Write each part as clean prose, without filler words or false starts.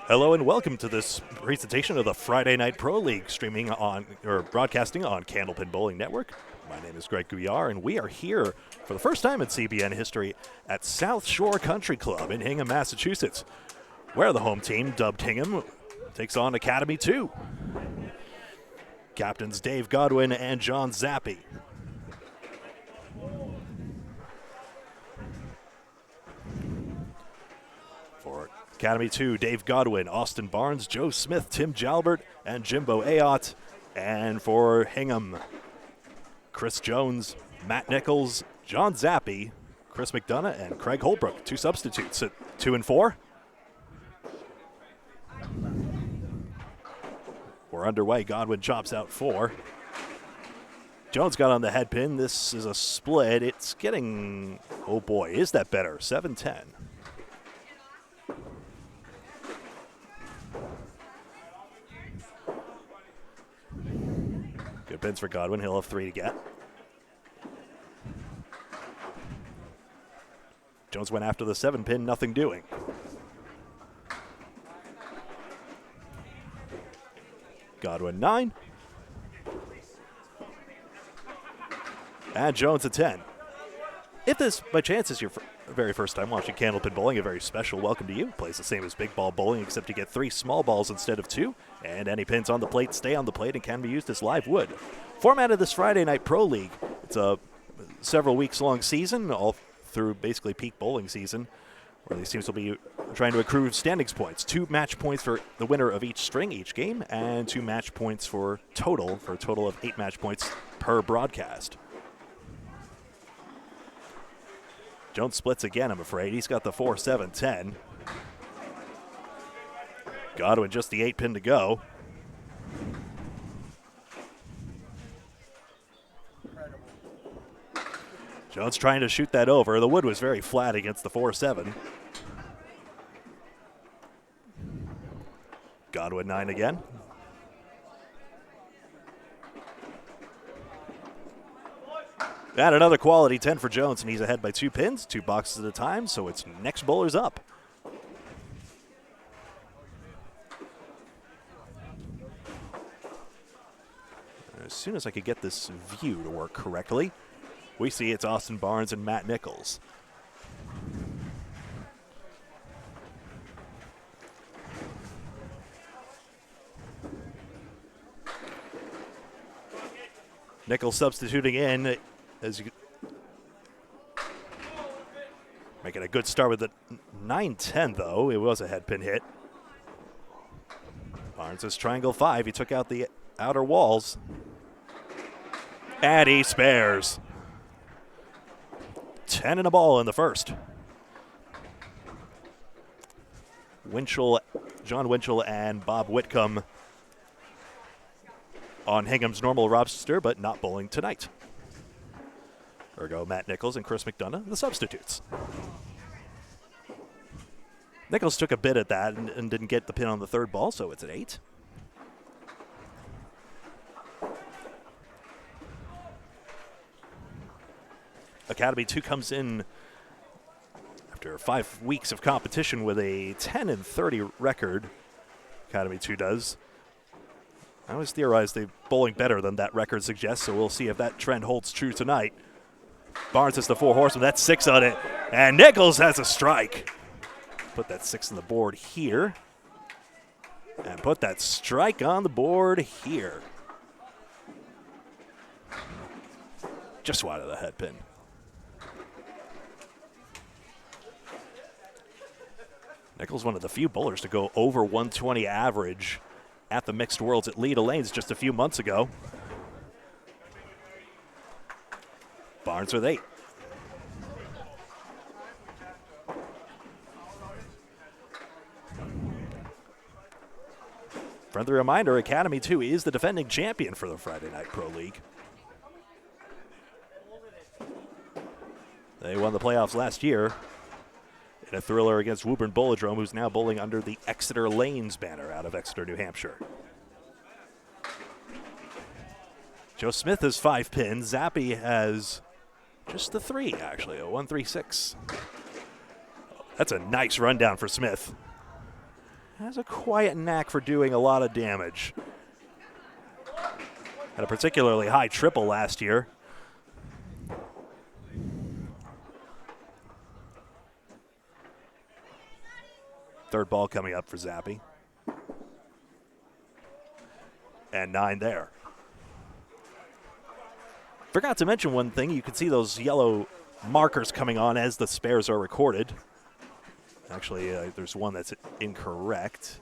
Hello and welcome to this presentation of the Friday Night Pro League broadcasting on Candlepin Bowling Network. My name is Greg Gouillart, and we are here for the first time in CBN history at South Shore Country Club in Hingham, Massachusetts, where the home team, dubbed Hingham, takes on Academy 2. Captains Dave Godwin and John Zappi. For Academy 2, Dave Godwin, Austin Barnes, Joe Smith, Tim Jalbert, and Jimbo Ayotte. And for Hingham, Chris Jones, Matt Nichols, John Zappi, Chris McDonough, and Craig Holbrook. Two substitutes at 2 and 4. We're underway. Godwin chops out 4. Jones got on the head pin. This is a split. It's getting, oh boy, is that better? 7-10. Good pins for Godwin. He'll have 3 to get. Jones went after the 7 pin, nothing doing. Godwin 9. And Jones at 10. If this, by chance, is your very first time watching Candlepin Bowling, a very special welcome to you. Plays the same as big ball bowling, except you get 3 small balls instead of 2. And any pins on the plate stay on the plate and can be used as live wood. Format of this Friday Night Pro League, it's a several weeks long season, all through basically peak bowling season, where these teams will be trying to accrue standings points. 2 match points for the winner of each string, each game, and 2 match points for a total of 8 match points per broadcast. Jones splits again, I'm afraid. He's got the 4-7-10. Godwin just the 8 pin to go. Jones trying to shoot that over. The wood was very flat against the 4-7. Godwin 9 again. And another quality 10 for Jones, and he's ahead by 2 pins, 2 boxes at a time, so it's next bowler's up. As soon as I could get this view to work correctly, we see it's Austin Barnes and Matt Nichols. Nichols substituting in as you making a good start with the 9-10 though. It was a head pin hit. Barnes is triangle 5. He took out the outer walls. And he spares. 10 and a ball in the first. John Winchell and Bob Whitcomb on Hingham's normal roster, but not bowling tonight. Ergo Matt Nichols and Chris McDonough, the substitutes. Nichols took a bit at that and didn't get the pin on the 3rd ball, so it's an 8. Academy 2 comes in after 5 weeks of competition with a 10-30 record. Academy 2 does. I always theorize they're bowling better than that record suggests, so we'll see if that trend holds true tonight. Barnes has the 4 horsemen. That's 6 on it. And Nichols has a strike. Put that 6 on the board here. And put that strike on the board here. Just wide of the head pin. Nichols, one of the few bowlers to go over 120 average at the Mixed Worlds at Leda Lanes just a few months ago. Barnes with 8. Friendly reminder, Academy 2 is the defending champion for the Friday Night Pro League. They won the playoffs last year in a thriller against Woburn Bowlodrome, who's now bowling under the Exeter Lanes banner out of Exeter, New Hampshire. Joe Smith has 5 pins. Zappi has just the 3, actually, a 1-3-6. That's a nice rundown for Smith. has a quiet knack for doing a lot of damage. Had a particularly high triple last year. Third ball coming up for Zappi. And 9 there. Forgot to mention one thing. You can see those yellow markers coming on as the spares are recorded. Actually, there's one that's incorrect.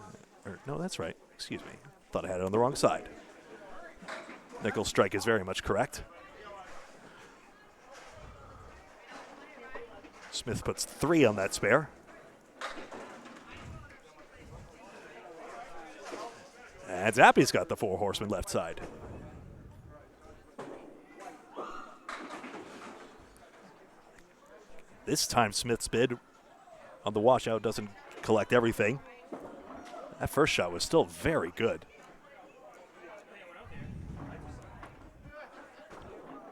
No, that's right. Excuse me. Thought I had it on the wrong side. Nichols' strike is very much correct. Smith puts 3 on that spare. And Zappi's got the 4 horsemen left side. This time Smith's bid on the washout doesn't collect everything. That first shot was still very good.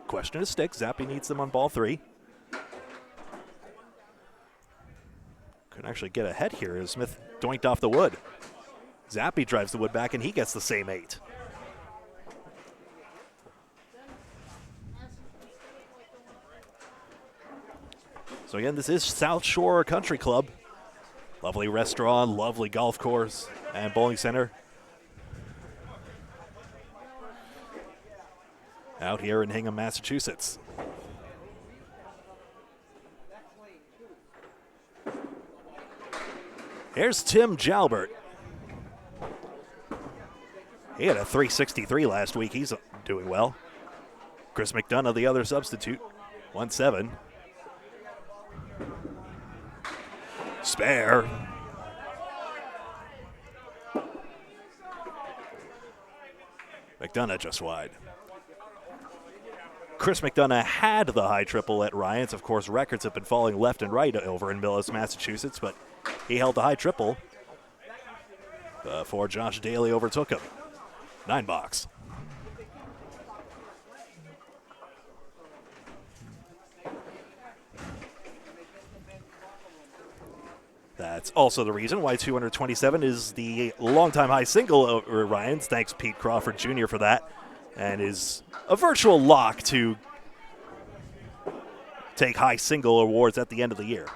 Question is stick. Zappi needs them on ball 3. Couldn't actually get ahead here as Smith doinked off the wood. Zappi drives the wood back and he gets the same 8. So again, this is South Shore Country Club. Lovely restaurant, lovely golf course, and bowling center. Out here in Hingham, Massachusetts. Here's Tim Jalbert. He had a 363 last week. He's doing well. Chris McDonough, the other substitute, 1-7. Spare. McDonough just wide. Chris McDonough had the high triple at Ryan's. Of course, records have been falling left and right over in Millis, Massachusetts, but he held the high triple before Josh Daly overtook him. 9 box. That's also the reason why 227 is the longtime high single over Ryan's. Thanks Pete Crawford Jr. for that. And is a virtual lock to take high single awards at the end of the year.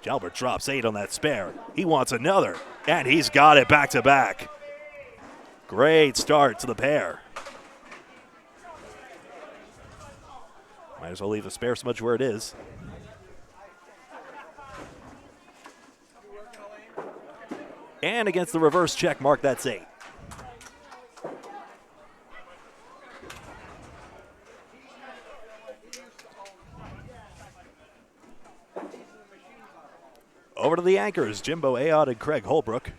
Jalbert drops 8 on that spare. He wants another, and he's got it back to back. Great start to the pair. Might as well leave the spare smudge where it is. And against the reverse check mark, that's 8. Over to the anchors, Jimbo Ayotte and Craig Holbrook.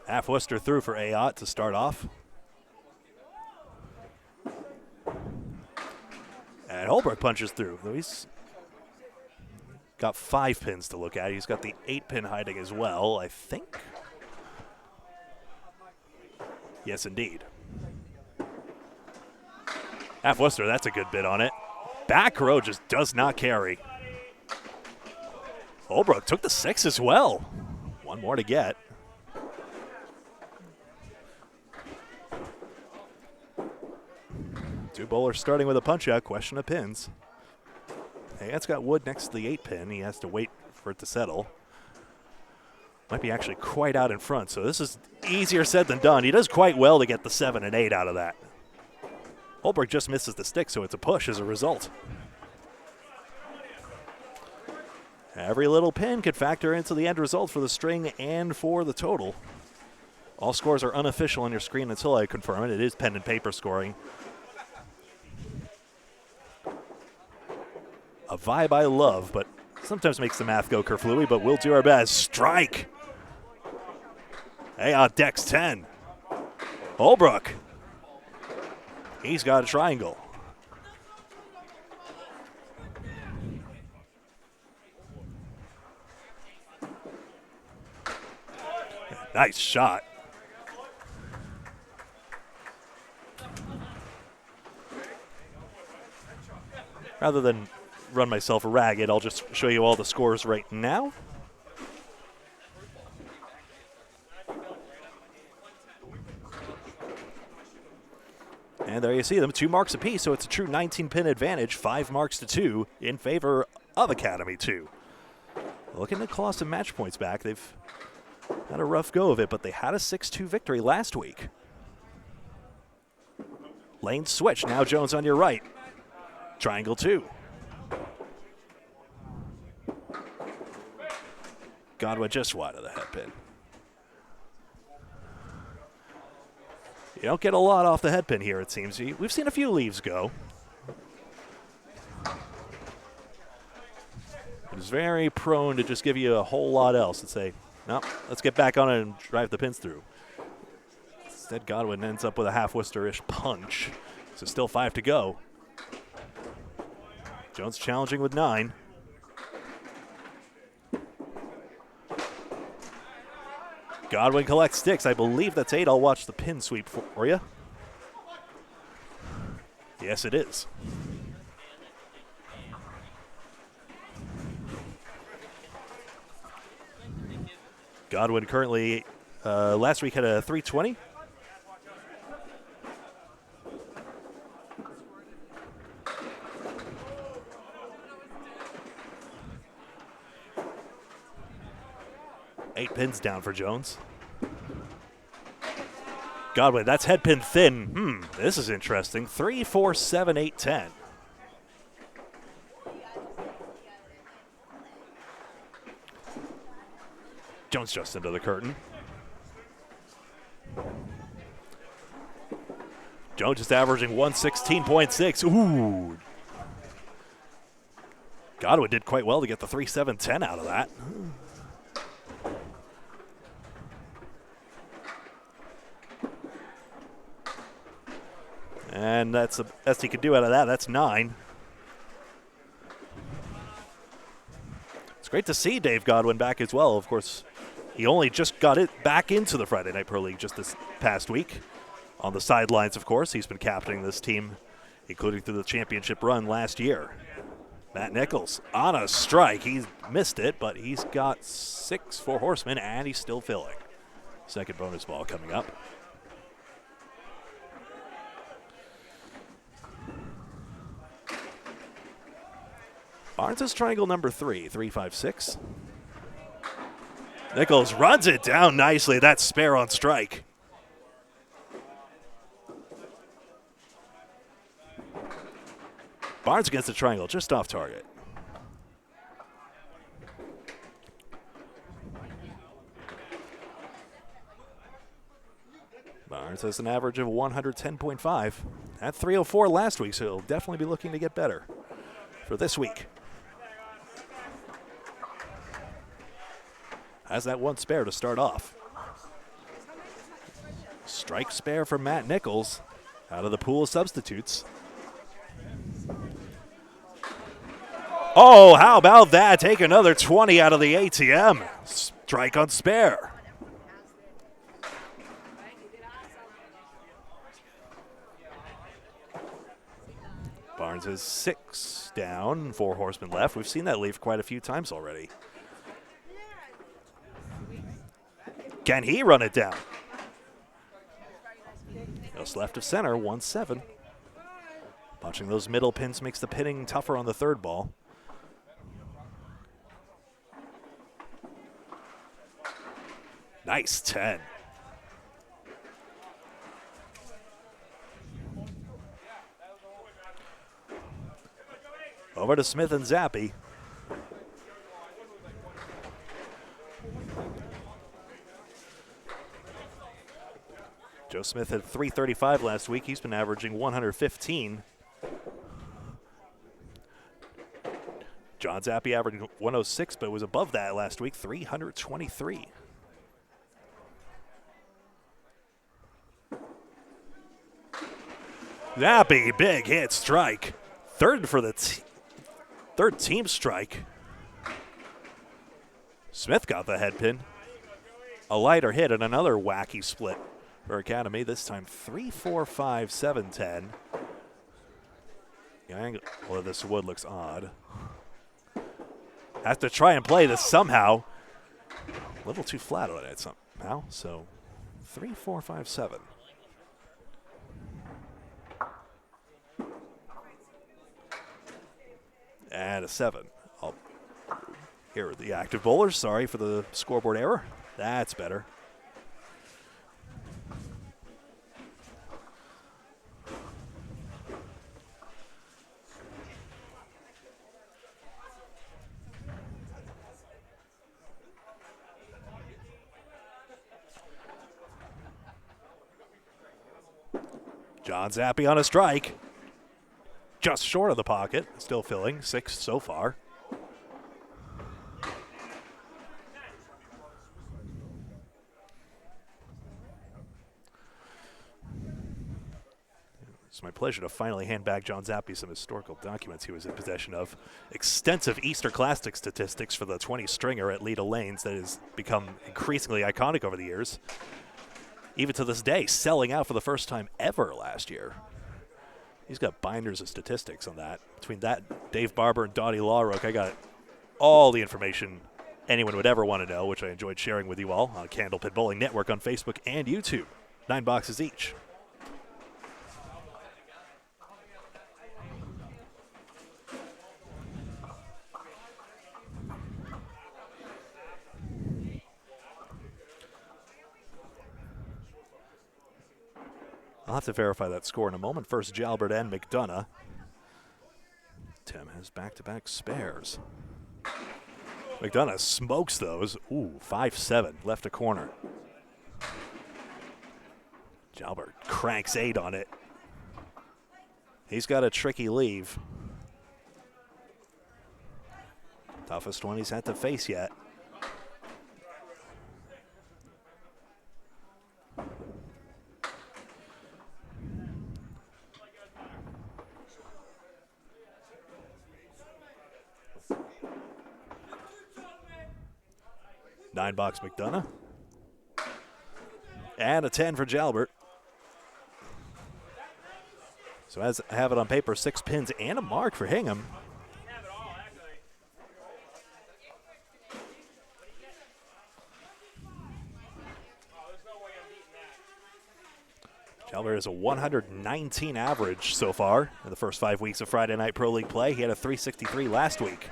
Half Worcester through for Ayotte to start off. And Holbrook punches through, though he's got 5 pins to look at. He's got the 8-pin hiding as well, I think. Yes, indeed. Half Worcester, that's a good bit on it. Back row just does not carry. Holbrook took the 6 as well. One more to get. Two bowlers starting with a punch-out. Question of pins. Hey, that's got wood next to the 8-pin. He has to wait for it to settle. Might be actually quite out in front, so this is easier said than done. He does quite well to get the 7 and 8 out of that. Holbrook just misses the stick, so it's a push as a result. Every little pin could factor into the end result for the string and for the total. All scores are unofficial on your screen until I confirm it. It is pen and paper scoring. A vibe I love, but sometimes makes the math go kerflooey, but we'll do our best. Strike! Ayotte decks 10. Holbrook. He's got a triangle. Nice shot. Rather than run myself ragged, I'll just show you all the scores right now. And there you see them, 2 marks apiece, so it's a true 19-pin advantage, 5 marks to 2 in favor of Academy 2. Looking to claw some match points back. They've had a rough go of it, but they had a 6-2 victory last week. Lane switch, now Jones on your right. Triangle 2. Godwin just wide of the head pin. You don't get a lot off the head pin here, it seems. We've seen a few leaves go. It's very prone to just give you a whole lot else and say, no, let's get back on it and drive the pins through. Instead, Godwin ends up with a half Worcester-ish punch. So still 5 to go. Jones challenging with 9. Godwin collects sticks. I believe that's 8. I'll watch the pin sweep for you. Yes, it is. Godwin currently, last week had a 320. Eight pins down for Jones. Godwin, that's head pin thin. This is interesting. 3, 4, 7, 8, 10. Jones just into the curtain. Jones just averaging 116.6. Ooh. Godwin did quite well to get the 3, 7, 10 out of that. And that's the best he could do out of that. That's 9. It's great to see Dave Godwin back as well. Of course, he only just got it back into the Friday Night Pro League just this past week. On the sidelines, of course, he's been captaining this team, including through the championship run last year. Matt Nichols on a strike. He's missed it, but he's got 6 for Horsemen, and he's still filling. Second bonus ball coming up. Barnes is triangle number 3, 3, 5, 6. Nichols runs it down nicely. That's spare on strike. Barnes against the triangle, just off target. Barnes has an average of 110.5. At 304 last week, so he'll definitely be looking to get better for this week. Has that one spare to start off. Strike spare from Matt Nichols out of the pool of substitutes. Oh, how about that? Take another 20 out of the ATM. Strike on spare. Barnes is 6 down, 4 Horsemen left. We've seen that leave quite a few times already. Can he run it down? Just left of center, 1-7. Punching those middle pins makes the pinning tougher on the third ball. Nice 10. Over to Smith and Zappi. Joe Smith had 335 last week. He's been averaging 115. John Zappi averaging 106, but was above that last week, 323. Zappi, big hit, strike. Third for the third team strike. Smith got the head pin a lighter hit and another wacky split for Academy. This time 3, 4, 5, 7, 10. The angle of this wood looks odd. Have to try and play this somehow. A little too flat on it somehow. So 3, 4, 5, 7. And a 7. Here are the active bowlers. Sorry for the scoreboard error. That's better. John Zappi on a strike. Just short of the pocket. Still filling. 6 so far. It's my pleasure to finally hand back John Zappi some historical documents he was in possession of. Extensive Easter Classic statistics for the 20 stringer at Leda Lanes that has become increasingly iconic over the years. Even to this day, selling out for the first time ever last year. He's got binders of statistics on that. Between that, Dave Barber and Dottie Lawrook, I got all the information anyone would ever want to know, which I enjoyed sharing with you all on Candlepin Bowling Network on Facebook and YouTube. 9 boxes each. I'll have to verify that score in a moment. First, Jalbert and McDonough. Tim has back-to-back spares. McDonough smokes those. Ooh, 5-7, left a corner. Jalbert cranks 8 on it. He's got a tricky leave. Toughest one he's had to face yet. Nine-box McDonough. And a 10 for Jalbert. So as I have it on paper, 6 pins and a mark for Hingham. Jalbert has a 119 average so far in the first 5 weeks of Friday Night Pro League play. He had a 363 last week.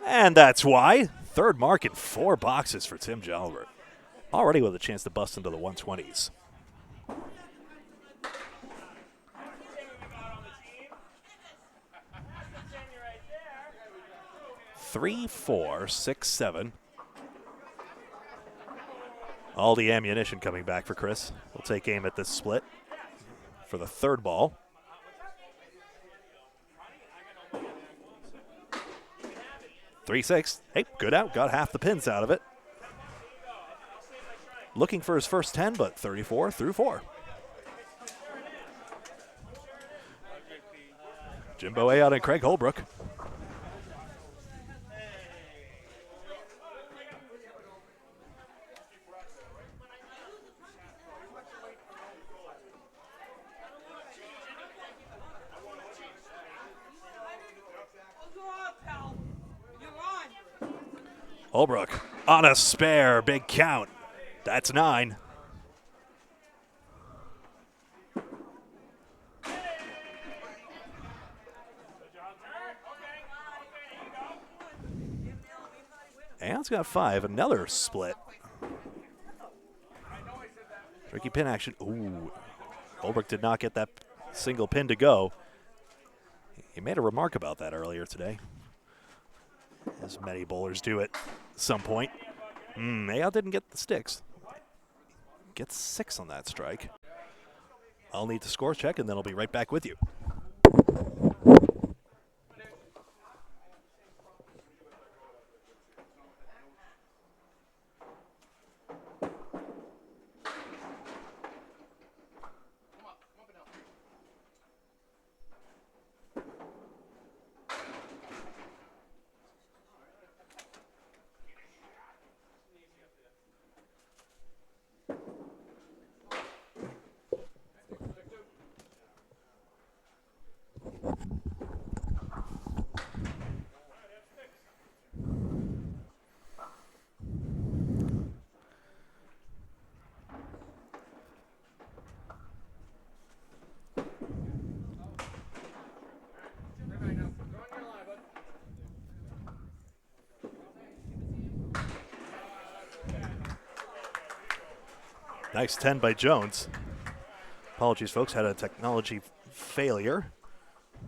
And that's why. Third mark in 4 boxes for Tim Jalbert. Already with a chance to bust into the 120s. Three, 4, 6, 7. All the ammunition coming back for Chris. We'll take aim at this split for the third ball. 3, 6. Hey, good out. Got half the pins out of it. Looking for his first 10, but 34 through 4. Jimbo Ayotte and Craig Holbrook. Holbrook on a spare, big count. That's 9. Ayoutte's got 5, another split. Tricky pin action. Ooh, Holbrook did not get that single pin to go. He made a remark about that earlier today. As many bowlers do at some point. Ayotte didn't get the sticks. Gets 6 on that strike. I'll need to score check, and then I'll be right back with you. Nice 10 by Jones. Apologies, folks. Had a technology failure.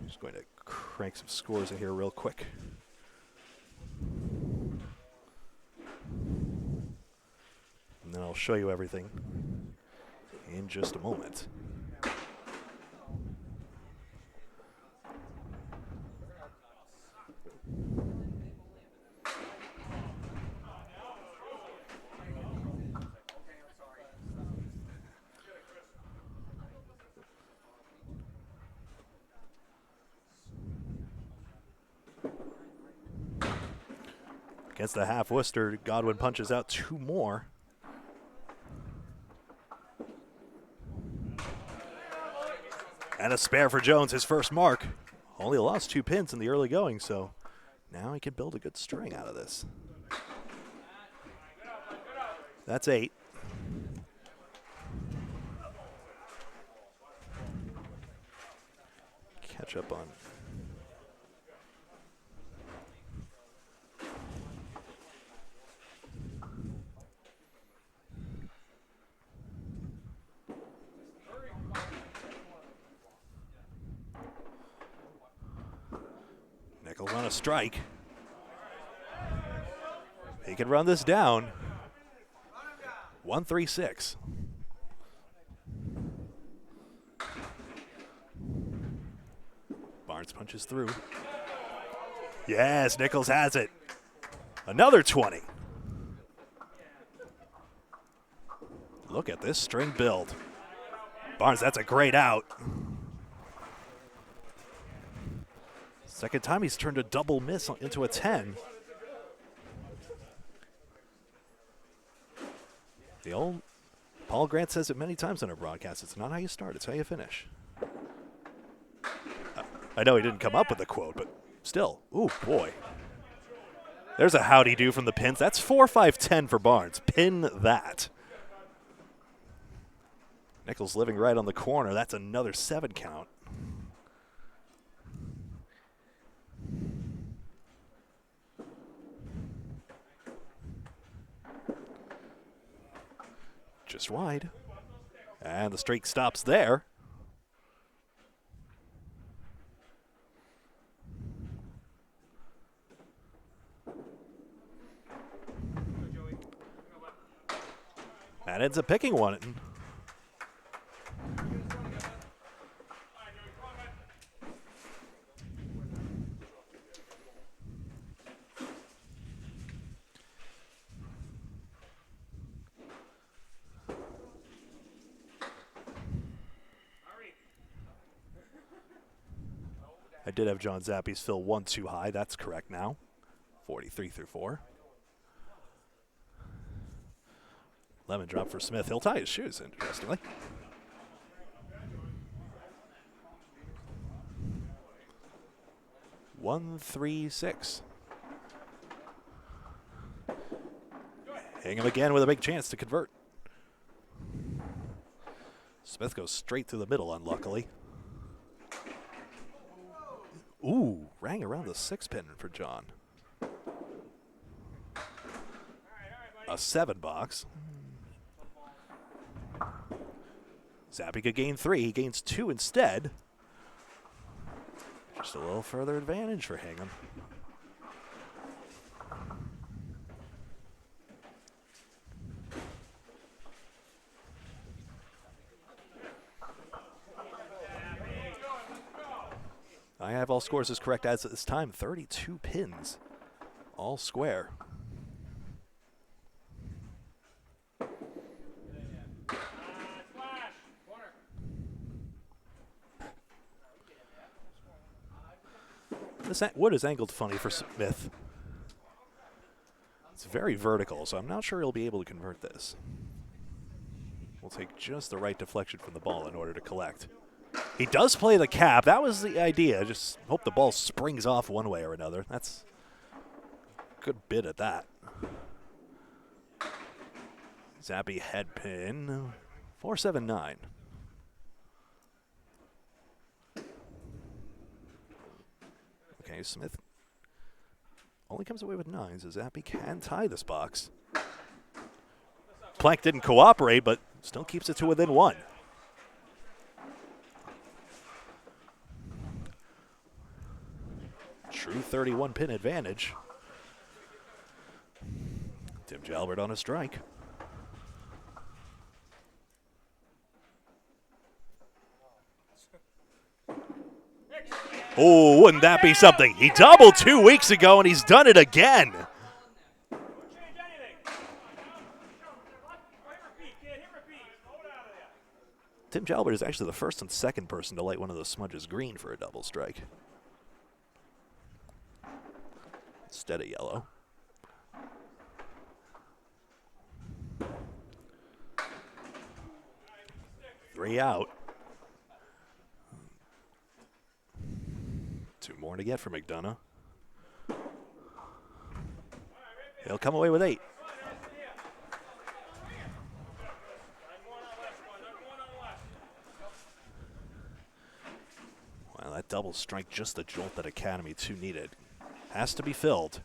Just going to crank some scores in here real quick. And then I'll show you everything in just a moment. Against the half Worcester, Godwin punches out 2 more. And a spare for Jones, his first mark. Only lost 2 pins in the early going, so now he can build a good string out of this. That's 8. Catch up on. Nichols on a strike. He can run this down. 1-3-6. Barnes punches through. Yes, Nichols has it. Another 20. Look at this string build. Barnes, that's a great out. Second time he's turned a double miss into a 10. The old Paul Grant says it many times on our broadcast. It's not how you start, it's how you finish. I know he didn't come up with the quote, but still, ooh, boy. There's a howdy-do from the pins. That's 4-5-10 for Barnes. Pin that. Nichols living right on the corner. That's another 7 count. Just wide. And the streak stops there. That ends up picking one. I did have John Zappi's fill 1 too high. That's correct now. 43-4. Lemon drop for Smith. He'll tie his shoes, interestingly. One, 3, 6. Hingham again with a big chance to convert. Smith goes straight through the middle, unluckily. Ooh, rang around the 6-pin for John. A 7 box. Zappi could gain 3. He gains 2 instead. Just a little further advantage for Hingham. I have all scores as correct as at this time. 32 pins, all square. This wood is angled funny for Smith. It's very vertical, so I'm not sure he'll be able to convert this. We'll take just the right deflection from the ball in order to collect. He does play the cap. That was the idea. Just hope the ball springs off one way or another. That's a good bit at that. Zappi head pin. 4-7-9. Okay, Smith only comes away with 9, so Zappi can tie this box. Plank didn't cooperate, but Still keeps it to within 1. True 31 pin advantage. Tim Jalbert on a strike. Oh, wouldn't that be something? He doubled 2 weeks ago, and he's done it again. Tim Jalbert is actually the first and second person to light one of those smudges green for a double strike instead of yellow. Three out. 2 more to get for McDonough. He'll come away with 8. Well, that double strike, just the jolt that Academy 2 needed. Has to be filled.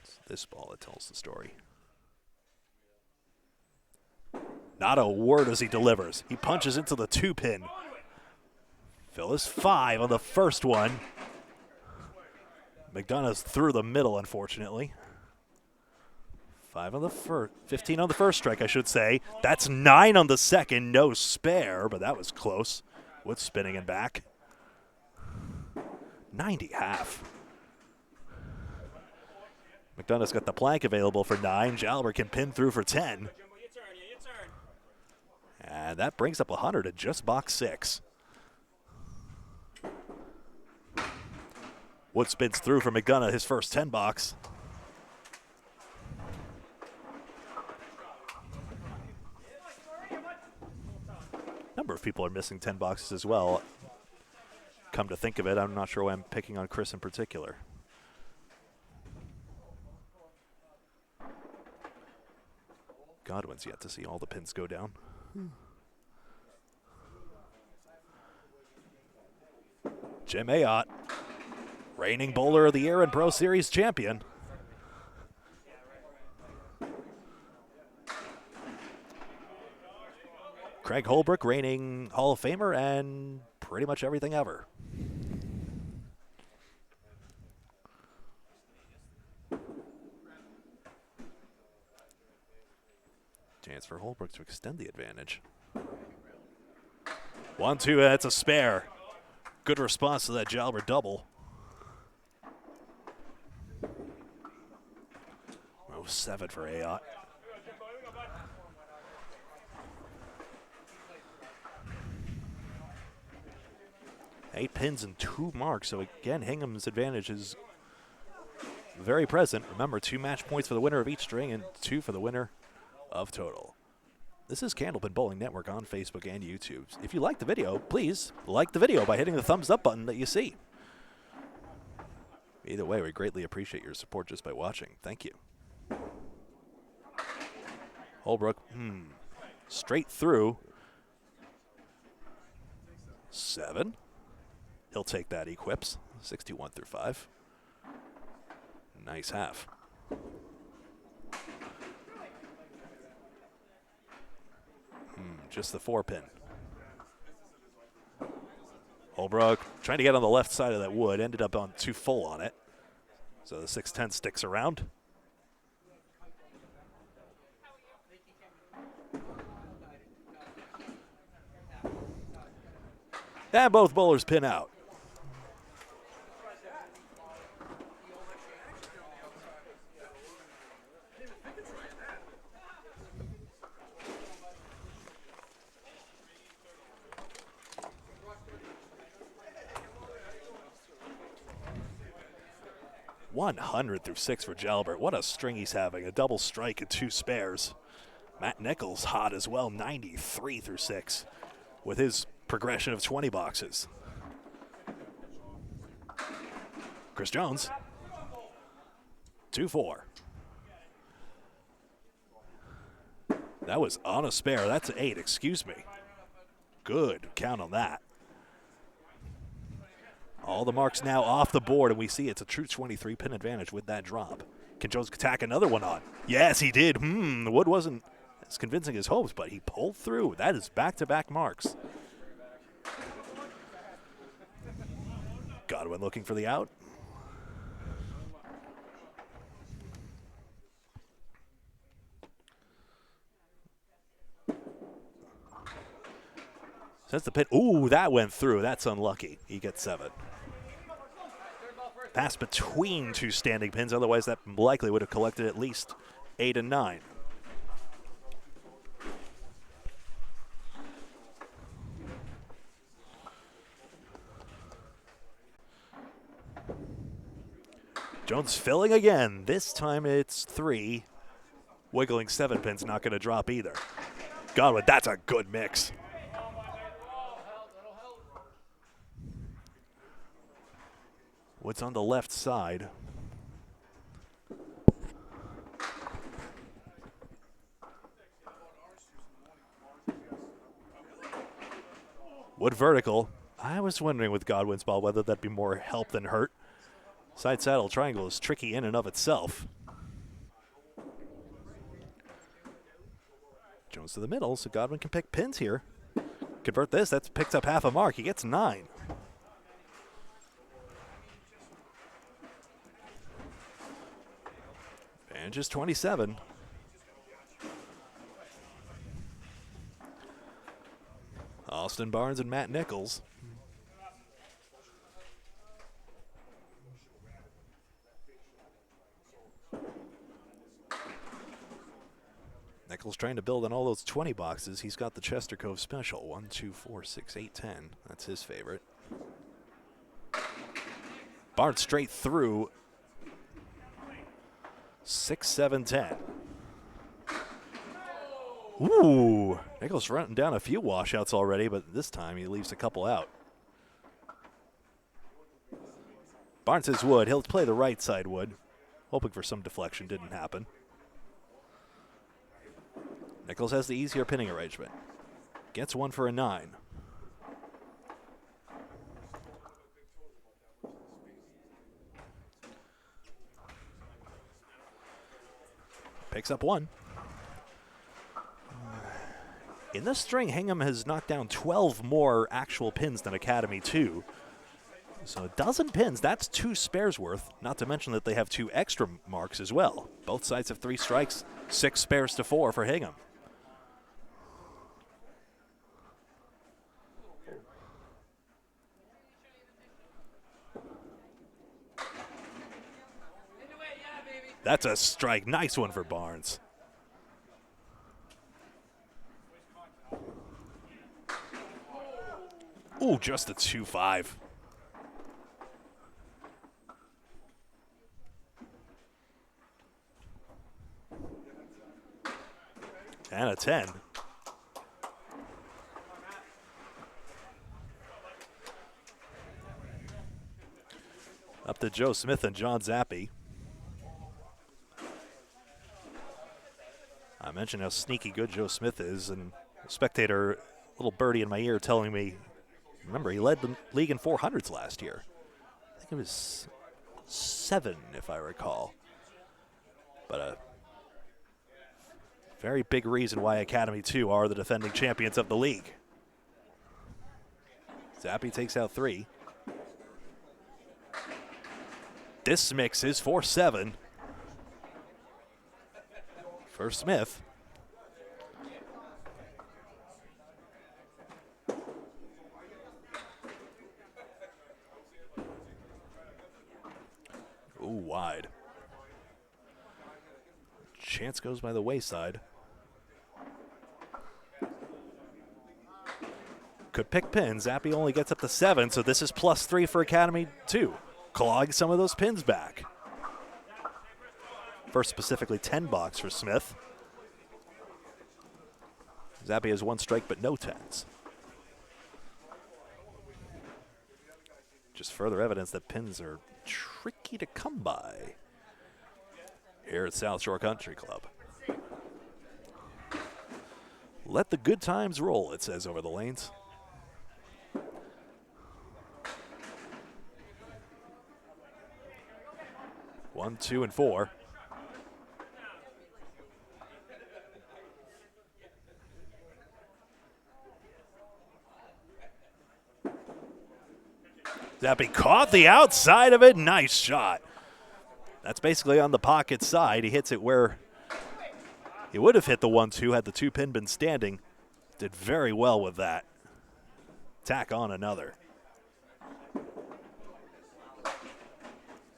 It's this ball that tells the story. Not a word as he delivers. He punches into the 2 pin. Phil is 5 on the first one. McDonough's through the middle, unfortunately. 5 on the first, 15 on the first strike, I should say. That's 9 on the second, no spare, but that was close. Wood spinning and back. 90 half. McDonough's got the plank available for 9. Jalbert can pin through for 10. And that brings up 100 at just box 6. Wood spins through for McDonough, his first 10 box. Number of people are missing 10 boxes as well. Come to think of it, I'm not sure why I'm picking on Chris in particular. Godwin's yet to see all the pins go down. Jim Ayotte, reigning bowler of the year and Pro Series champion. Craig Holbrook, reigning Hall of Famer and pretty much everything ever. Chance for Holbrook to extend the advantage. 1-2, that's a spare. Good response to that Jalbert double. 7 for Ayotte. Eight pins and 2 marks. So again, Hingham's advantage is very present. Remember, 2 match points for the winner of each string and 2 for the winner of total. This is Candlepin Bowling Network on Facebook and YouTube. If you like the video, please like the video by hitting the thumbs up button that you see. Either way, we greatly appreciate your support just by watching. Thank you. Holbrook, straight through. 7. He'll take that, equips. 61 through 5. Nice half. Just the 4 pin. Holbrook trying to get on the left side of that wood, ended up on too full on it. So the 610 sticks around. And both bowlers pin out. .100 through 6 for Jalbert. What a string he's having. A double strike and 2 spares. Matt Nichols hot as well. 93 through 6 with his progression of 20 boxes. Chris Jones. 2-4. That was on a spare. That's 8, excuse me. Good count on that. All the marks now off the board, and we see it's a true 23 pin advantage with that drop. Can Jones tack another one on? Yes, he did. The wood wasn't as convincing as hopes, but he pulled through. That is back-to-back marks. Godwin looking for the out. Sends the pin. Ooh, that went through. That's unlucky. He gets 7. Pass between 2 standing pins. Otherwise, that likely would have collected at least 8 and 9. Jones filling again. This time it's 3. Wiggling 7 pins, not going to drop either. Godwin, that's a good mix. What's on the left side? Wood vertical. I was wondering with Godwin's ball whether that'd be more help than hurt. Side saddle triangle is tricky in and of itself. Jones to the middle, so Godwin can pick pins here. Convert this, that's picked up half a mark. He gets 9. And just 27. Austin Barnes and Matt Nichols. Nichols trying to build on all those 20 boxes. He's got the Chester Cove special. 1, 2, 4, 6, 8, 10. That's his favorite. Barnes straight through. 6, 7, 10. Ooh, Nichols running down a few washouts already, but this time he leaves a couple out. Barnes says wood. He'll play the right side wood. Hoping for some deflection. Didn't happen. Nichols has the easier pinning arrangement. Gets 1 for a 9. Picks up 1. In this string, Hingham has knocked down 12 more actual pins than Academy 2. So a dozen pins, that's 2 spares worth, not to mention that they have 2 extra marks as well. Both sides have 3 strikes, 6 spares to 4 for Hingham. That's a strike. Nice one for Barnes. Ooh, just a 2-5. And a 10. Up to Joe Smith and John Zappi. I mentioned how sneaky good Joe Smith is, and a spectator, little birdie in my ear telling me, remember, he led the league in 400s last year. I think it was 7, if I recall. But a very big reason why Academy 2 are the defending champions of the league. Zappi takes out 3. This mix is 4-7. For Smith. Ooh, wide. Chance goes by the wayside. Could pick pins. Zappi only gets up to 7, so this is +3 for Academy 2. Clawing some of those pins back. First specifically 10 box for Smith. Zappi has 1 strike but no 10s. Just further evidence that pins are tricky to come by here at South Shore Country Club. Let the good times roll, it says over the lanes. One, 2, and 4. Zappi caught the outside of it. Nice shot. That's basically on the pocket side. He hits it where he would have hit the 1-2 had the 2-pin been standing. Did very well with that. Tack on another.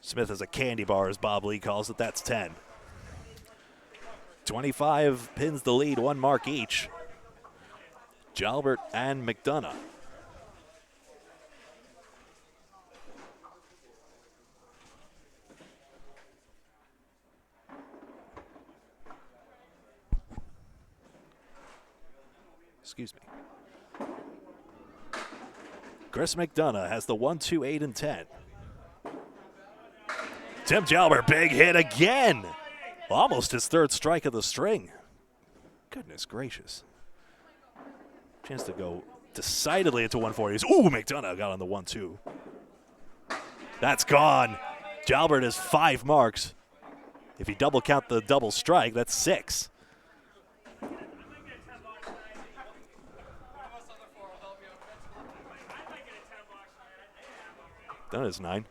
Smith has a candy bar, as Bob Lee calls it. That's 10. 25 pins the lead, 1 mark each. Jalbert and McDonough. Excuse me. Chris McDonough has the 1-2, 8, and 10. Tim Jalbert, big hit again. Almost his 3rd strike of the string. Goodness gracious. Chance to go decidedly into 140s. Ooh, McDonough got on the 1-2. That's gone. Jalbert has 5 marks. If you double count the double strike, that's 6. That is 9.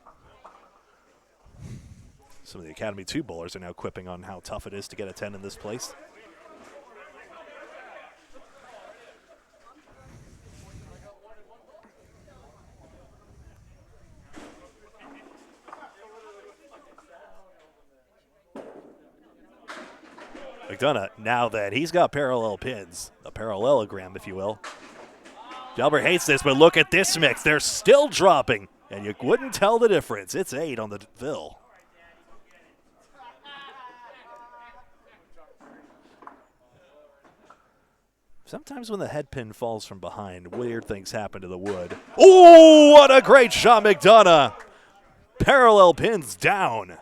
Some of the Academy 2 bowlers are now quipping on how tough it is to get a 10 in this place. McDonough, now that he's got parallel pins, a parallelogram, if you will. Jalbert hates this, but look at this mix. They're still dropping, and you wouldn't tell the difference. It's 8 on the fill. Sometimes when the head pin falls from behind, weird things happen to the wood. Ooh, what a great shot, McDonough. Parallel pins down.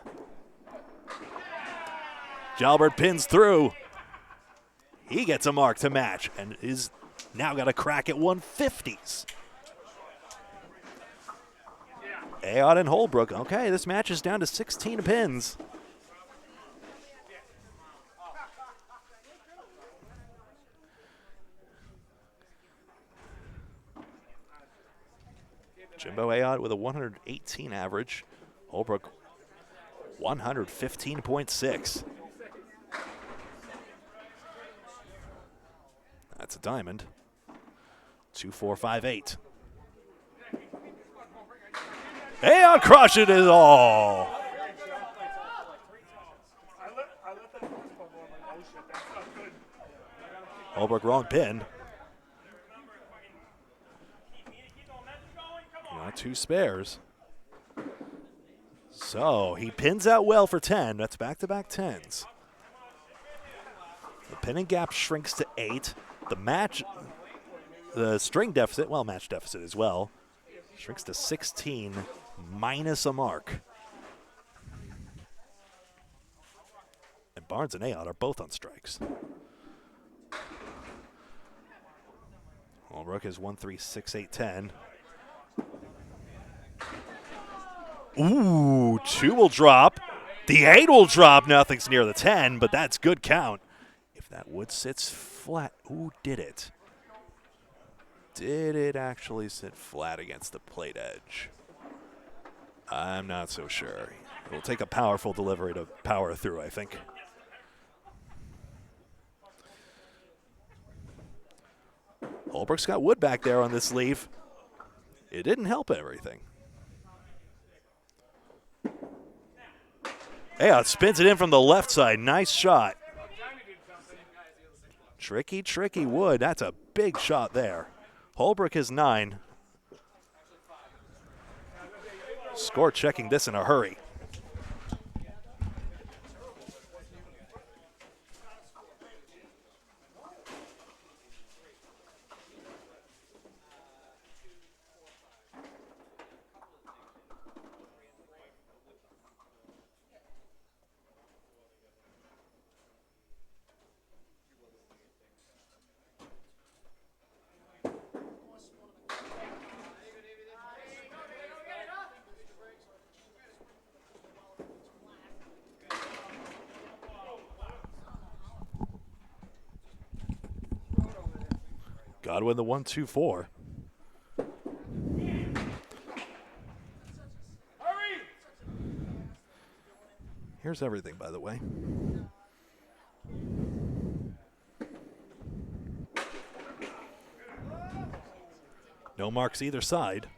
Jalbert pins through. He gets a mark to match and is now got a crack at 150s. Ayotte and Holbrook. Okay, this match is down to 16 pins. Jimbo Ayotte with a 118 average. Holbrook 115.6. That's a diamond. 2-4-5-8. Ayotte crushes it all. Holbrook wrong pin. Not 2 spares. So he pins out well for 10. That's back-to-back 10s. The pinning gap shrinks to 8. The string deficit, well, match deficit as well, shrinks to 16 minus a mark. And Barnes and Ayotte are both on strikes. Holbrook is 1-3-6-8-10. Ooh, 2 will drop. The 8 will drop. Nothing's near the 10, but that's good count. If that wood sits flat, ooh, did it? Did it actually sit flat against the plate edge? I'm not so sure. It will take a powerful delivery to power through, I think. Holbrook's got wood back there on this sleeve. It didn't help everything. Ayotte spins it in from the left side. Nice shot. Tricky, tricky wood. That's a big shot there. Holbrook is 9. Score checking this in a hurry. Godwin the 1-2-4. Here's everything, by the way. No marks either side.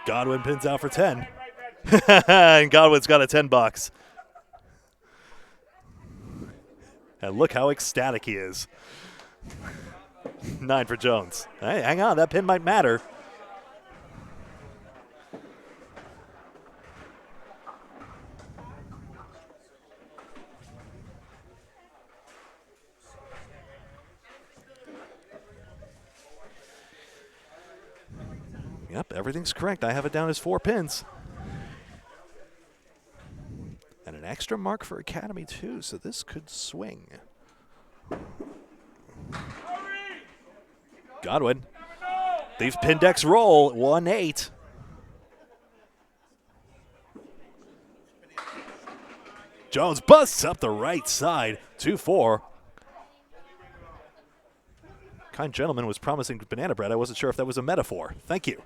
Godwin pins out for 10. And Godwin's got a 10 bucks. And look how ecstatic he is. 9 for Jones. Hey, hang on, that pin might matter. Yep, everything's correct. I have it down as 4 pins. And an extra mark for Academy, too, so this could swing. Godwin. These pin decks roll. 1-8. Jones busts up the right side. 2-4. Kind gentleman was promising banana bread. I wasn't sure if that was a metaphor. Thank you.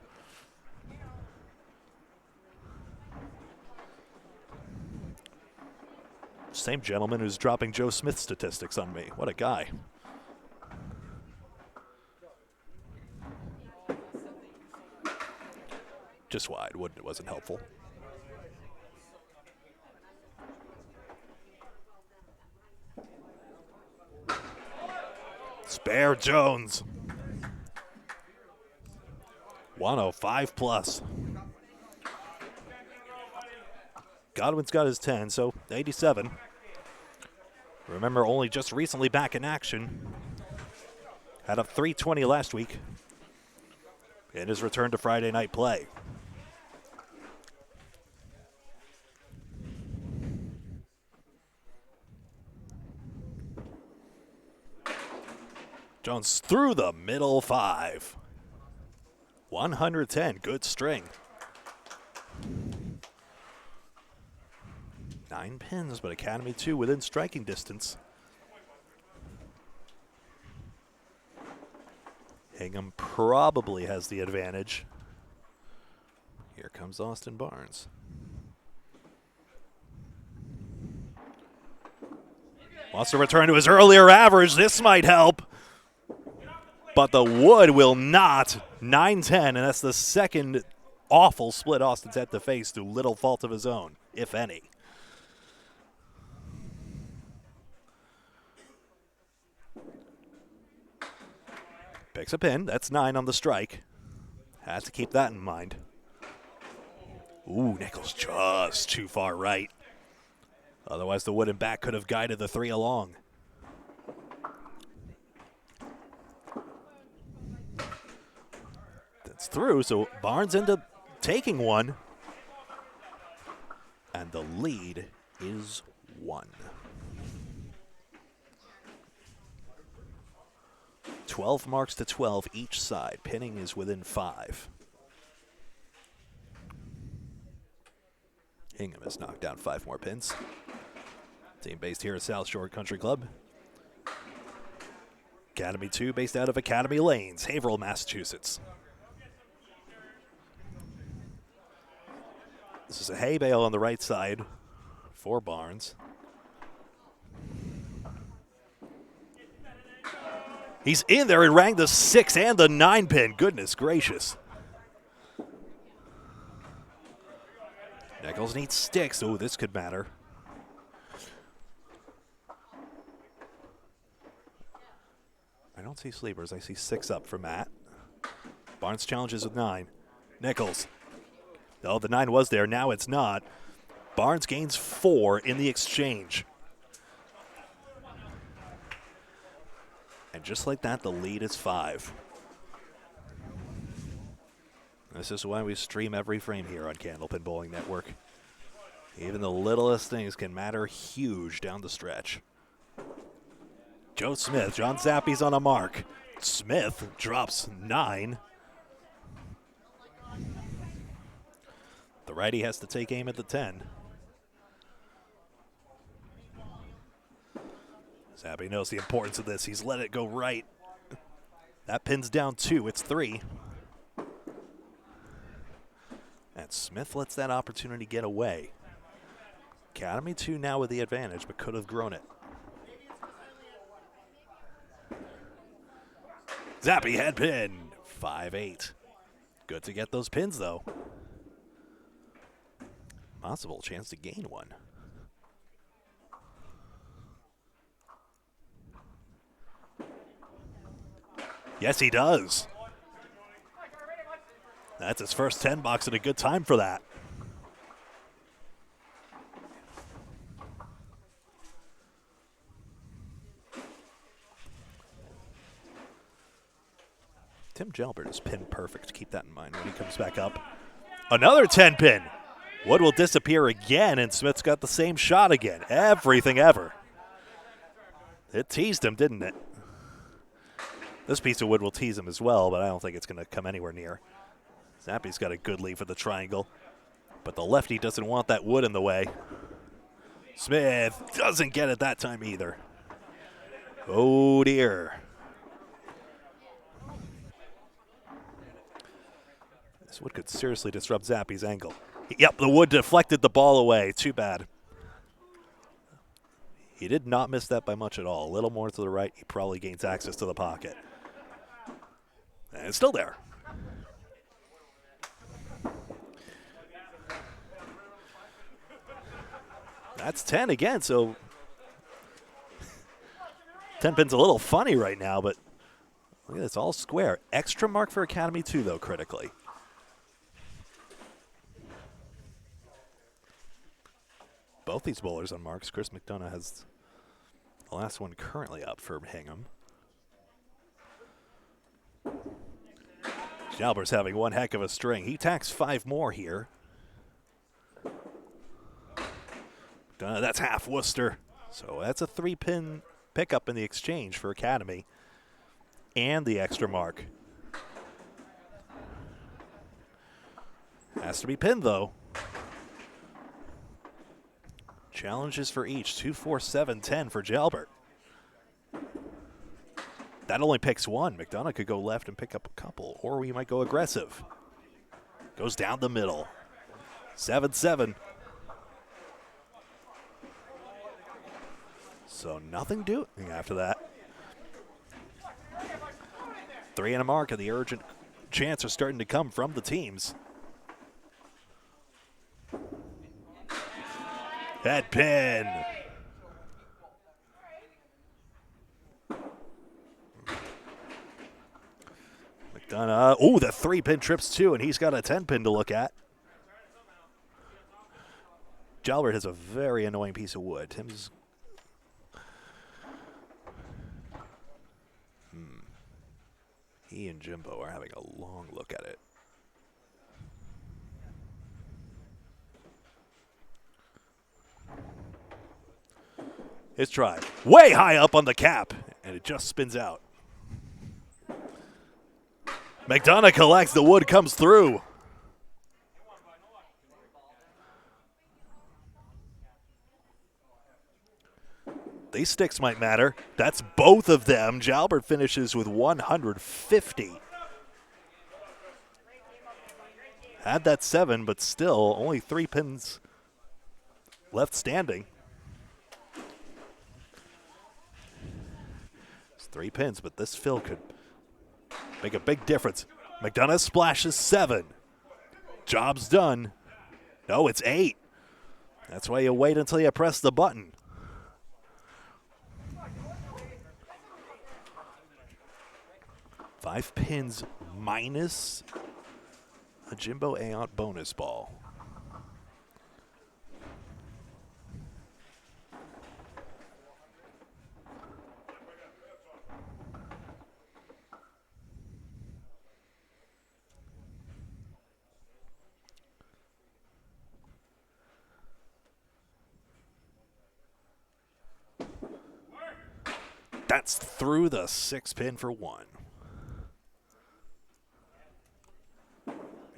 Same gentleman who's dropping Joe Smith statistics on me. What a guy. Just wide. It wasn't helpful. Spare Jones. 105 plus. Godwin's got his 10, so 87. Remember, only just recently back in action. Had a 320 last week. In his return to Friday night play. Jones through the middle 5. 110, good string. 9 pins, but Academy 2 within striking distance. Hingham probably has the advantage. Here comes Austin Barnes. Wants to return to his earlier average. This might help. But the wood will not. 9-10, and that's the second awful split Austin's had to face through little fault of his own, if any. Picks a pin. That's 9 on the strike. Has to keep that in mind. Ooh, Nichols just too far right. Otherwise, the wooden back could have guided the 3 along. That's through, so Barnes ends up taking one. And the lead is 1. 12 marks to 12 each side. Pinning is within 5. Hingham has knocked down 5 more pins. Team based here at South Shore Country Club. Academy 2 based out of Academy Lanes, Haverhill, Massachusetts. This is a hay bale on the right side for Barnes. He's in there and rang the 6 and the 9 pin. Goodness gracious. Nichols needs sticks. Oh, this could matter. I don't see sleepers. I see 6 up for Matt. Barnes challenges with 9. Nichols. Oh, the 9 was there. Now it's not. Barnes gains 4 in the exchange. And just like that, the lead is 5. This is why we stream every frame here on Candlepin Bowling Network. Even the littlest things can matter huge down the stretch. Joe Smith, John Zappi's on a mark. Smith drops 9. The righty has to take aim at the 10. Zappi knows the importance of this. He's let it go right. That pins down 2. It's 3. And Smith lets that opportunity get away. Academy 2 now with the advantage, but could have grown it. Zappi head pin, 5-8. Good to get those pins, though. Possible chance to gain one. Yes, he does. That's his first 10 bucks and a good time for that. Tim Jalbert is pin perfect. Keep that in mind when he comes back up. Another 10 pin. Wood will disappear again, and Smith's got the same shot again. Everything ever. It teased him, didn't it? This piece of wood will tease him as well, but I don't think it's going to come anywhere near. Zappi's got a good lead for the triangle, but the lefty doesn't want that wood in the way. Smith doesn't get it that time either. Oh, dear. This wood could seriously disrupt Zappi's angle. Yep, the wood deflected the ball away. Too bad. He did not miss that by much at all. A little more to the right, he probably gains access to the pocket. And it's still there. That's 10 again, so 10 pin's a little funny right now, but look at this, all square. Extra mark for Academy 2, though, critically. Both these bowlers on marks. Chris McDonough has the last one currently up for Hingham. Jalbert's having one heck of a string. He tacks 5 more here. That's half Worcester. So that's a 3-pin pickup in the exchange for Academy. And the extra mark. Has to be pinned, though. Challenges for each. 2, 4, 7, 10 for Jalbert. That only picks one. McDonough could go left and pick up a couple, or we might go aggressive. Goes down the middle. 7-7. So nothing doing after that. 3 and a mark, and the urgent chants are starting to come from the teams. Head pin. McDonough, oh, the 3-pin trips too, and he's got a 10-pin to look at. Jalbert has a very annoying piece of wood. Tim's He and Jimbo are having a long look at it. His try. Way high up on the cap, and it just spins out. McDonough collects, the wood comes through. These sticks might matter. That's both of them. Jalbert finishes with 150. Had that 7, but still only 3 pins left standing. It's 3 pins, but this fill could make a big difference. McDonough splashes 7. Job's done. No, it's 8. That's why you wait until you press the button. Five pins minus a Jimbo Ayotte bonus ball. That's through the 6-pin for 1.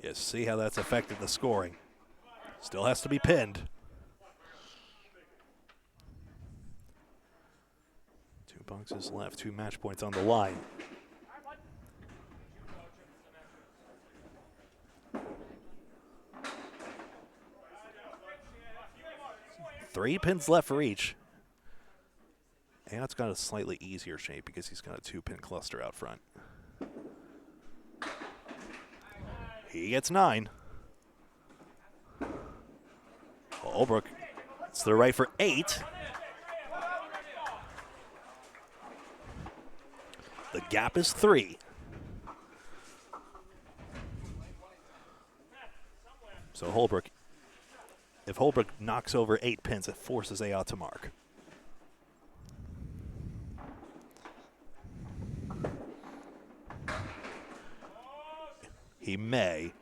You see how that's affected the scoring. Still has to be pinned. 2 boxes left, 2 match points on the line. 3 pins left for each. Ayotte's got a slightly easier shape because he's got a 2-pin cluster out front. He gets 9. Holbrook, it's to the right for 8. The gap is 3. So Holbrook, if Holbrook knocks over 8 pins, it forces Ayotte to mark. He may.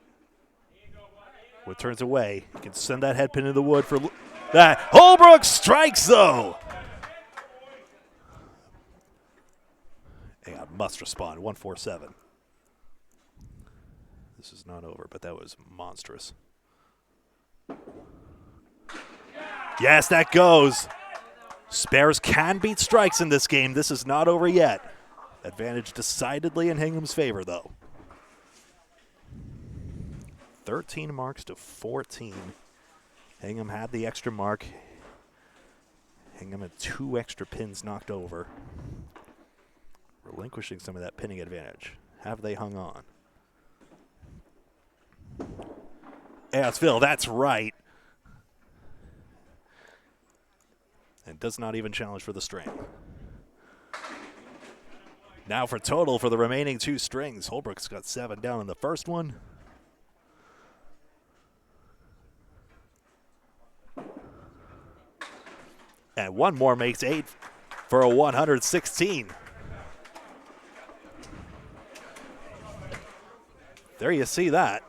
Wood turns away. He can send that head pin in the wood for that. Holbrook strikes, though. Ayotte must respond. 1-4-7. This is not over, but that was monstrous. Yes, that goes. Spares can beat strikes in this game. This is not over yet. Advantage decidedly in Hingham's favor, though. 13 marks to 14. Hingham had the extra mark. Hingham had 2 extra pins knocked over, relinquishing some of that pinning advantage. Have they hung on? Phil, that's right. And does not even challenge for the string. Now for total for the remaining 2 strings. Holbrook's got 7 down in the first one. And 1 more makes 8 for a 116. There you see that.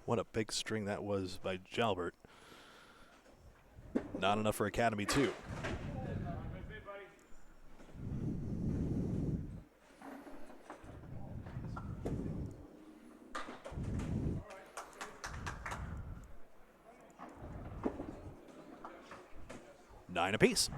What a big string that was by Jalbert. Not enough for Academy 2. Nine apiece.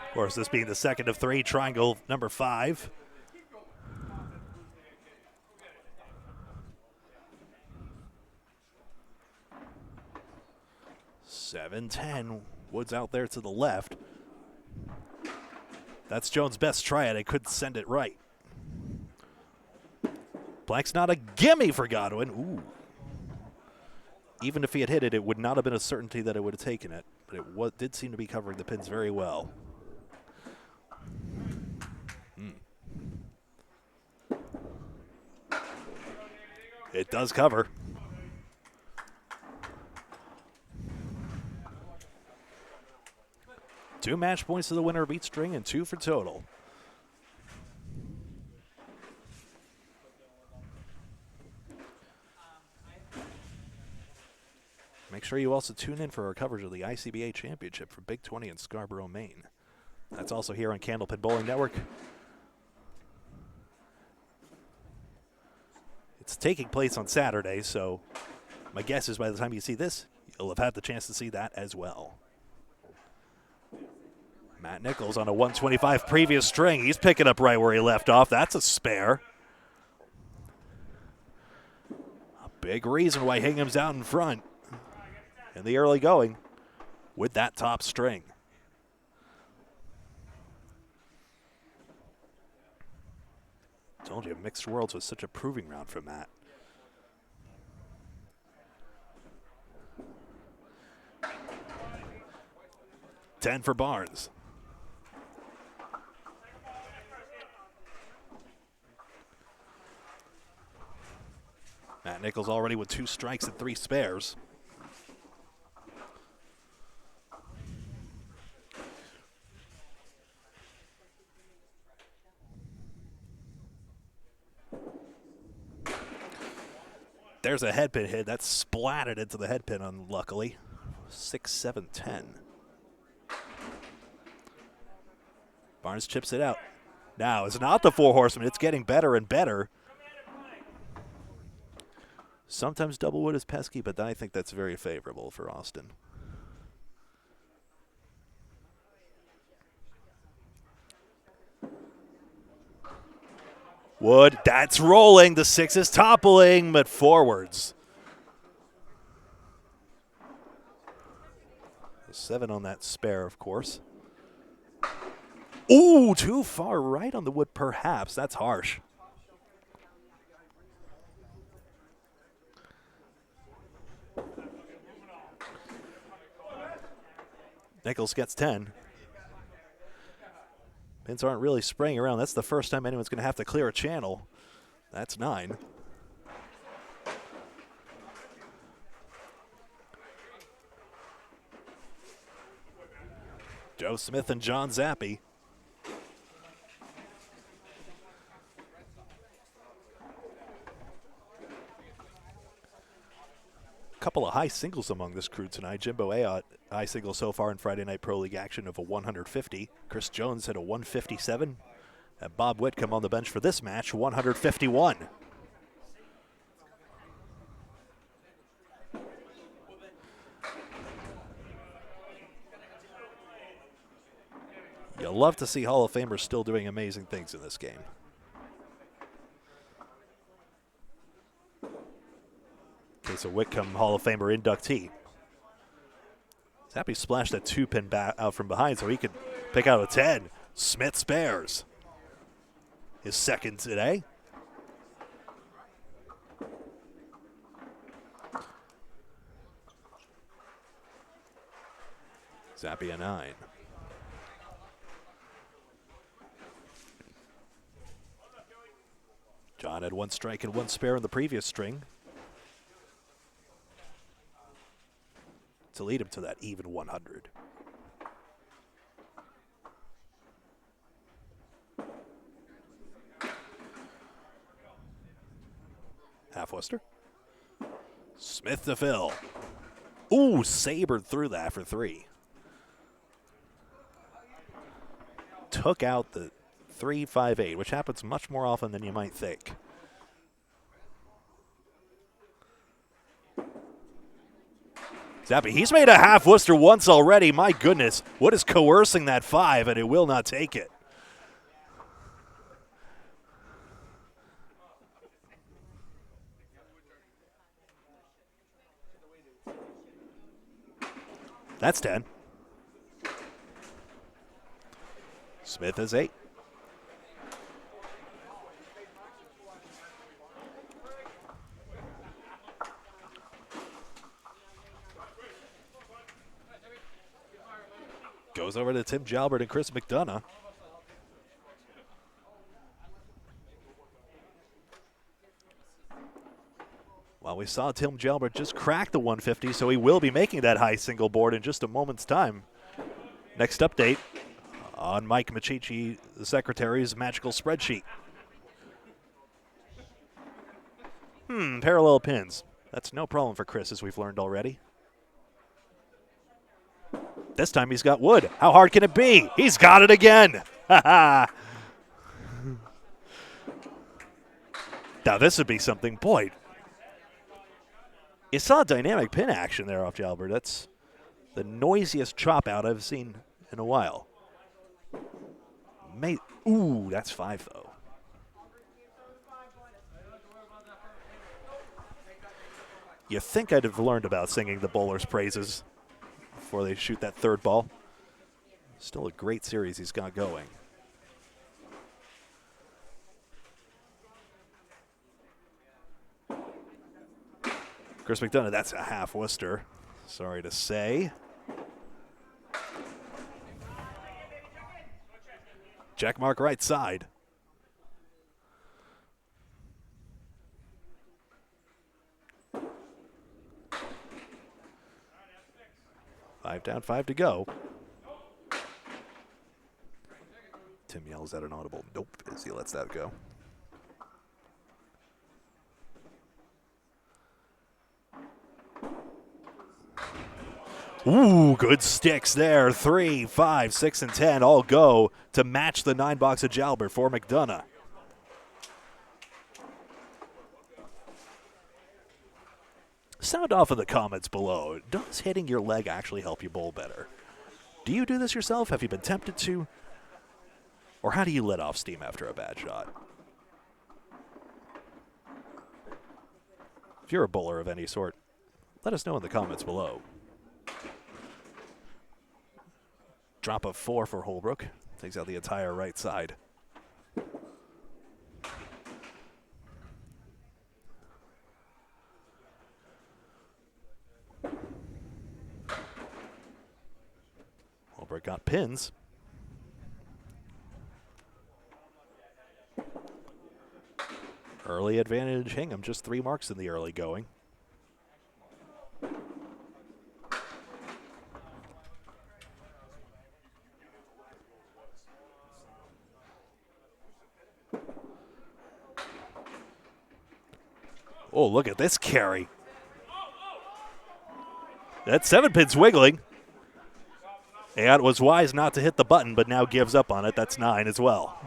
Of course, this being the second of 3, triangle number 5. $7-10. Woods out there to the left. That's Jones' best try at it. Couldn't send it right. Blank's not a gimme for Godwin. Ooh. Even if he had hit it, it would not have been a certainty that it would have taken it. But it did seem to be covering the pins very well. It does cover. Two match points to the winner of each string and 2 for total. Make sure you also tune in for our coverage of the ICBA Championship for Big 20 in Scarborough, Maine. That's also here on Candlepin Bowling Network. It's taking place on Saturday, so my guess is by the time you see this, you'll have had the chance to see that as well. Matt Nichols on a 125 previous string. He's picking up right where he left off. That's a spare. A big reason why Hingham's out in front in the early going. with that top string. Told you, Mixed Worlds was such a proving round for Matt. Ten for Barnes. Matt Nichols already with 2 strikes and 3 spares. There's a head pin hit. That splatted into the head pin, unluckily. 6, 7, 10. Barnes chips it out. Now, it's not the 4 horsemen. It's getting better and better. Sometimes double wood is pesky, but I think that's very favorable for Austin. Wood, that's rolling. The 6 is toppling, but forwards. 7 on that spare, of course. Ooh, too far right on the wood, perhaps. That's harsh. Nichols gets 10. Pins aren't really spraying around. That's the first time anyone's going to have to clear a channel. That's 9. Joe Smith and John Zappi. Couple of high singles among this crew tonight. Jimbo Ayotte, high single so far in Friday Night Pro League action of a 150. Chris Jones hit a 157. And Bob Whitcomb on the bench for this match, 151. You'll love to see Hall of Famers still doing amazing things in this game. Case of Whitcomb, Hall of Famer inductee. Zappi splashed that 2-pin out from behind so he could pick out a 10. Smith spares. His second today. Zappi a 9. John had 1 strike and 1 spare in the previous string to lead him to that even 100. Half Worcester. Smith to fill. Ooh, sabered through that for 3. Took out the 3-5-8, which happens much more often than you might think. Zappi, he's made a half Worcester once already. My goodness, what is coercing that 5, and it will not take it. That's 10. Smith is 8. Goes over to Tim Jalbert and Chris McDonough. Well, we saw Tim Jalbert just crack the 150, so he will be making that high single board in just a moment's time. Next update on Mike Machichi, the secretary's magical spreadsheet. Parallel pins. That's no problem for Chris, as we've learned already. This time he's got wood. How hard can it be? He's got it again. Now this would be something. Boy, you saw dynamic pin action there off Jalbert. That's the noisiest chop out I've seen in a while. Ooh, that's 5 though. You think I'd have learned about singing the bowler's praises before they shoot that third ball. Still a great series he's got going. Chris McDonough, that's a half Worcester. Sorry to say. Check mark right side. Five down, 5 to go. Tim yells at an audible nope as he lets that go. Ooh, good sticks there. 3, 5, 6, and 10 all go to match the 9 box of Jalbert for McDonough. Sound off in the comments below. Does hitting your leg actually help you bowl better? Do you do this yourself? Have you been tempted to? Or how do you let off steam after a bad shot? If you're a bowler of any sort, let us know in the comments below. Drop of 4 for Holbrook. Takes out the entire right side. Holbrook got pins. Early advantage Hingham, just 3 marks in the early going. Oh, look at this carry. That 7-pin's wiggling. Ayotte was wise not to hit the button, but now gives up on it. That's 9 as well.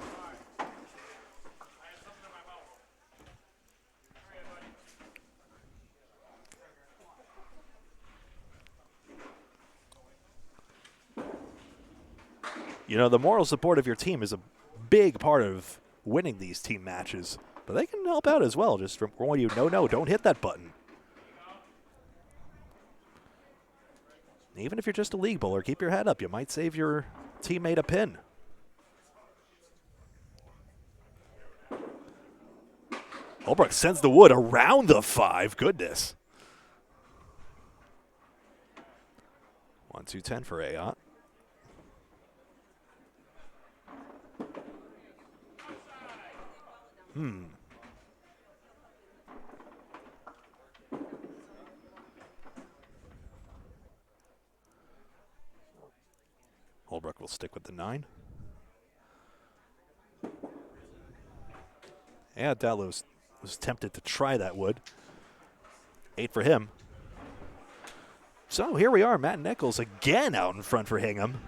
You know, the moral support of your team is a big part of winning these team matches, but they can help out as well. Just from warning you, no, don't hit that button. Even if you're just a league bowler, keep your head up. You might save your teammate a pin. Holbrook sends the wood around the 5. Goodness. 1-2-10 for Ayotte. Holbrook will stick with the 9. Ayotte was tempted to try that wood. 8 for him. So here we are, Matt Nichols again out in front for Hingham.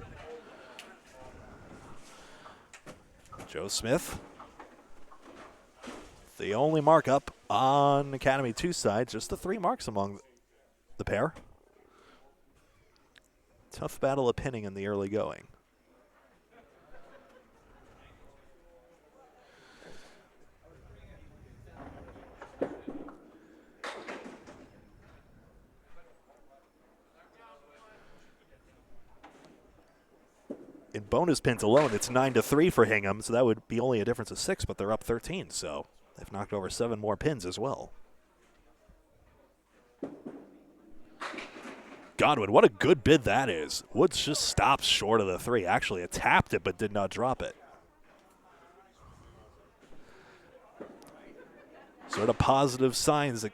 Joe Smith, the only markup on Academy 2 side, just the 3 marks among the pair. Tough battle of pinning in the early going. In bonus pins alone, it's 9-3 for Hingham, so that would be only a difference of 6, but they're up 13, so they've knocked over 7 more pins as well. Godwin, what a good bid that is. Woods just stops short of the 3. Actually, it tapped it, but did not drop it. Sort of positive signs that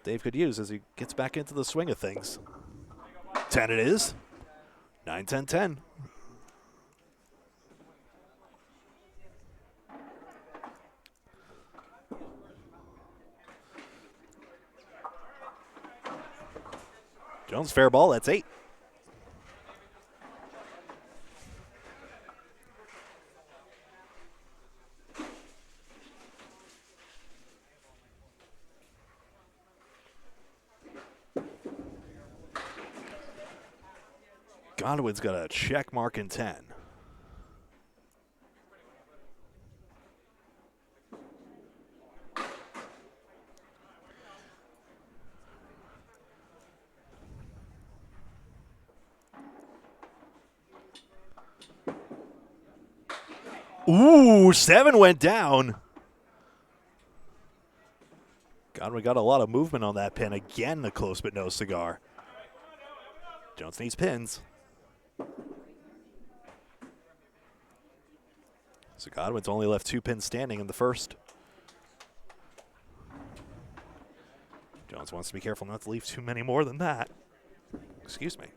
Dave could use as he gets back into the swing of things. 10 it is. 9-10-10. Jones fair ball, that's 8. Godwin's got a check mark in 10. Ooh, 7 went down. Godwin got a lot of movement on that pin. Again, a close but no cigar. Jones needs pins. So Godwin's only left 2 pins standing in the first. Jones wants to be careful not to leave too many more than that. Excuse me.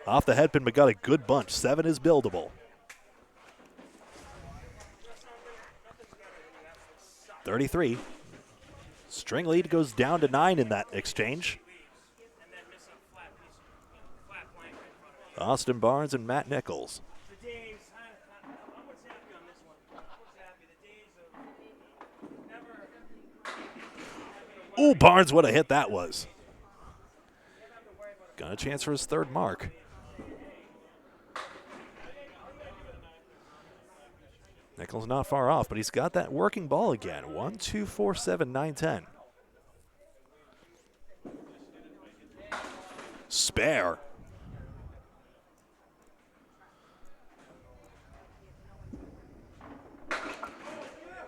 Off the head pin, but got a good bunch. 7 is buildable. 33. String lead goes down to 9 in that exchange. Austin Barnes and Matt Nichols. Ooh, Barnes, what a hit that was. Got a chance for his 3rd mark. Nichols not far off, but he's got that working ball again. 1, 2, 4, 7, 9, 10. Spare.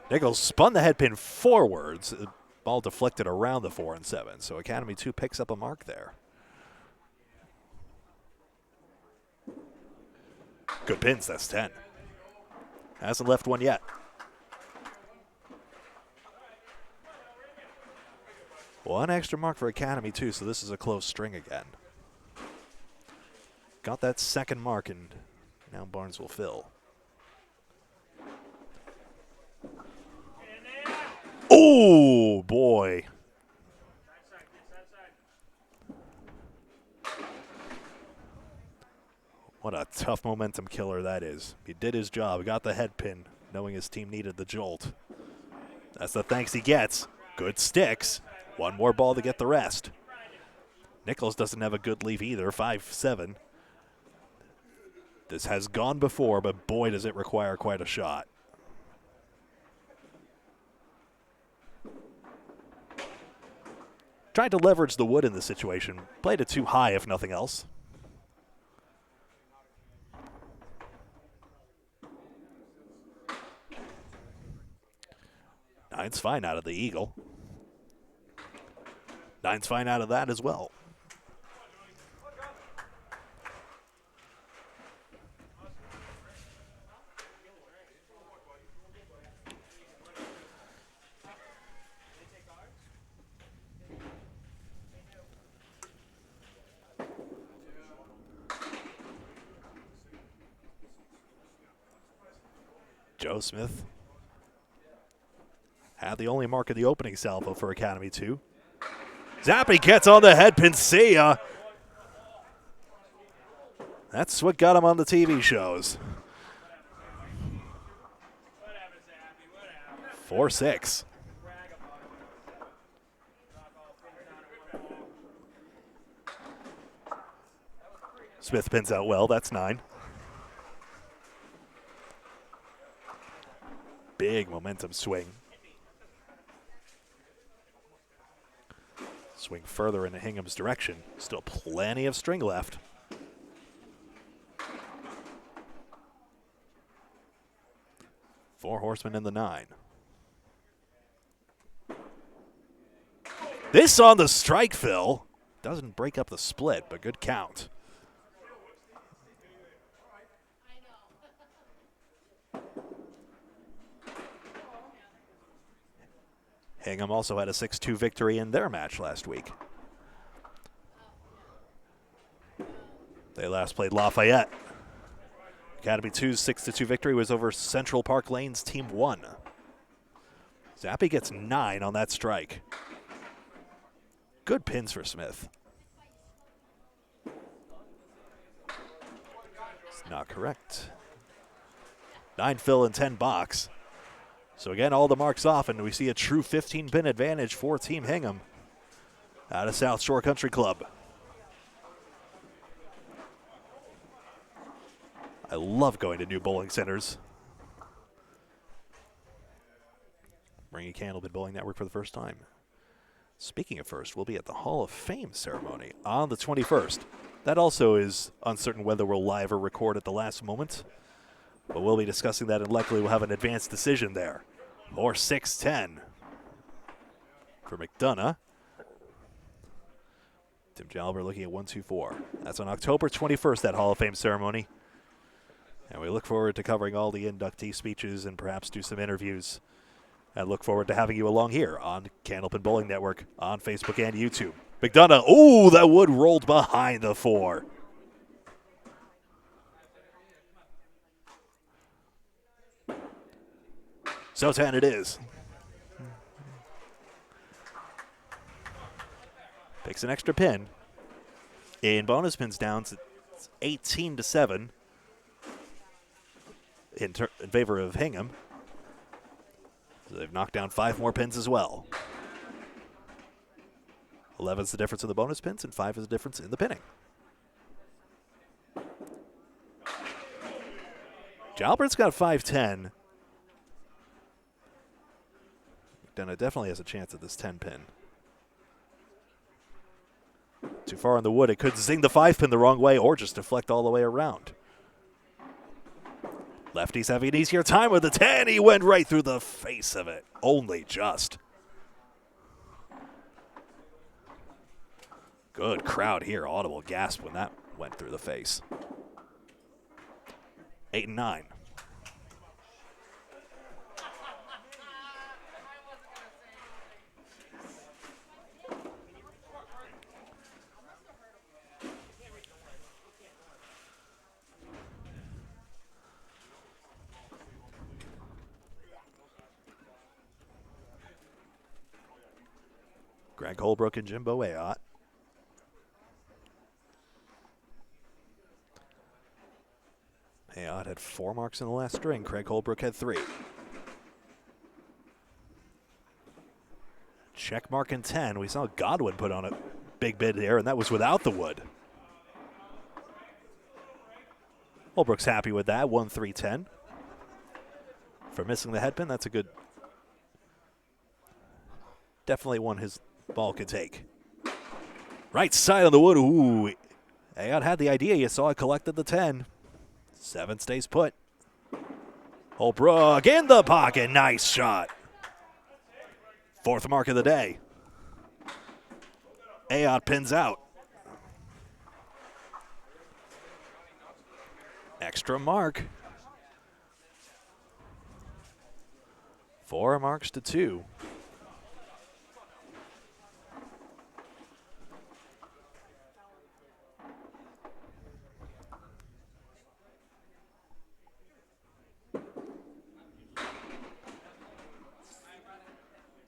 Nichols spun the head pin forwards. The ball deflected around the 4 and 7, so Academy 2 picks up a mark there. Good pins, that's 10. Hasn't left one yet. One extra mark for Academy 2, so this is a close string again. Got that 2nd mark, and now Barnes will fill. Oh, boy. What a tough momentum killer that is. He did his job, got the head pin, knowing his team needed the jolt. That's the thanks he gets. Good sticks. One more ball to get the rest. Nichols doesn't have a good leave either, 5-7. This has gone before, but boy, does it require quite a shot. Tried to leverage the wood in this situation. Played it too high, if nothing else. Nine's fine out of the eagle. 9's fine out of that as well. Joe Smith had the only mark of the opening salvo for Academy 2. Zappi gets on the head pin. See ya. That's what got him on the TV shows. 4-6. Smith pins out well. That's 9. Big momentum swing. Swing further into Hingham's direction. Still plenty of string left. Four horsemen in the 9. This on the strike, Phil. Doesn't break up the split, but good count. Hingham also had a 6-2 victory in their match last week. They last played Lafayette. Academy 2's 6-2 victory was over Central Park Lane's Team 1. Zappi gets 9 on that strike. Good pins for Smith. It's not correct. 9 fill and 10 box. So again, all the marks off, and we see a true 15-pin advantage for Team Hingham out of South Shore Country Club. I love going to new bowling centers. Bringing Candlepin Bowling Network for the first time. Speaking of first, we'll be at the Hall of Fame ceremony on the 21st. That also is uncertain whether we'll live or record at the last moment. But we'll be discussing that, and likely we'll have an advanced decision there. Or 6-10 for McDonough. Tim Jalbert looking at 1-2-4. That's on October 21st, that Hall of Fame ceremony. And we look forward to covering all the inductee speeches and perhaps do some interviews. And look forward to having you along here on Candlepin Bowling Network on Facebook and YouTube. McDonough, ooh, that wood rolled behind the 4. So 10 it is. Picks an extra pin. In bonus pins down, it's 18-7 in favor of Hingham. So they've knocked down 5 more pins as well. 11 is the difference in the bonus pins, and 5 is the difference in the pinning. Jalbert's got 5-10. McDonough definitely has a chance at this 10 pin. Too far on the wood, it could zing the 5 pin the wrong way or just deflect all the way around. Lefty's having an easier time with the 10. He went right through the face of it. Only just. Good crowd here. Audible gasp when that went through the face. 8-9. Greg Holbrook and Jimbo Ayotte. Ayotte had 4 marks in the last string. Craig Holbrook had 3. Check mark in 10. We saw Godwin put on a big bid there, and that was without the wood. Holbrook's happy with that. 1-3-10. For missing the headpin, that's a good. Definitely one his ball could take. Right side on the wood. Ooh. Ayotte had the idea. You saw it collected the 10. 7 stays put. Holbrook in the pocket. Nice shot. 4th mark of the day. Ayotte pins out. Extra mark. 4 marks to 2.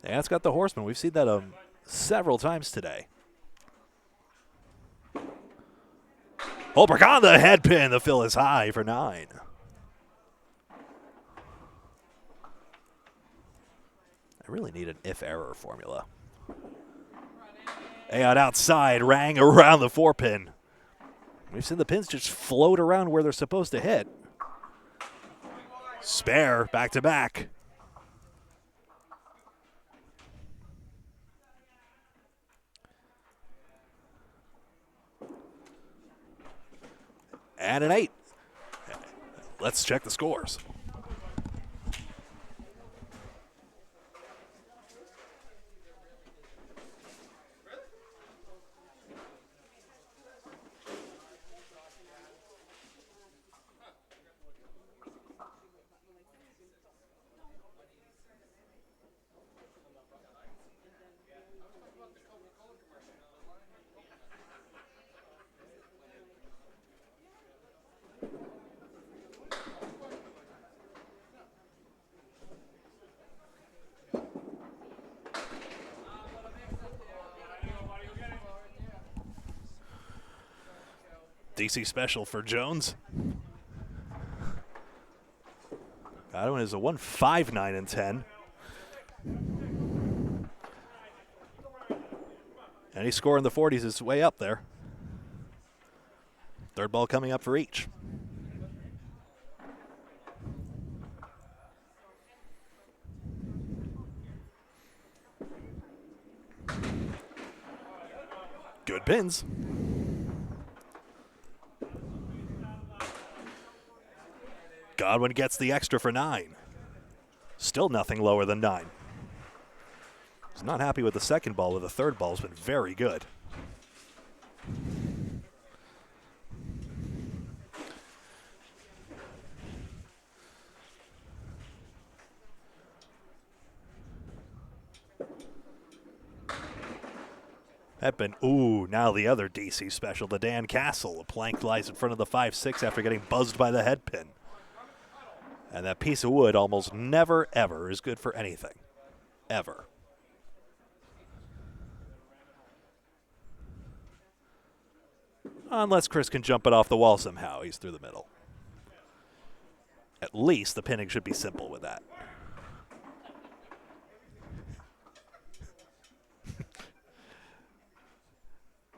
Yeah, it's got the horseman. We've seen that several times today. Holbrook on the head pin. The fill is high for 9. I really need an if-error formula. Ayotte outside, rang around the 4 pin. We've seen the pins just float around where they're supposed to hit. Spare, back to back. And an 8. Let's check the scores. DC special for Jones. Godwin is a 1-5-9 and 10. And he's scoring the 40s. Is way up there. 3rd ball coming up for each. Good pins. Godwin gets the extra for 9. Still nothing lower than 9. He's not happy with the second ball, but the third ball has been very good. Hepburn, ooh, now the other DC special, the Dan Castle. A plank lies in front of the 5-6 after getting buzzed by the head pin. And that piece of wood almost never, ever is good for anything. Ever. Unless Chris can jump it off the wall somehow. He's through the middle. At least the pinning should be simple with that.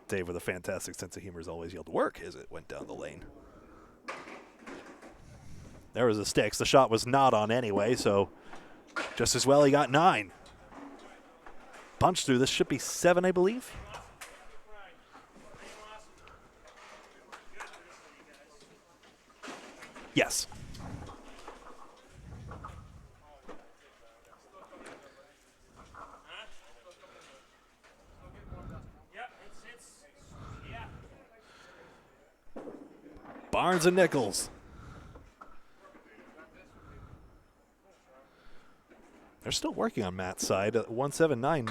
Dave with a fantastic sense of humor has always yelled work as it went down the lane. There was the sticks. The shot was not on anyway, so just as well he got 9. Punch through. This should be 7, I believe. Yes. Barnes and Nichols. They're still working on Matt's side. 179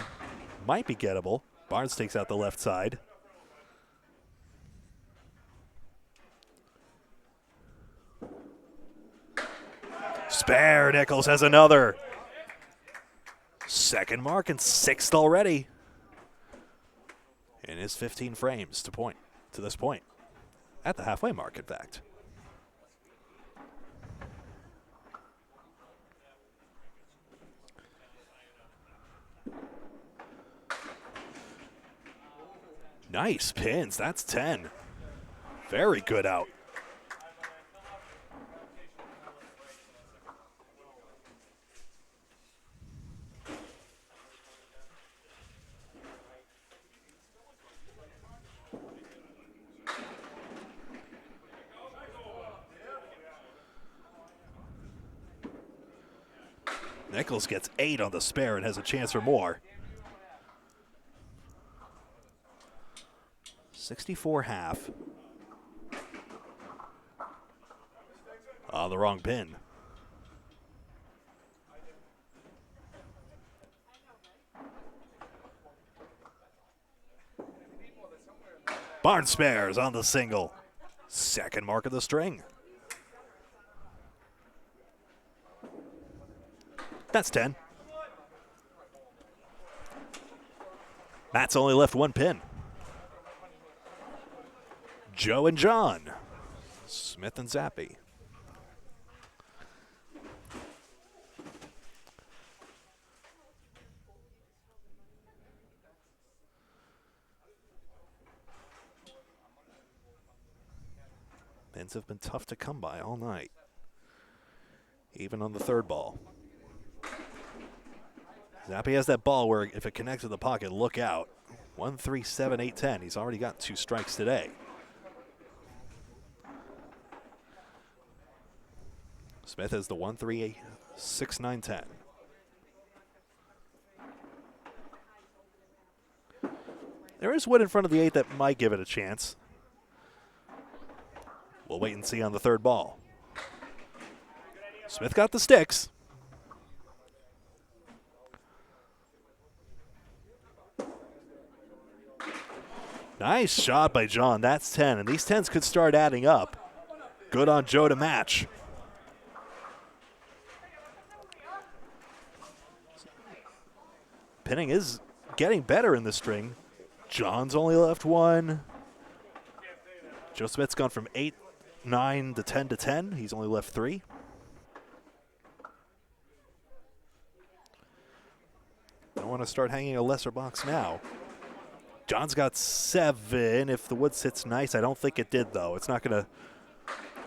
might be gettable. Barnes takes out the left side. Spare. Nichols has another. Second mark and 6th already. In his 15 frames to this point. At the halfway mark, in fact. Nice pins. That's 10. Very good out. Nichols gets 8 on the spare and has a chance for more. 64 half. The wrong pin. Barnes spares on the single. Second mark of the string. That's 10. Matt's only left 1 pin. Joe and John. Smith and Zappi. Pins have been tough to come by all night. Even on the third ball. Zappi has that ball where if it connects to the pocket, look out. 1, 3, 7, 8, 10. He's already got 2 strikes today. Smith has the 1, 3, 6, 9, 10. There is wood in front of the 8 that might give it a chance. We'll wait and see on the third ball. Smith got the sticks. Nice shot by John. That's 10, and these 10s could start adding up. Good on Joe to match. Pinning is getting better in the string. John's only left 1. Joe Smith's gone from 8, 9 to 10 to 10. He's only left 3. Don't want to start hanging a lesser box now. John's got 7. If the wood sits nice, I don't think it did, though. It's not going to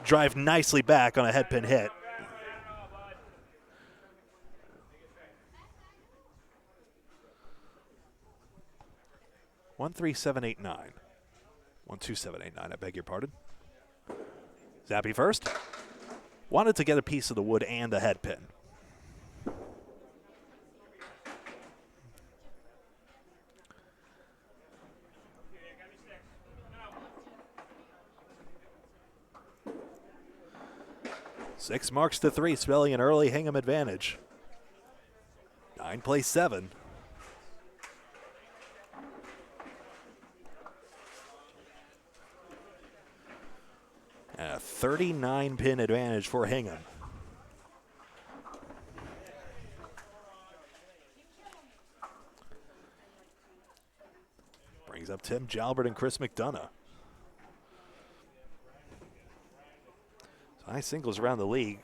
drive nicely back on a head pin hit. One, 3, 7, 8, 9. 1, 2, 7, 8, 9. I beg your pardon. Zappi first. wanted to get a piece of the wood and the head pin. Six marks to 3, spelling an early Hingham advantage. 9 plays 7. And a 39 pin advantage for Hingham. Brings up Tim Jalbert and Chris McDonough. High singles around the league.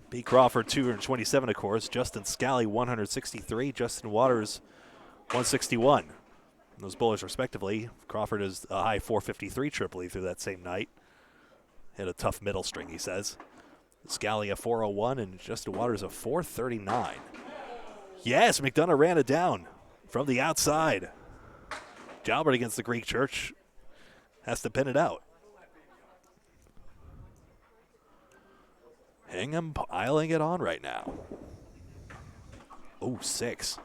B. Crawford, 227, of course. Justin Scally, 163. Justin Waters, 161. And those bowlers, respectively. Crawford is a high 453 triple E through that same night. Hit a tough middle string, he says. Scally a 401 and Justin Waters a 439. Yes, McDonough ran it down from the outside. Jalbert against the Greek Church has to pin it out. Hingham piling it on right now. Oh, 6.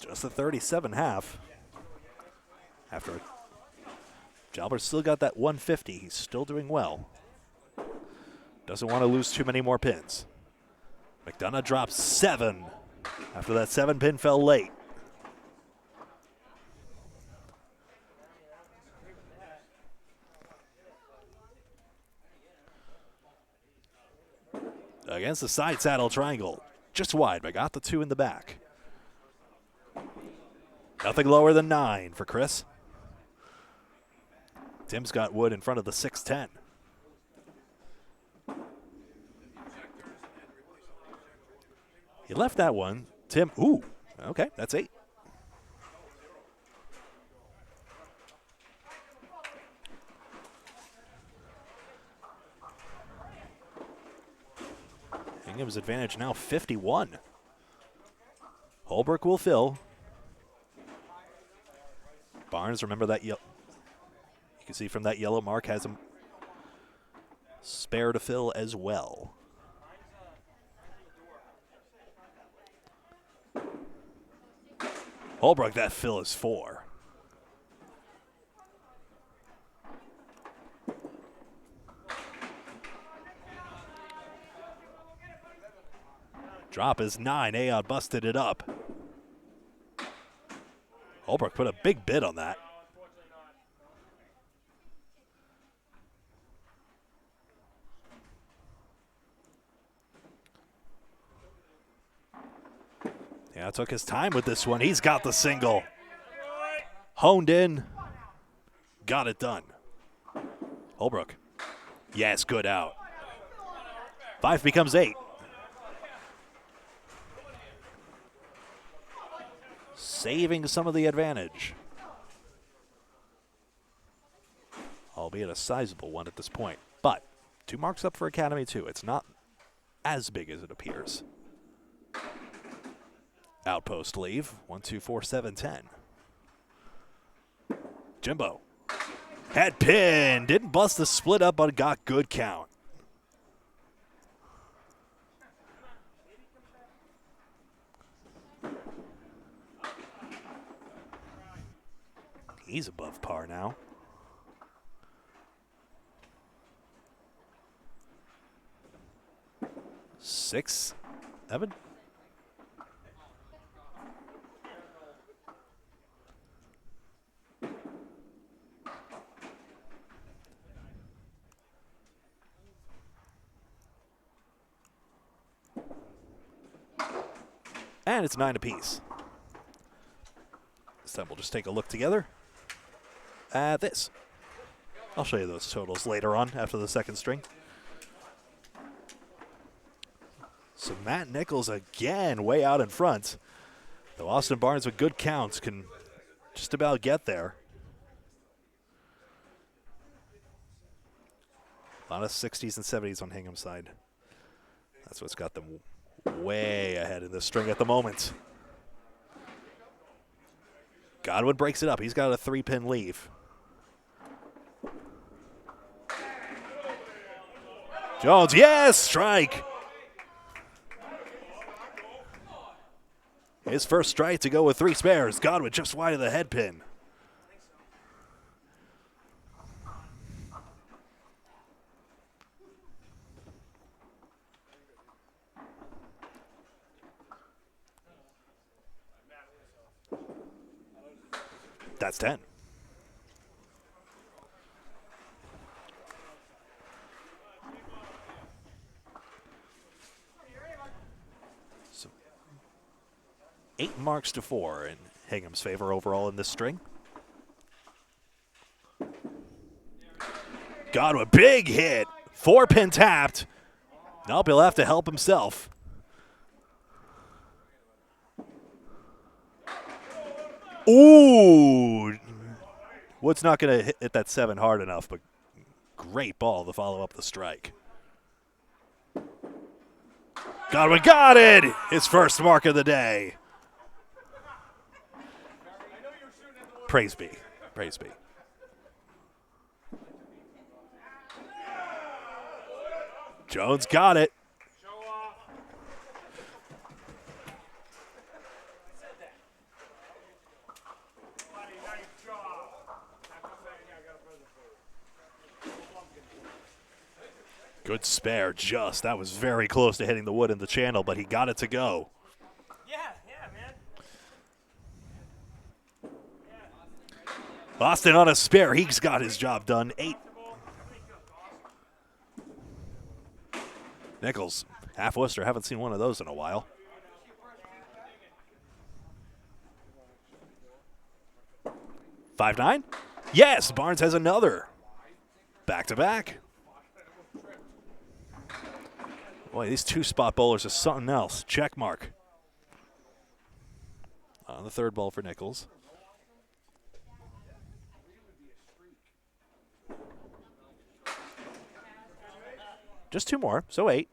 Just a 37.5. After Jalbert's still got that 150. He's still doing well. Doesn't want to lose too many more pins. McDonough drops 7. After that 7 pin fell late. Against the side saddle triangle. Just wide, but got the 2 in the back. Nothing lower than 9 for Chris. Tim's got wood in front of the 610. He left that one. Tim, ooh, okay, that's 8. Hingham's advantage now 51. Holbrook will fill. Barnes, remember that you can see from that yellow mark, has him spare to fill as well. Holbrook, that fill is 4. Drop is 9. Ayotte busted it up. Holbrook put a big bid on that. Yeah, took his time with this one. He's got the single. Honed in. Got it done. Holbrook. Yes, good out. 5 becomes 8. Saving some of the advantage. Albeit a sizable one at this point. But 2 marks up for Academy 2. It's not as big as it appears. Outpost leave. 1, 2, 4, 7, 10. Jimbo. Head pin. Didn't bust the split up, but got good count. He's above par now. Six, Evan. And it's 9 apiece. This time we'll just take a look together at this. I'll show you those totals later on after the second string. So Matt Nichols again way out in front. Though Austin Barnes with good counts can just about get there. A lot of 60s and 70s on Hingham's side. That's what's got them way ahead in the string at the moment. Godwin breaks it up. He's got a 3-pin lead. Jones, yes, strike. His first strike to go with 3 spares. Godwin just wide of the head pin. That's 10. So 8 marks to 4 in Hingham's favor overall in this string. Godwin, big hit. 4-pin tapped. Nope, he'll have to help himself. Ooh. Wood's not going to hit that 7 hard enough, but great ball to follow up the strike. Godwin got it! His first mark of the day. Praise be. Praise be. Jones got it. Good spare, just. That was very close to hitting the wood in the channel, but he got it to go. Yeah, man. Austin on a spare. He's got his job done. 8. Nichols, half Worcester. Haven't seen one of those in a while. $5-9. Yes, Barnes has another. Back-to-back. Boy, these 2-spot bowlers are something else. Check mark. On the 3rd ball for Nichols. Just 2 more, so 8.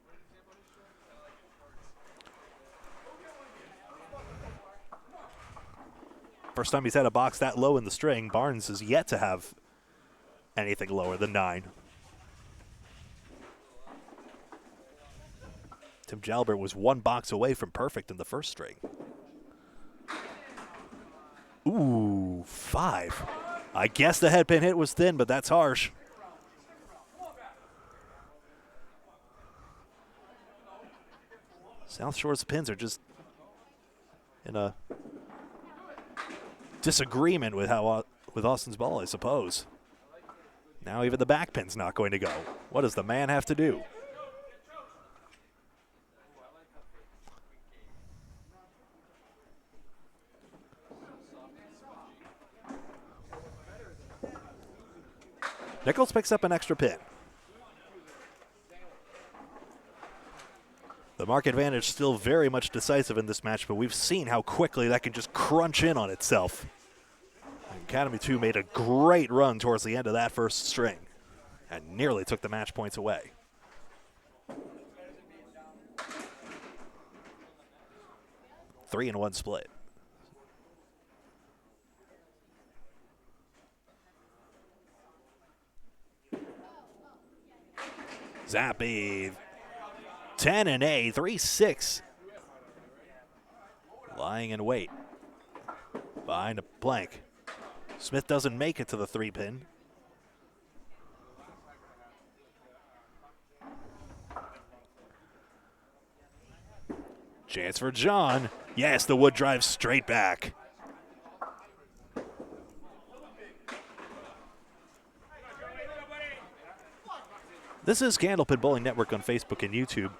First time he's had a box that low in the string. Barnes is yet to have anything lower than 9. Tim Jalbert was 1 box away from perfect in the first string. Ooh, 5. I guess the head pin hit was thin, but that's harsh. South Shore's pins are just in a disagreement with with Austin's ball, I suppose. Now even the back pin's not going to go. What does the man have to do? Nichols picks up an extra pin. The mark advantage still very much decisive in this match, but we've seen how quickly that can just crunch in on itself. Academy 2 made a great run towards the end of that first string and nearly took the match points away. Three and 1 split. Zappi, 10 and 8, 3-6. Lying in wait behind a blank. Smith doesn't make it to the 3-pin. Chance for John. Yes, the wood drives straight back. This is Candlepin Bowling Network on Facebook and YouTube.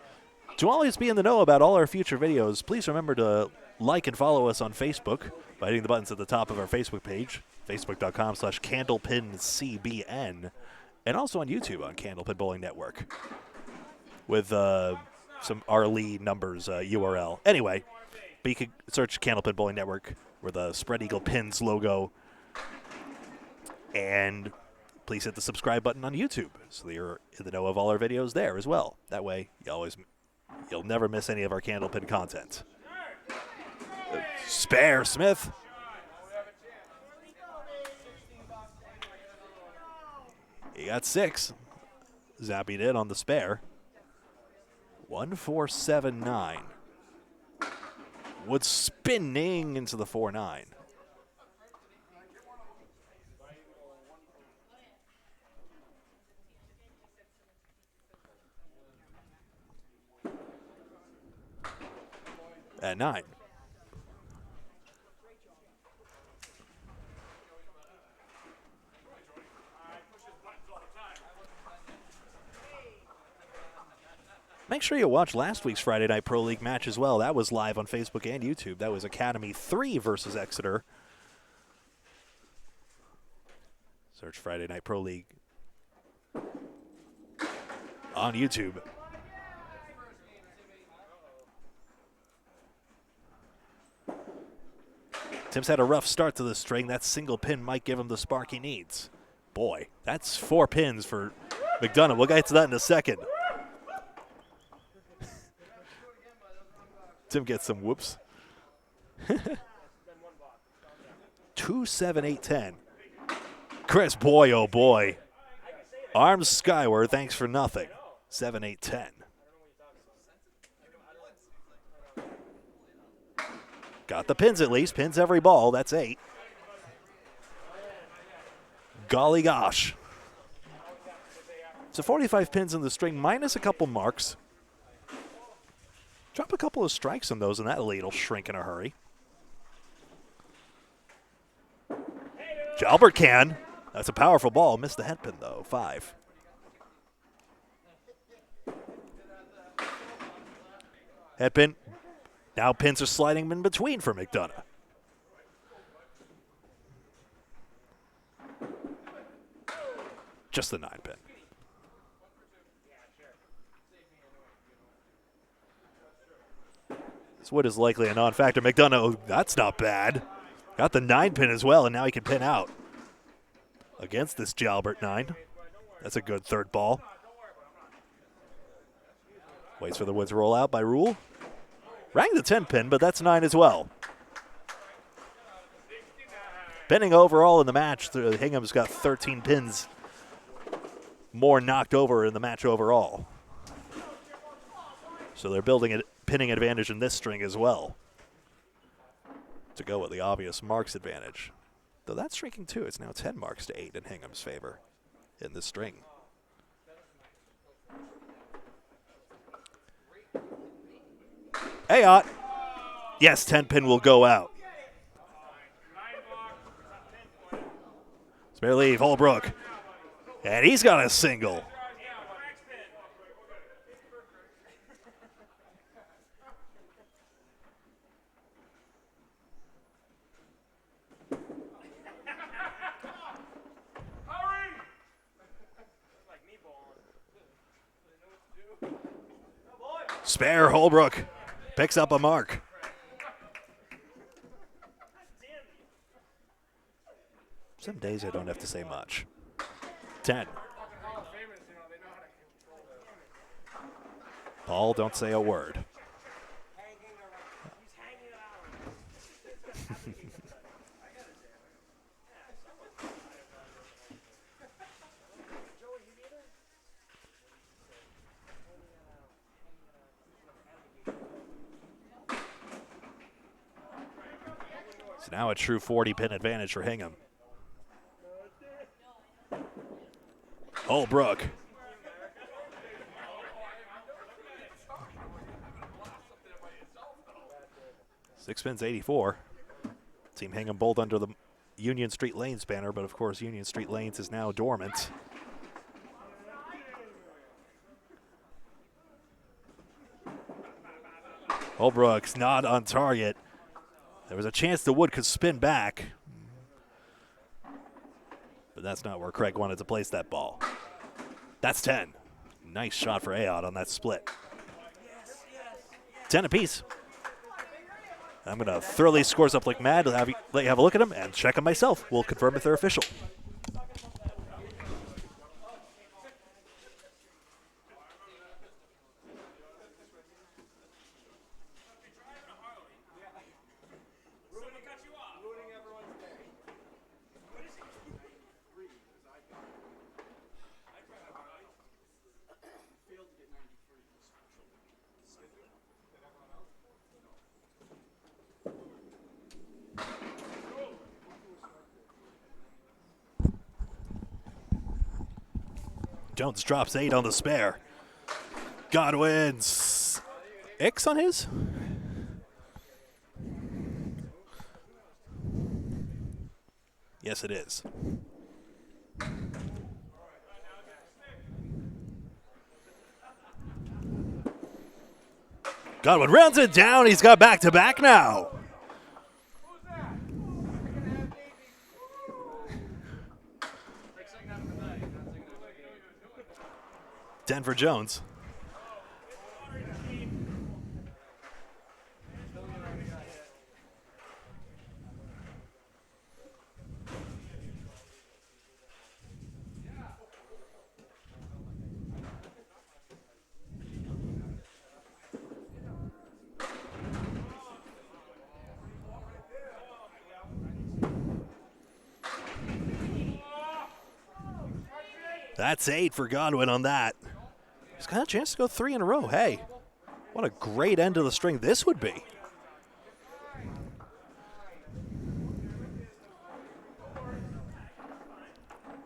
To always be in the know about all our future videos, please remember to like and follow us on Facebook by hitting the buttons at the top of our Facebook page, facebook.com/CandlepinCBN, and also on YouTube on Candlepin Bowling Network with some RLE numbers URL. Anyway, but you can search Candlepin Bowling Network with the Spread Eagle Pins logo, and please hit the subscribe button on YouTube so that you're in the know of all our videos there as well. That way, you always You'll never miss any of our Candlepin content. Spare Smith. He got 6. Zappi did on the spare. 1-4-7-9. Wood spinning into the 4-9. At 9. Make sure you watch last week's Friday Night Pro League match as well. That was live on Facebook and YouTube. That was Academy 3 versus Exeter. Search Friday Night Pro League on YouTube. Tim's had a rough start to this string. That single pin might give him the spark he needs. Boy, that's 4 pins for McDonough. We'll get to that in a second. Tim gets some whoops. 2-7-8-10. Chris, boy, oh boy. Arms skyward, thanks for nothing. 7-8-10. Got the pins at least. Pins every ball. That's 8. Golly gosh. So 45 pins in the string minus a couple marks. Drop a couple of strikes on those and that lead will shrink in a hurry. Jalbert can. That's a powerful ball. Missed the head pin though. 5. Head pin. Now pins are sliding in between for McDonough. Just the 9 pin. This wood is likely a non-factor. McDonough, that's not bad. Got the 9 pin as well, and now he can pin out. Against this Jalbert 9. That's a good third ball. Waits for the woods roll out by rule. Rang the 10 pin, but that's 9 as well. Pinning overall in the match, Hingham's got 13 pins more knocked over in the match overall. So they're building a pinning advantage in this string as well. To go with the obvious marks advantage. Though that's shrinking too. It's now 10 marks to 8 in Hingham's favor in this string. Ayotte. Yes, 10 pin will go out. Spare leave, Holbrook. And he's got a single. Spare Holbrook picks up a mark. Some days I don't have to say much. 10. Paul, don't say a word. So now a true 40-pin advantage for Hingham. Holbrook. Six pins, 84. Team Hingham both under the Union Street Lanes banner, but of course Union Street Lanes is now dormant. Holbrook's not on target. There was a chance the wood could spin back. But that's not where Craig wanted to place that ball. That's 10. Nice shot for Ayotte on that split. 10 apiece. I'm going to throw these scores up like mad, let you have a look at them, and check them myself. We'll confirm if they're official. Jones drops 8 on the spare. Godwin's X on his? Yes, it is. Godwin rounds it down. He's got back-to-back now. Denver Jones. That's 8 for Godwin on that. He's got a chance to go 3 in a row. Hey, what a great end to the string this would be.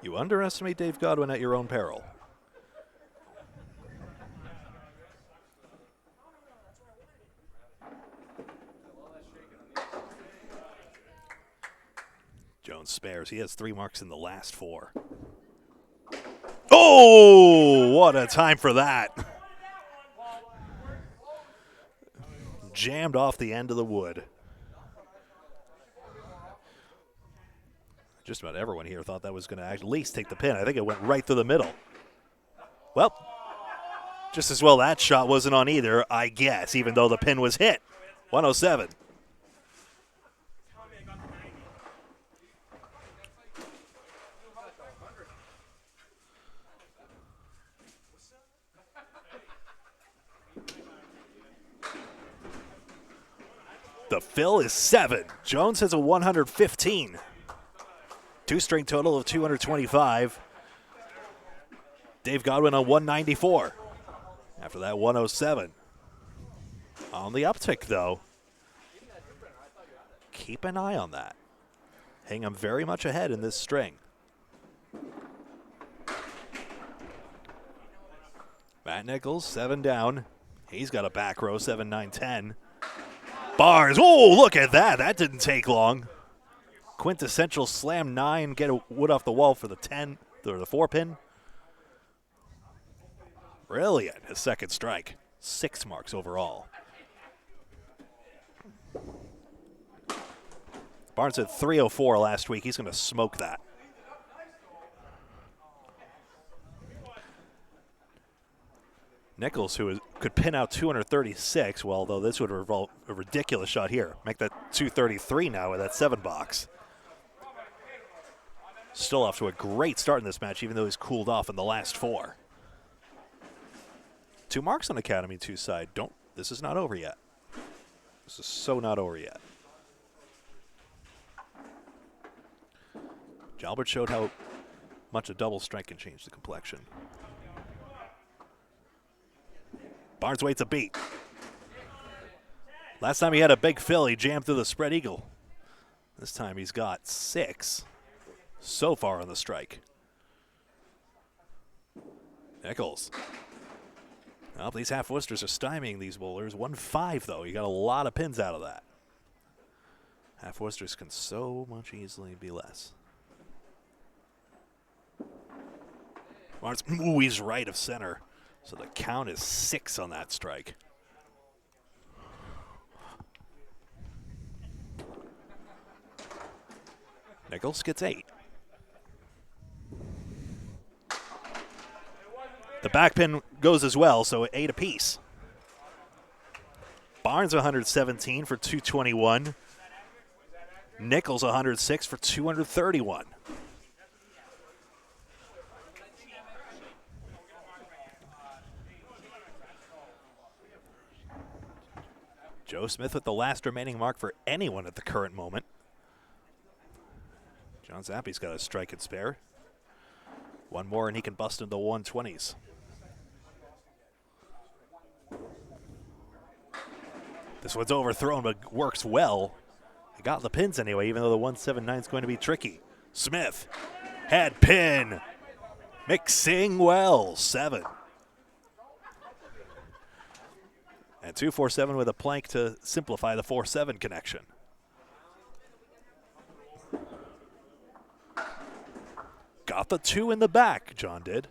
You underestimate Dave Godwin at your own peril. Jones spares. He has 3 marks in the last 4. Oh, what a time for that. Jammed off the end of the wood. Just about everyone here thought that was going to at least take the pin. I think it went right through the middle. Well, just as well that shot wasn't on either, I guess, even though the pin was hit. 107. The fill is 7. Jones has a 115. 2-string total of 225. Dave Godwin on 194. After that, 107. On the uptick, though. Keep an eye on that. Hingham very much ahead in this string. Matt Nichols, 7 down. He's got a back row, 7, 9, 10. Barnes, oh, look at that. That didn't take long. Quintessential slam 9, get a wood off the wall for the 10, or the 4 pin. Brilliant, his second strike. 6 marks overall. Barnes had 304 last week. He's going to smoke that. Nichols, who could pin out 236, well, though this would revolve a ridiculous shot here. Make that 233 now with that 7 box. Still off to a great start in this match, even though he's cooled off in the last 4. 2 marks on Academy 2 side. This is not over yet. This is so not over yet. Jalbert showed how much a double strike can change the complexion. Barnes waits a beat. Last time he had a big fill, he jammed through the spread eagle. This time he's got 6 so far on the strike. Nichols. Well, these half Worcesters are stymieing these bowlers. 1-5, though. You got a lot of pins out of that. Half Worcesters can so much easily be less. Barnes, ooh, he's right of center. So the count is 6 on that strike. Nichols gets 8. The back pin goes as well, so 8 apiece. Barnes 117 for 221. Nichols 106 for 231. Joe Smith with the last remaining mark for anyone at the current moment. John Zappi's got a strike and spare. 1 more and he can bust into the 120s. This one's overthrown but works well. He got the pins anyway, even though the 179 is going to be tricky. Smith, head pin. Mixing well, 7. And 2-4-7 with a plank to simplify the 4-7 connection. Got the 2 in the back, John did.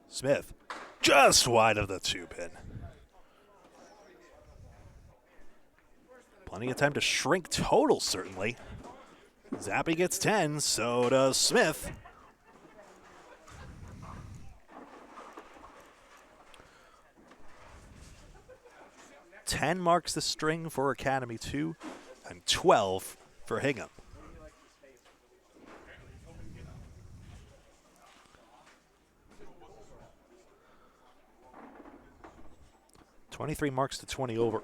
Smith, just wide of the 2-pin. Plenty of time to shrink total, certainly. Zappi gets 10, so does Smith. $10 marks the string for Academy 2, and 12 for Hingham. $23 marks to 20 over.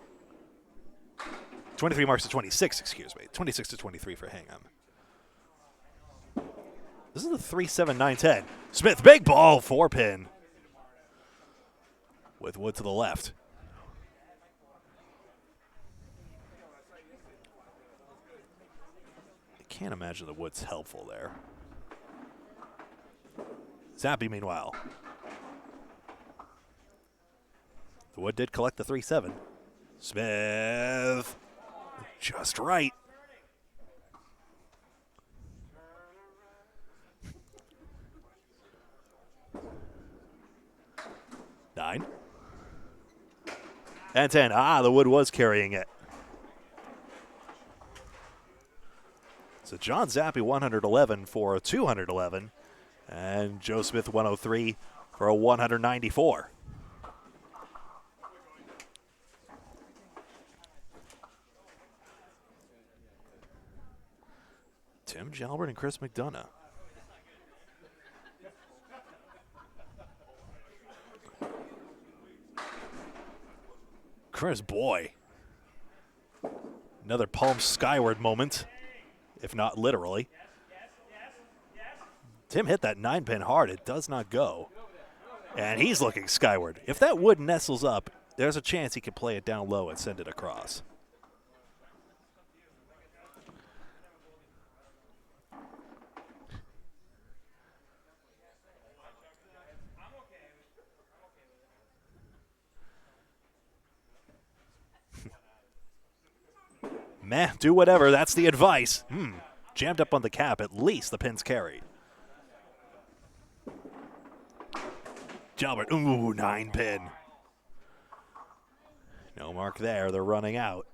23 marks to 26, excuse me. 26 to 23 for Hingham. This is the 3-7-9-10. Smith, big ball, 4-pin. With Wood to the left. I can't imagine the Wood's helpful there. Zappi, meanwhile. The Wood did collect the 3-7. Smith, just right. Nine. And 10. The Wood was carrying it. So John Zappi 111 for a 211. And Joe Smith 103 for a 194. Tim Jalbert and Chris McDonough. Chris, boy. Another palm skyward moment, if not literally. Tim hit that 9-pin hard. It does not go. And he's looking skyward. If that Wood nestles up, there's a chance he can play it down low and send it across. Meh, do whatever. That's the advice. Jammed up on the cap. At least the pin's carried. Jalbert, 9-pin. No mark there. They're running out.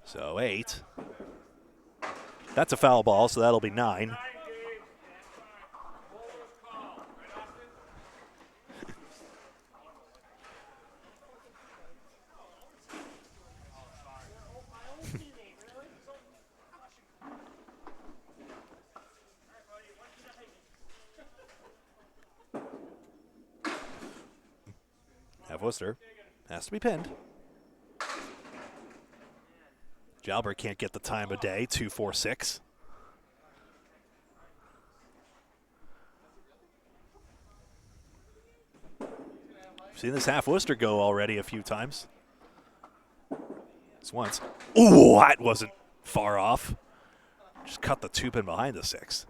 So 8. That's a foul ball, so that'll be 9. Worcester has to be pinned. Jalbert can't get the time of day, 2-4-6. Seen this half Worcester go already a few times. Just once. Ooh, that wasn't far off. Just cut the 2-pin behind the 6.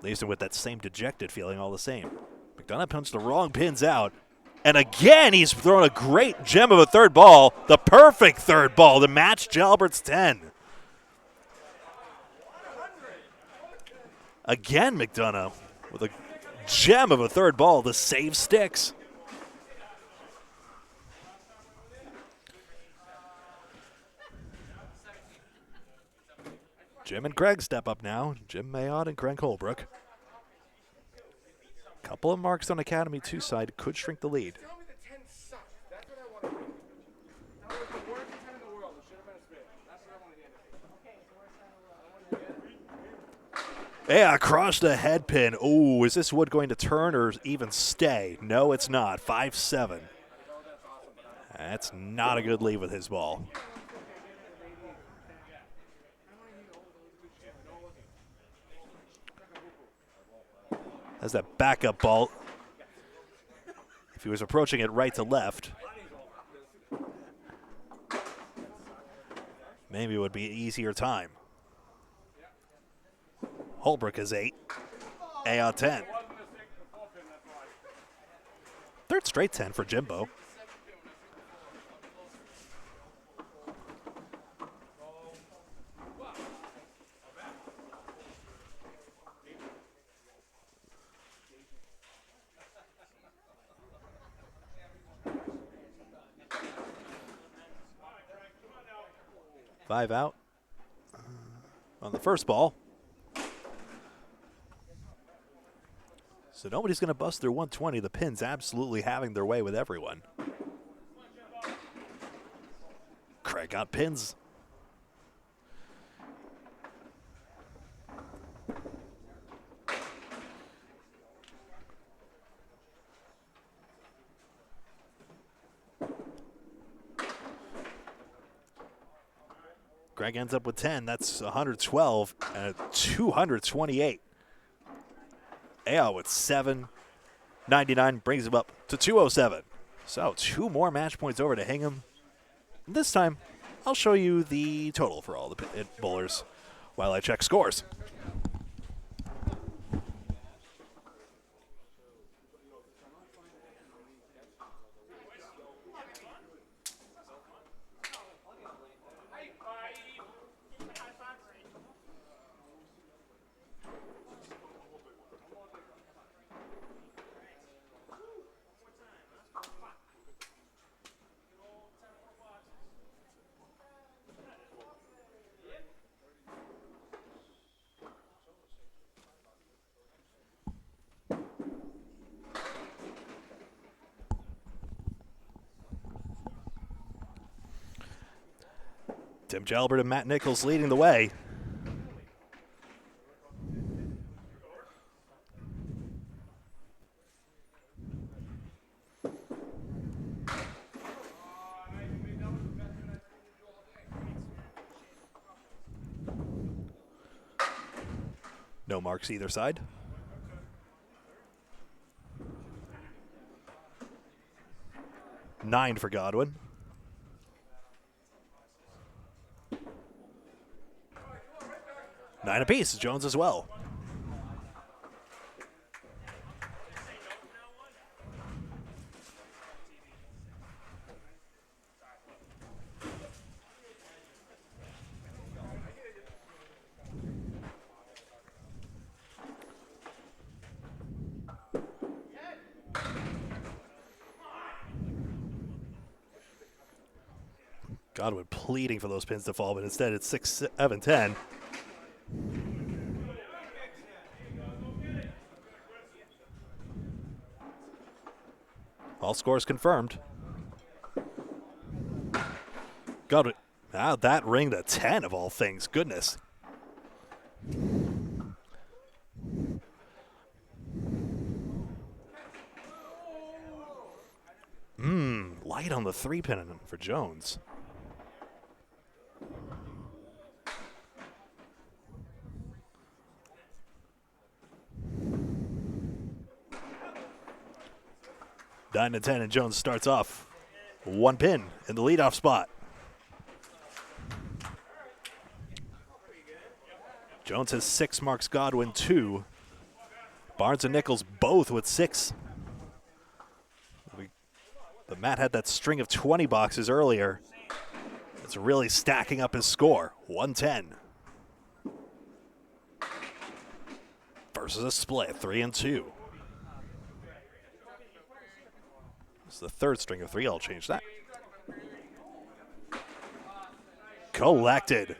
Leaves him with that same dejected feeling all the same. McDonough punched the wrong pins out. And again, he's thrown a great gem of a third ball. The perfect third ball to match Jalbert's 10. Again, McDonough with a gem of a third ball to save sticks. Jim and Craig step up now. Jim Ayotte and Craig Holbrook. Couple of marks on Academy 2 side could shrink the lead. Yeah, across the head pin. Oh, is this Wood going to turn or even stay? No, it's not. 5-7. That's not a good lead with his ball. Has that backup ball. If he was approaching it right to left, maybe it would be an easier time. Holbrook is 8. Ayotte 10. Third straight 10 for Jimbo. Five out on the first ball. So nobody's going to bust their 120. The Pins absolutely having their way with everyone. Craig got pins. Greg ends up with 10. That's 112 and 228. Ayotte with 799 brings him up to 207. So 2 more match points over to Hingham. This time, I'll show you the total for all the bowlers while I check scores. Tim Jalbert and Matt Nichols leading the way. No marks either side. Nine for Godwin. Nine apiece, Jones as well. Godwin pleading for those pins to fall, but instead it's 6, 7, 10. All scores confirmed. Godwin, now that ring to 10 of all things, goodness. Light on the 3-pin for Jones. Nine to 10, and Jones starts off 1 pin in the leadoff spot. Jones has 6 marks, Godwin 2. Barnes and Nichols both with 6. But Matt had that string of 20 boxes earlier. It's really stacking up his score. 110. Versus a split, 3 and 2. It's the third string of 3. I'll change that. Collected.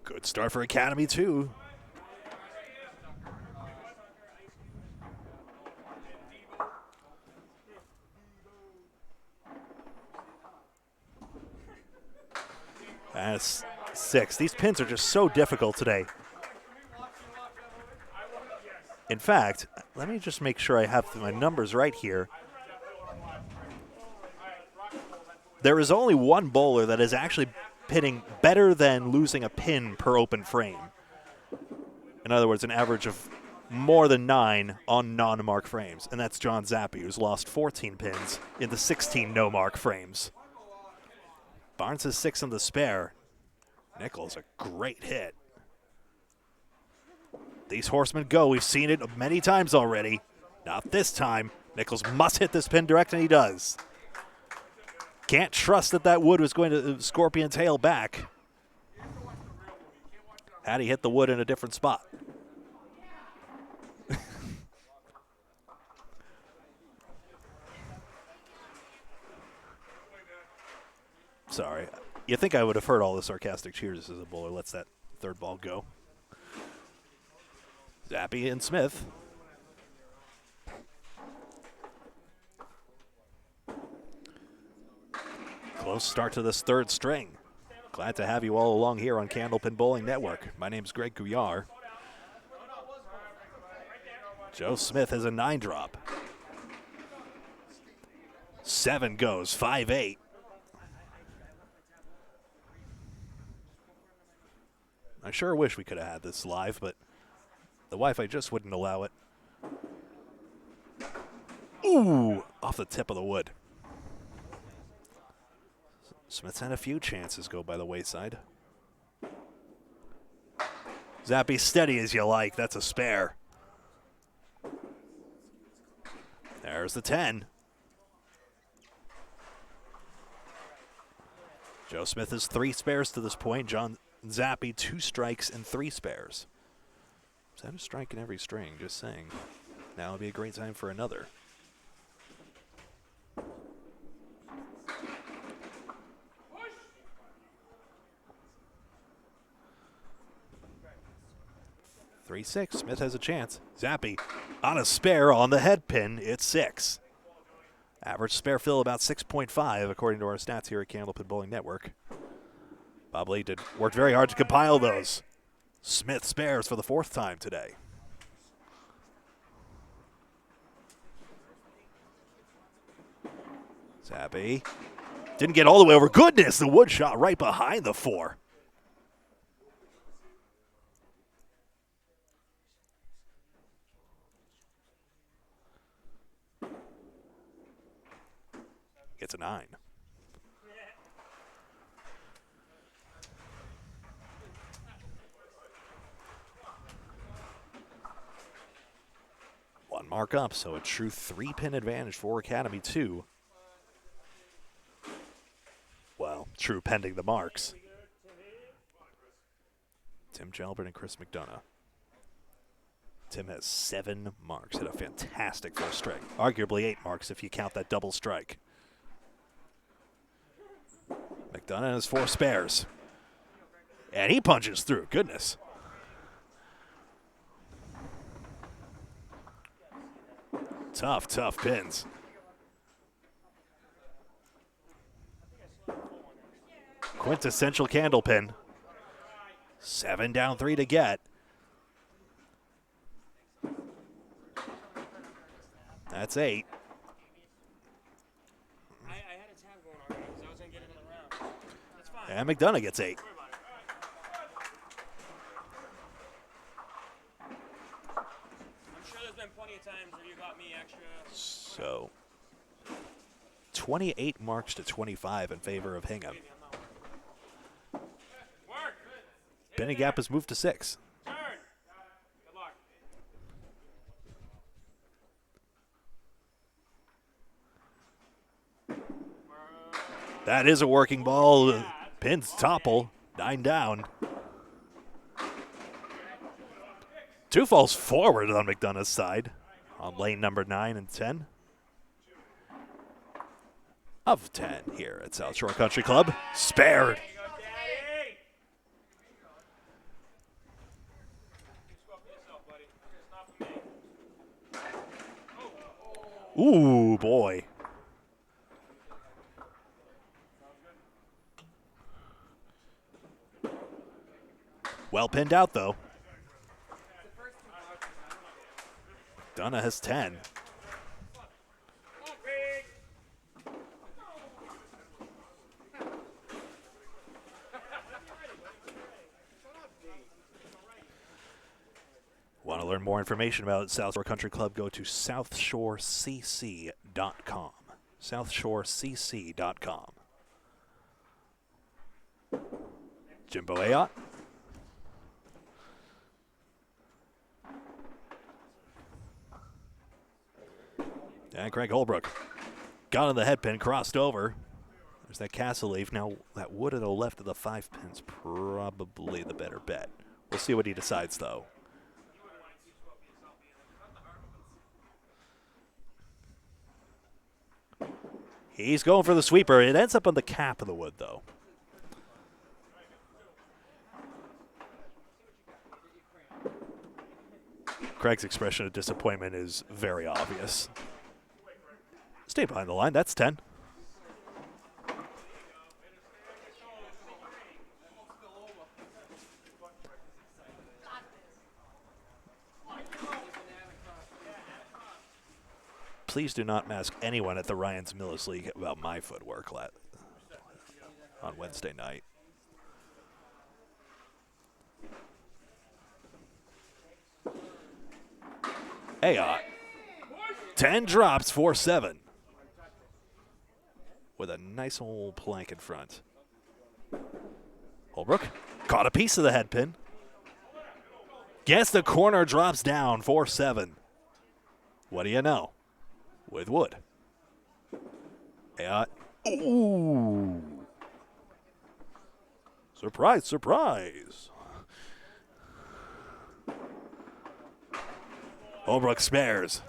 Good start for Academy, too. That's 6. These pins are just so difficult today. In fact, let me just make sure I have my numbers right here. There is only one bowler that is actually pitting better than losing a pin per open frame. In other words, an average of more than 9 on non-mark frames. And that's John Zappi, who's lost 14 pins into 16 no-mark frames. Barnes has 6 in the spare. Nichols, a great hit. These horsemen go. We've seen it many times already. Not this time. Nichols must hit this pin direct, and he does. Can't trust that wood was going to scorpion tail back. Had he hit the wood in a different spot. Sorry. You think I would have heard all the sarcastic cheers as a bowler lets that third ball go. Zappi and Smith. Close start to this third string. Glad to have you all along here on Candlepin Bowling Network. My name's Greg Gouillart. Joe Smith has a 9-drop. 7 goes, 5-8. I sure wish we could have had this live, but the Wi-Fi just wouldn't allow it. Ooh, off the tip of the wood. Smith's had a few chances go by the wayside. Zappi steady as you like. That's a spare. There's the 10. Joe Smith has 3 spares to this point. John Zappi 2 strikes and 3 spares. Is that a strike in every string? Just saying. Now would be a great time for another. Three, 6. Smith has a chance. Zappi on a spare on the head pin. It's 6. Average spare fill about 6.5 according to our stats here at Candlepin Bowling Network. Bob Lee worked very hard to compile those. Smith spares for the 4th time today. Zappi didn't get all the way over. Goodness, the wood shot right behind the 4. Gets a 9. One mark up, so a true 3-pin advantage for Academy 2. Well, true pending the marks. Tim Jalbert and Chris McDonough. Tim has 7 marks. Hit a fantastic first string. Arguably 8 marks if you count that double strike. McDonough has 4 spares. And he punches through. Goodness. Tough, tough pins. Quintessential Candlepin. 7 down, 3 to get. That's 8. I had a tab going on because I was going to get another round. That's fine. And McDonough gets 8. I'm sure there's been plenty of times where you got me extra. So, 28 marks to 25 in favor of Hingham. Pinning gap has moved to 6. Turn. Good luck. That is a working ball. Pins topple. 9 down. 2 falls forward on McDonough's side on lane number 9 and 10 of 10 here at South Shore Country Club. Spared. Ooh, boy. Well pinned out, though. McDonough has 10. Want to learn more information about South Shore Country Club, go to southshorecc.com. southshorecc.com. Jimbo Ayotte. And Craig Holbrook got on the head pin, crossed over. There's that castle leaf. Now, that wood to the left of the 5 pin's probably the better bet. We'll see what he decides, though. He's going for the sweeper. It ends up on the cap of the wood, though. Craig's expression of disappointment is very obvious. Stay behind the line. That's 10. Please do not ask anyone at the Ryan's Millis League about my footwork on Wednesday night. Ayotte. 10 drops, 4-7. With a nice old plank in front. Holbrook caught a piece of the head pin. Gets the corner, drops down, 4-7. What do you know? With wood. Ayotte. Ooh. Surprise, surprise. Holbrook spares.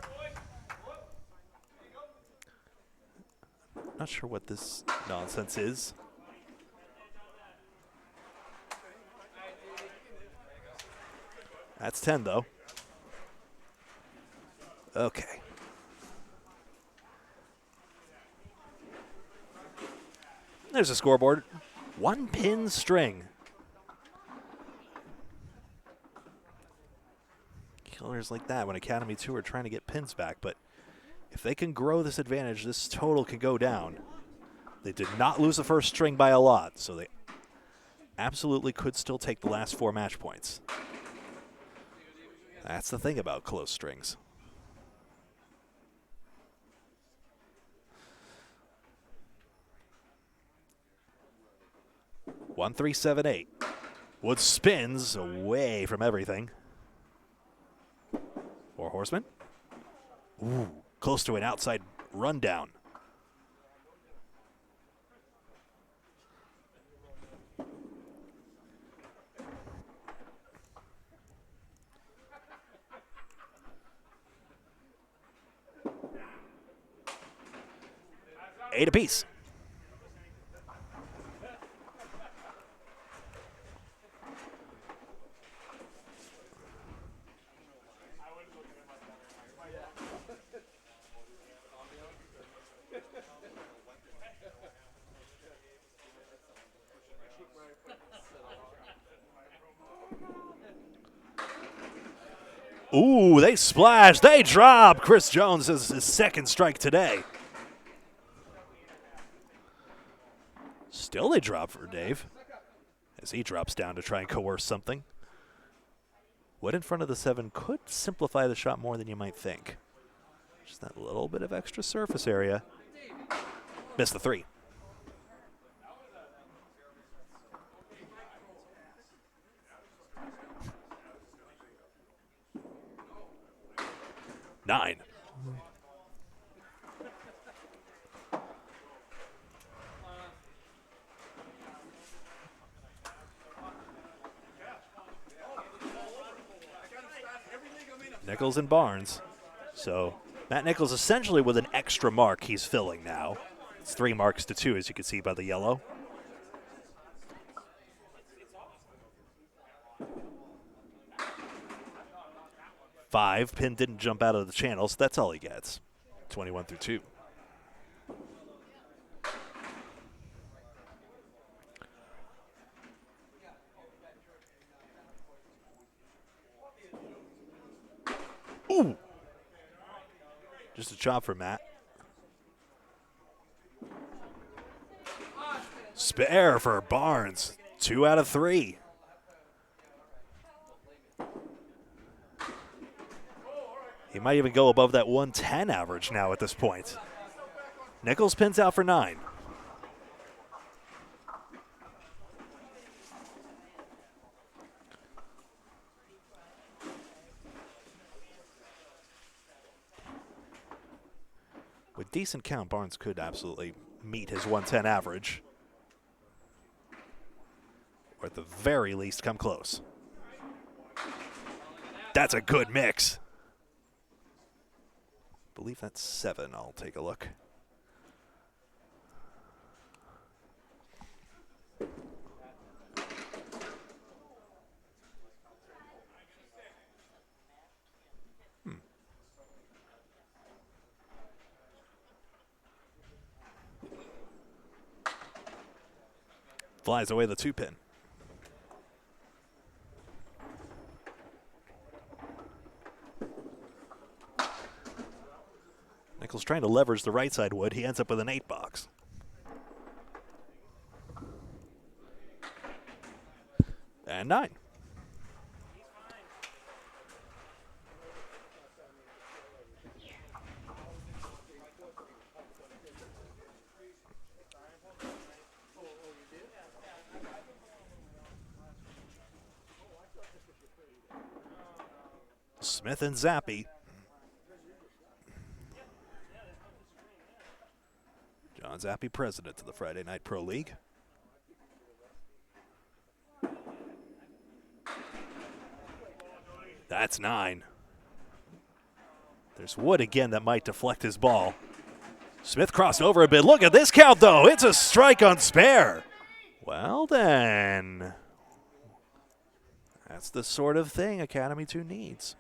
Not sure what this nonsense is. That's 10, though. Okay. There's a scoreboard. 1 pin string. Killers like that when Academy 2 are trying to get pins back, but if they can grow this advantage, this total can go down. They did not lose the first string by a lot, so they absolutely could still take the last 4 match points. That's the thing about close strings. One, 3, 7, 8. Wood spins away from everything. 4 horsemen. Ooh, close to an outside rundown. Eight apiece. Ooh, they splash. They drop. Chris Jones is his second strike today. Still they drop for Dave as he drops down to try and coerce something. Wood in front of the 7 could simplify the shot more than you might think. Just that little bit of extra surface area. Missed the 3. Nine. Nichols and Barnes. So Matt Nichols essentially with an extra mark he's filling now. It's 3 marks to 2, as you can see by the yellow. Five. Pin didn't jump out of the channel, so that's all he gets. 21 through 2. Ooh. Just a chop for Matt. Spare for Barnes. 2 out of 3. might even go above that 110 average now at this point. Nichols pins out for 9. With decent count, Barnes could absolutely meet his 110 average. Or at the very least, come close. That's a good mix. I believe that's 7. I'll take a look. Flies away the 2-pin. Nichols trying to leverage the right side wood. He ends up with an 8 box. And 9. Smith and Zappi. John Zappi, president of the Friday Night Pro League. That's 9. There's wood again that might deflect his ball. Smith crossed over a bit. Look at this count, though. It's a strike on spare. Well, then. That's the sort of thing Academy 2 needs.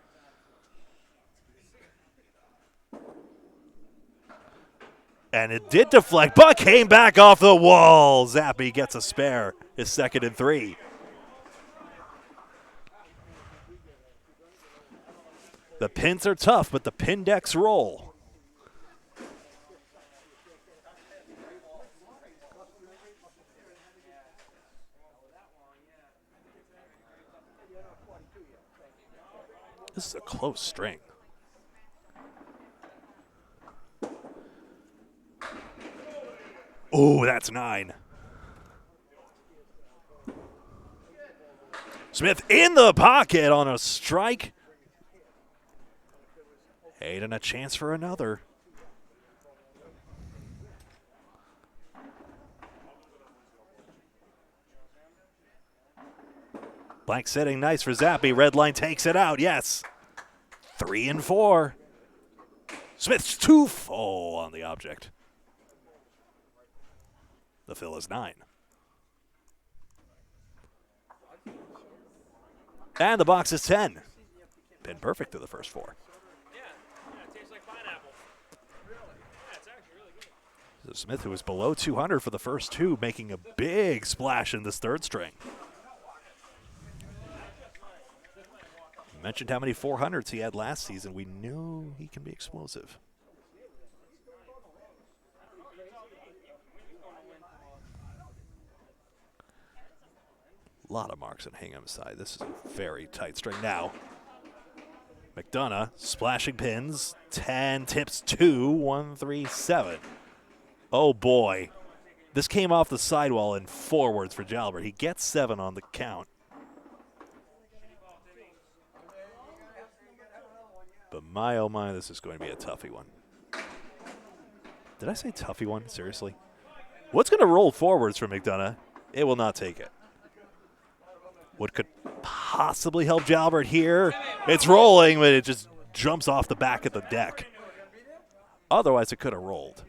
And it did deflect, but came back off the wall. Zappi gets a spare, his 2nd and 3. The pins are tough, but the pin decks roll. This is a close string. Oh, that's 9. Smith in the pocket on a strike. 8 and a chance for another. Blank setting nice for Zappi. Red line takes it out. Yes. 3 and 4. Smith's too full on the object. The fill is 9. And the box is 10. Pin perfect to the first 4. Yeah, it tastes like pineapple. Really? Yeah, it's actually really good. So Smith, who was below 200 for the first 2, making a big splash in this 3rd string. Mentioned how many 400s he had last season. We knew he can be explosive. A lot of marks on Hingham's side. This is a very tight string now. McDonough splashing pins. 10 tips 2, 1, 3, 7. Oh boy. This came off the sidewall and forwards for Jalbert. He gets 7 on the count. But my oh my, this is going to be a toughie one. Did I say toughie one? Seriously? What's going to roll forwards for McDonough? It will not take it. What could possibly help Jalbert here? It's rolling, but it just jumps off the back of the deck. Otherwise, it could have rolled.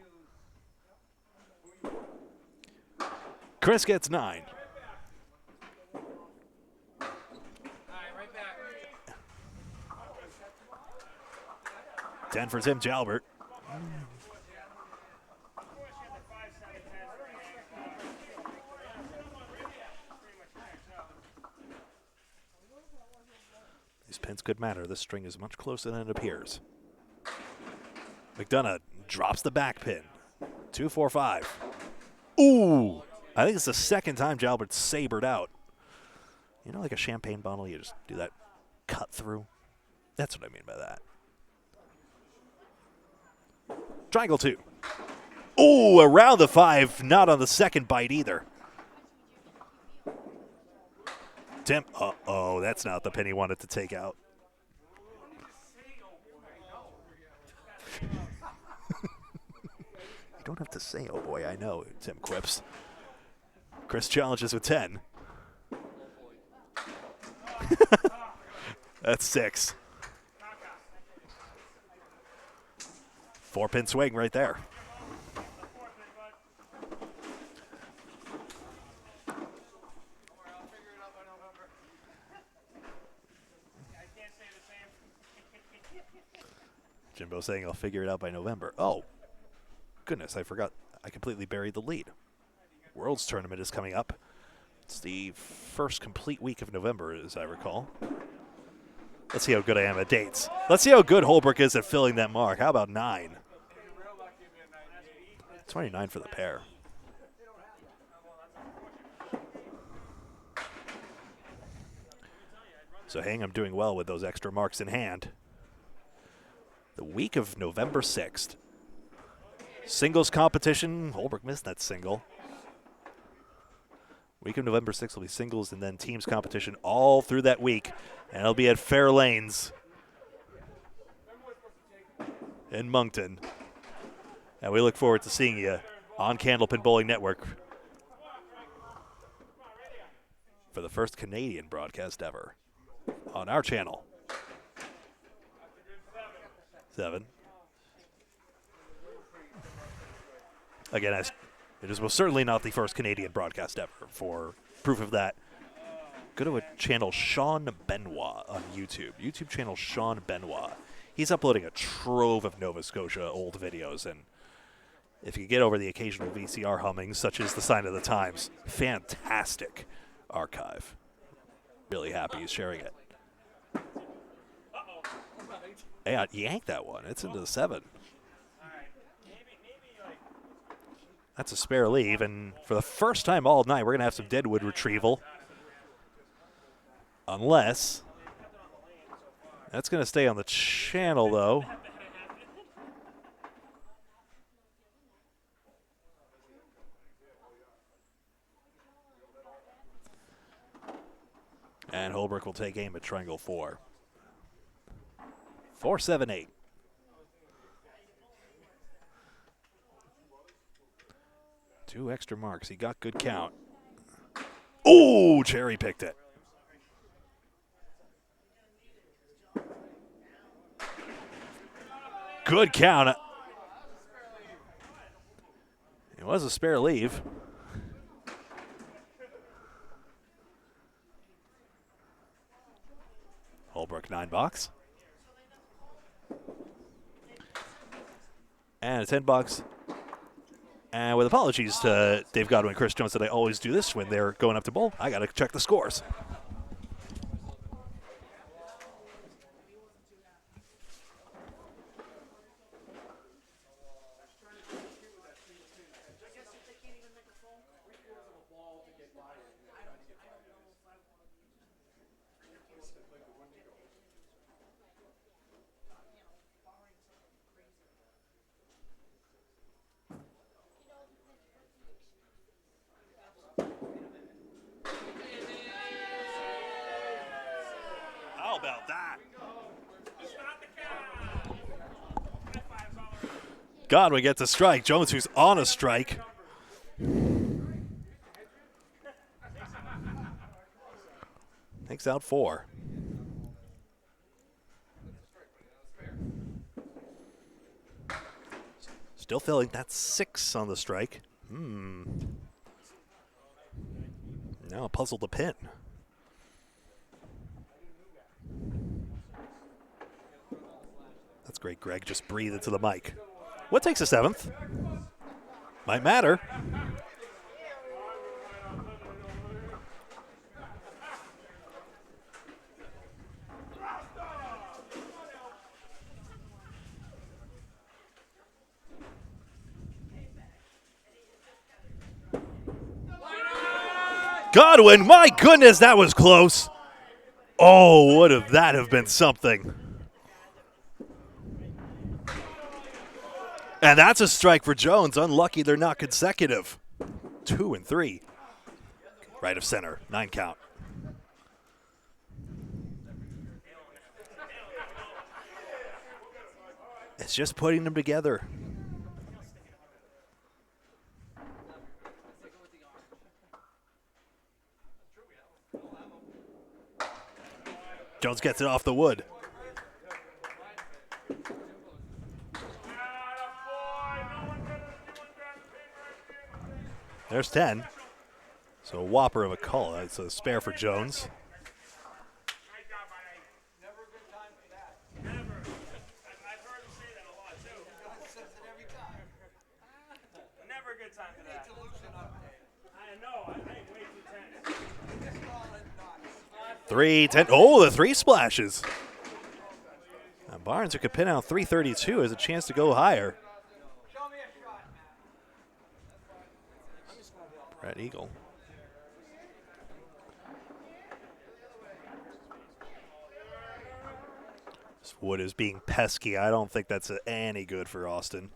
Chris gets 9. Ten for Tim Jalbert. These pins could matter. This string is much closer than it appears. McDonough drops the back pin. 2, 4, 5. Ooh! I think it's the second time Jalbert sabered out. You know, like a champagne bottle, you just do that cut through? That's what I mean by that. Triangle 2. Ooh, around the 5. Not on the second bite either. Tim. Uh-oh, that's not the pin he wanted to take out. You don't have to say, oh boy, I know, Tim quips. Chris challenges with 10. That's 6. 4-pin swing right there. Jimbo saying I'll figure it out by November. Oh, goodness, I forgot. I completely buried the lead. Worlds Tournament is coming up. It's the first complete week of November, as I recall. Let's see how good I am at dates. Let's see how good Holbrook is at filling that mark. How about 9? 29 for the pair. So Hingham doing well with those extra marks in hand. The week of November 6th. Singles competition. Holbrook missed that single. Week of November 6th will be singles and then teams competition all through that week. And it'll be at Fair Lanes in Moncton. And we look forward to seeing you on Candlepin Bowling Network for the first Canadian broadcast ever on our channel. 7. Again, it is most certainly not the first Canadian broadcast ever. For proof of that, go to a channel, Sean Benoit, on YouTube. YouTube channel Sean Benoit. He's uploading a trove of Nova Scotia old videos, and if you get over the occasional VCR humming, such as the Sign of the Times, fantastic archive. Really happy he's sharing it. Ayotte yanked that one. It's into the 7. That's a spare leave, and for the first time all night, we're going to have some deadwood retrieval. Unless that's going to stay on the channel, though. And Holbrook will take aim at Triangle 4. 4-7-8. Two extra marks. He got good count. Oh, cherry picked it. Good count. It was a spare leave. Holbrook 9 box. And a 10 box. And with apologies to Dave Godwin and Chris Jones that I always do this when they're going up to bowl, I got to check the scores. How about that? Godwin gets a strike. Jones, who's on a strike. Takes out 4. Still filling. That's 6 on the strike. Now puzzle to pin. That's great, Greg. Just breathe into the mic. What takes a 7th? Might matter. Godwin, my goodness, that was close. Oh, would have that have been something. And that's a strike for Jones. Unlucky they're not consecutive. 2 and 3. Right of center. 9 count. It's just putting them together. Jones gets it off the wood. There's 10. So a whopper of a call. That's a spare for Jones. Never a good time for that. I know. I ain't way too tense. 3-10. Oh, the 3 splashes. Now Barnes, who could pin out 332, has a chance to go higher. Brett Eagle. This wood is being pesky. I don't think that's any good for Austin.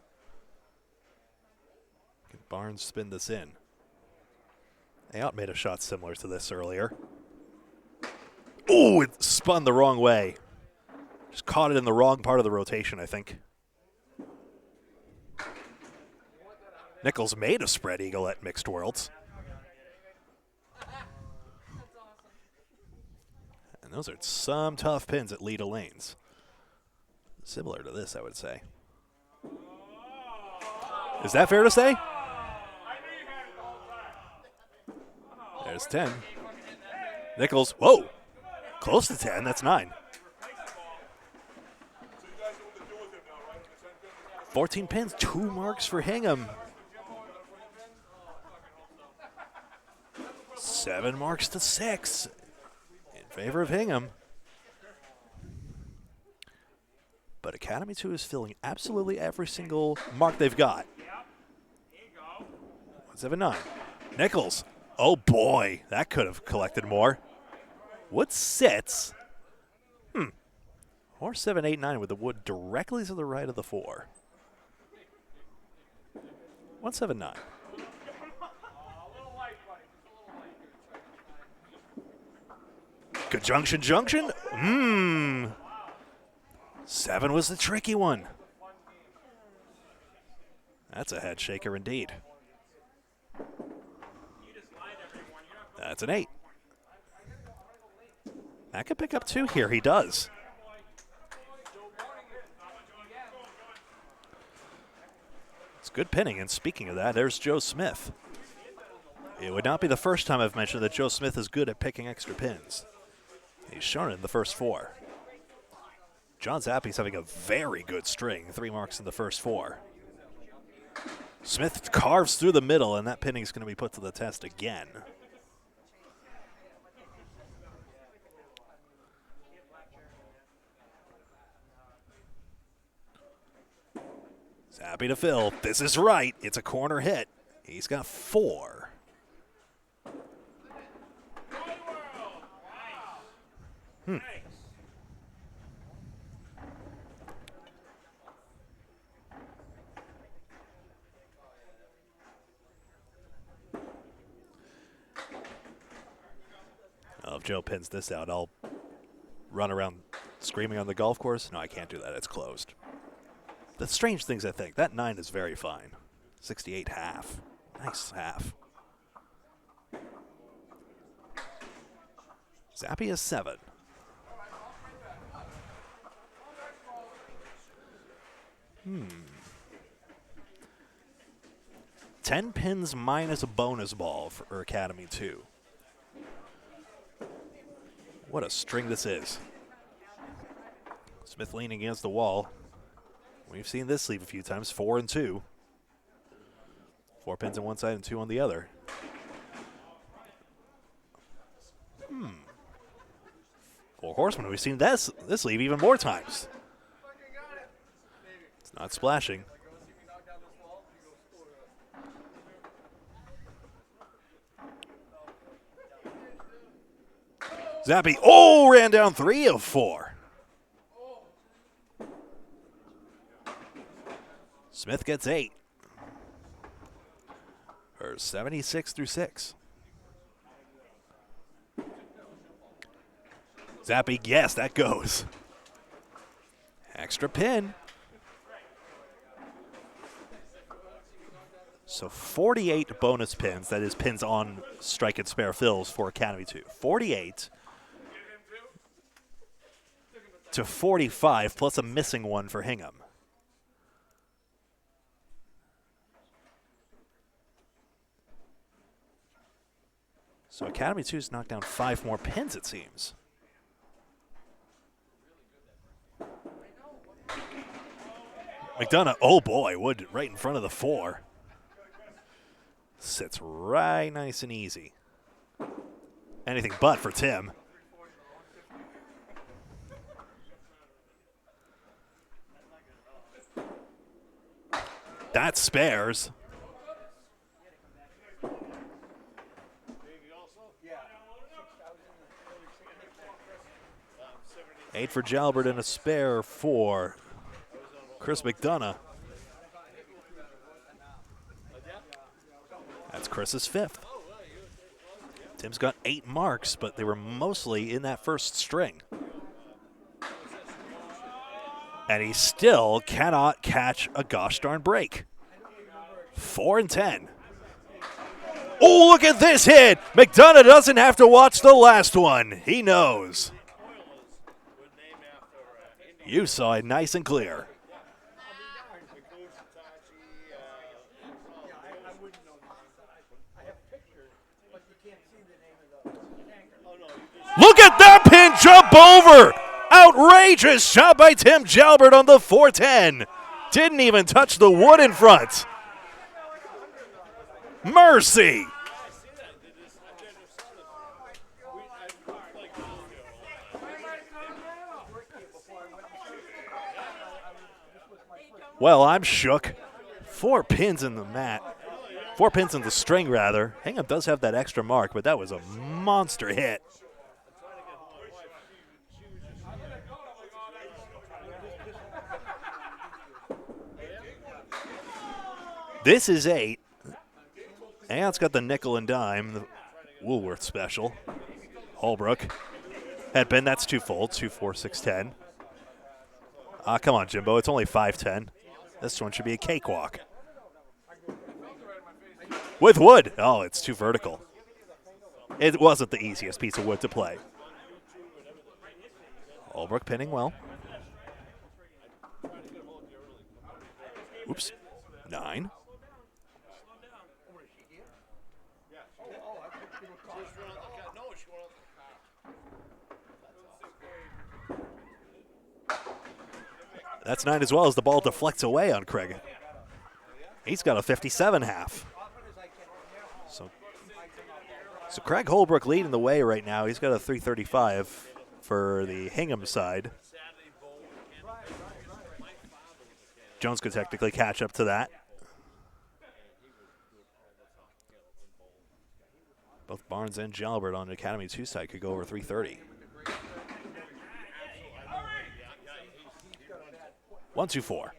Can Barnes spin this in? Ayotte made a shot similar to this earlier. Oh, it spun the wrong way. Just caught it in the wrong part of the rotation, I think. Nichols made a spread eagle at Mixed Worlds. And those are some tough pins at Lita Lanes. Similar to this, I would say. Is that fair to say? There's 10. Nichols, whoa, close to 10, that's 9. 14 pins, 2 marks for Hingham. 7 marks to 6 in favor of Hingham. But Academy 2 is filling absolutely every single mark they've got. 179. Nichols. Oh boy, that could have collected more. Wood sits. Or 7, 8, 9 with the wood directly to the right of the 4. 179. Conjunction junction? 7 was the tricky one. That's a head shaker indeed. That's an 8. That could pick up 2 here. He does. It's good pinning. And speaking of that, there's Joe Smith. It would not be the first time I've mentioned that Joe Smith is good at picking extra pins. He's shown it in the first 4. John Zappi's having a very good string. 3 marks in the first 4. Smith carves through the middle, and that pinning is going to be put to the test again. Zappi to Phil. This is right. It's a corner hit. He's got 4. Oh, if Joe pins this out, I'll run around screaming on the golf course. No, I can't do that. It's closed. The strange things, I think. That 9 is very fine. 68 half. Nice half. Zappi is 7. Hmm. 10 pins minus a bonus ball for Academy 2. What a string this is. Smith leaning against the wall. We've seen this sleeve a few times, 4 and 2. 4 pins on one side and 2 on the other. 4 horsemen. We've seen this sleeve even more times. It's not splashing. Zappi, ran down 3 of 4. Smith gets 8. Or 76 through 6. Zappi, yes, that goes. Extra pin. So 48 bonus pins, that is pins on strike and spare fills for Academy 2. 48 to 45 plus a missing one for Hingham. So Academy 2's knocked down 5 more pins, it seems. McDonough, oh boy, Wood right in front of the 4. Sits right nice and easy. Anything but for Tim. That spares. Eight for Jalbert and a spare for Chris McDonough. That's Chris's 5th. Tim's got 8 marks, but they were mostly in that first string. And he still cannot catch a gosh darn break. 4 and 10. Oh, look at this hit! McDonough doesn't have to watch the last one. He knows. You saw it nice and clear. Look at that pin jump over! Outrageous shot by Tim Jalbert on the 410. Didn't even touch the wood in front. Mercy! Well, I'm shook. 4 pins in the mat. 4 pins in the string, rather. Hingham does have that extra mark, but that was a monster hit. This is 8. Ayotte's got the nickel and dime, the Woolworth special. Holbrook. Headband, that's 2 full, 2, 4, 6, 10. Come on, Jimbo, it's only 5-10. This one should be a cakewalk. With wood. Oh, it's too vertical. It wasn't the easiest piece of wood to play. Holbrook pinning well. Oops. 9. That's 9 as well as the ball deflects away on Craig. He's got a 57.5. So Craig Holbrook leading the way right now. He's got a 335 for the Hingham side. Jones could technically catch up to that. Both Barnes and Jalbert on the Academy 2 side could go over 330. 1, 2, 4.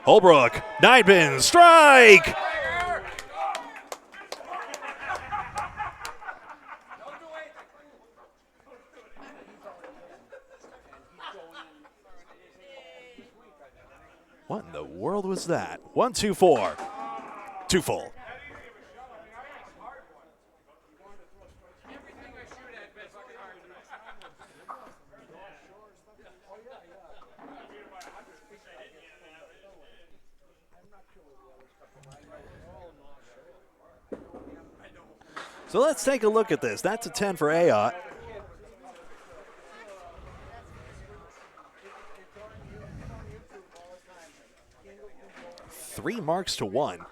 Holbrook, 9 pin, strike! What in the world was that? 1, 2, 4. 2 full. So let's take a look at this. That's a 10 for Ayotte. Three marks to 1.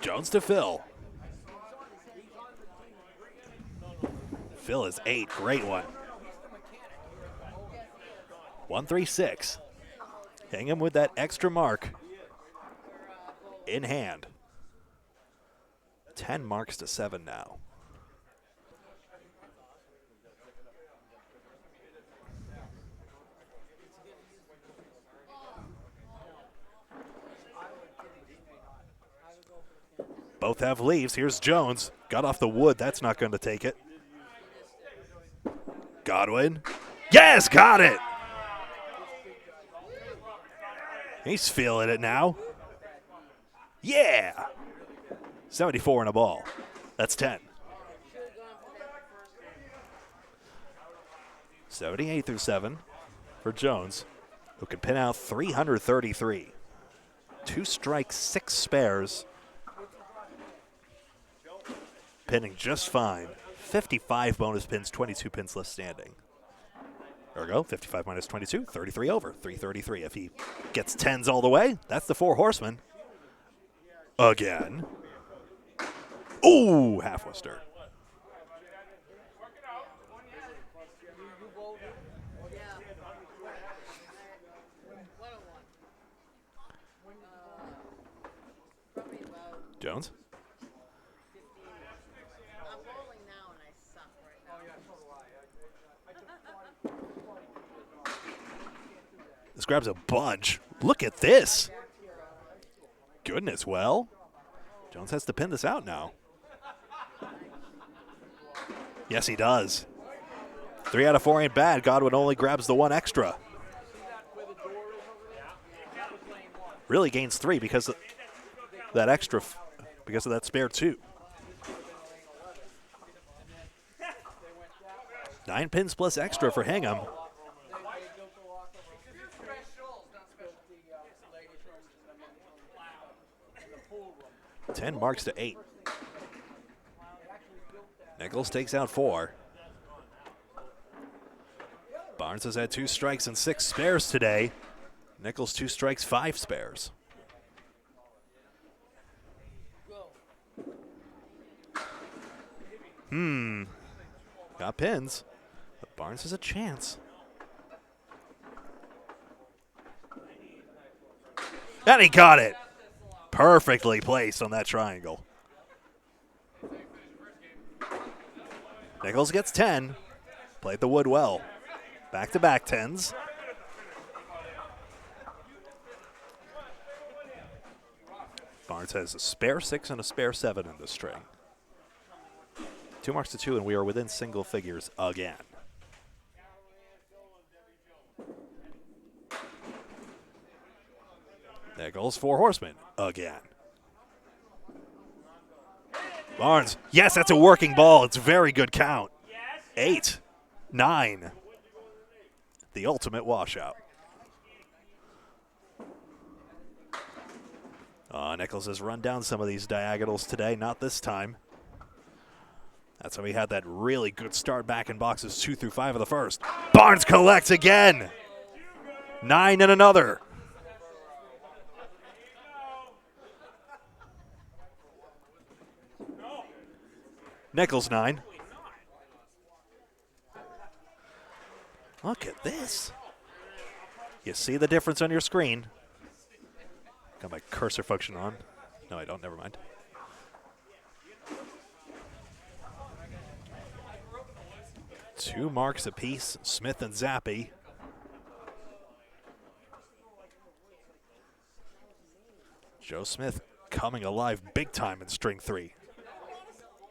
Jones to fill. Phil is 8. Great one. 136. Hingham with that extra mark in hand. 10 marks to 7 now. Both have leaves. Here's Jones. Got off the wood. That's not going to take it. Godwin. Yes, got it. He's feeling it now. Yeah. 74 in a ball. That's 10. 78 through 7 for Jones, who can pin out 333. 2 strikes, 6 spares. Pinning just fine. 55 bonus pins, 22 pins left standing. There we go. 55 minus 22, 33 over. 333. If he gets 10s all the way, that's the 4 horsemen. Again. Ooh, half Worcester. Jones. This grabs a bunch. Look at this. Goodness, well. Jones has to pin this out now. Yes, he does. 3 out of 4 ain't bad. Godwin only grabs the 1 extra. Really gains 3 because of that extra, because of that spare 2. 9 pins plus extra for Hingham. 10 marks to 8. Nichols takes out 4. Barnes has had 2 strikes and 6 spares today. Nichols 2 strikes, 5 spares. Got pins, but Barnes has a chance. And he got it. Perfectly placed on that triangle. Nichols gets 10. Played the wood well. Back-to-back 10s. Barnes has a spare 6 and a spare 7 in this string. 2 marks to 2, and we are within single figures again. Nichols, 4 horsemen again. Barnes, yes, that's a working ball. It's a very good count. 8, 9. The ultimate washout. Nichols has run down some of these diagonals today, not this time. That's how he had that really good start back in boxes 2 through 5 of the first. Barnes collects again. 9 and another. Nichols 9. Look at this. You see the difference on your screen. Got my cursor function on. No, I don't. Never mind. Two marks apiece, Smith and Zappi. Joe Smith coming alive big time in string 3.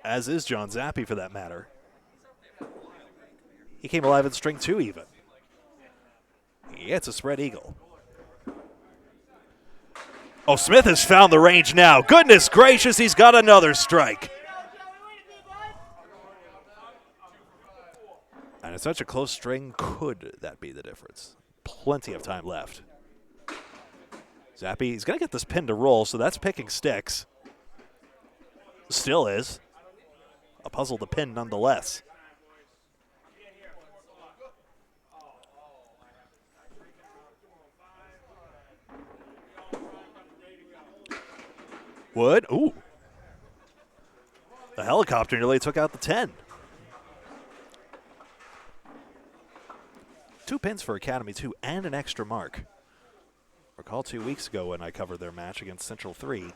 As is John Zappi, for that matter. He came alive in string 2 even. Yeah, it's a spread eagle. Oh, Smith has found the range now. Goodness gracious, he's got another strike. And it's such a close string, could that be the difference? Plenty of time left. Zappi, he's going to get this pin to roll, so that's picking sticks. Still is. A puzzle to pin nonetheless. Wood, ooh. The helicopter nearly took out the 10. 2 pins for Academy 2 and an extra mark. Recall 2 weeks ago when I covered their match against Central 3.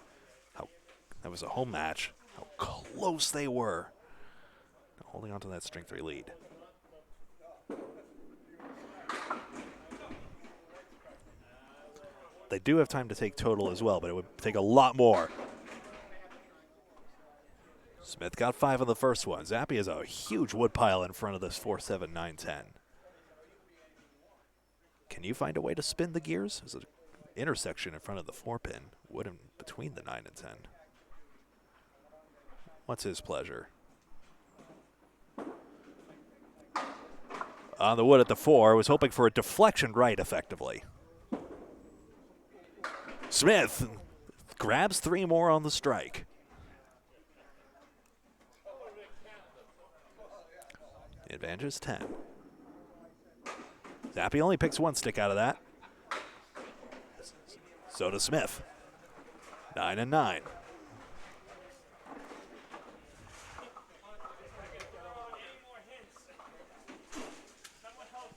That was a home match. How close they were. Holding on to that string 3 lead. They do have time to take total as well, but it would take a lot more. Smith got 5 on the first one. Zappi has a huge wood pile in front of this 4-7, 9-10. Can you find a way to spin the gears? There's an intersection in front of the 4-pin. Wood in between the 9 and 10. What's his pleasure? On the wood at the 4, was hoping for a deflection right effectively. Smith grabs 3 more on the strike. Advantage is 10. Zappi only picks 1 stick out of that. So does Smith. 9 and 9.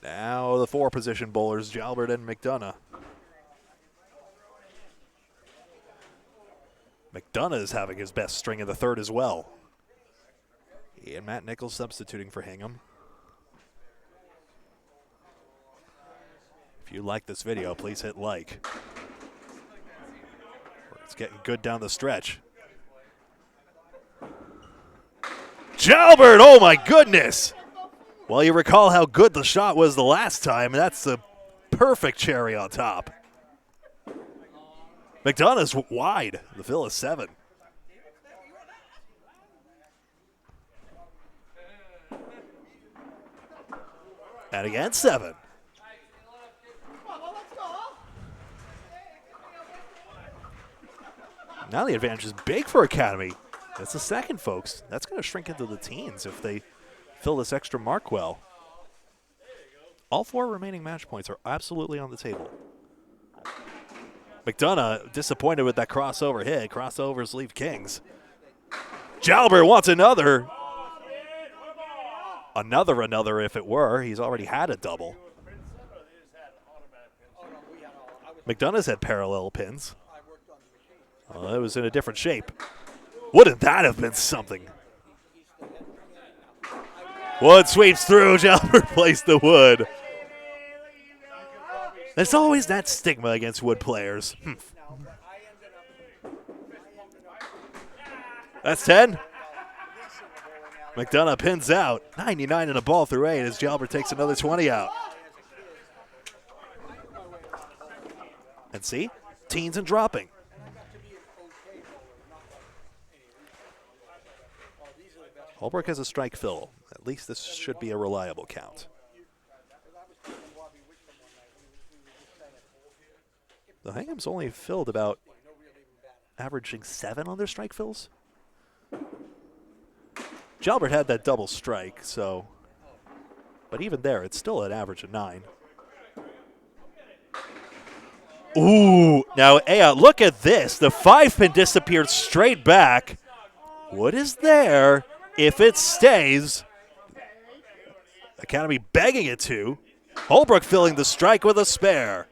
Now the 4 position bowlers, Jalbert and McDonough. McDonough is having his best string in the 3rd as well. He and Matt Nichols substituting for Hingham. If you like this video, please hit like. It's getting good down the stretch. Jalbert, oh my goodness! Well, you recall how good the shot was the last time, and that's the perfect cherry on top. McDonough's wide. The fill is 7. And again, 7. Now the advantage is big for Academy. That's the second, folks. That's going to shrink into the teens if they fill this extra mark well. All 4 remaining match points are absolutely on the table. McDonough disappointed with that crossover hit. Crossovers leave kings. Jalbert wants another. Another if it were. He's already had a double. McDonough's had parallel pins. It was in a different shape. Wouldn't that have been something? Wood sweeps through. Jalbert plays the wood. There's always that stigma against wood players. That's 10. McDonough pins out. 99 in a ball through 8 as Jalbert takes another 20 out. And see? Teens and dropping. Holbrook has a strike fill. At least this should be a reliable count. The Hingham's only filled about averaging 7 on their strike fills. Jalbert had that double strike, so, but even there, it's still an average of 9. Ooh, now Ayotte, look at this. The 5-pin disappeared straight back. What is there? If it stays, Academy begging it to. Holbrook filling the strike with a spare.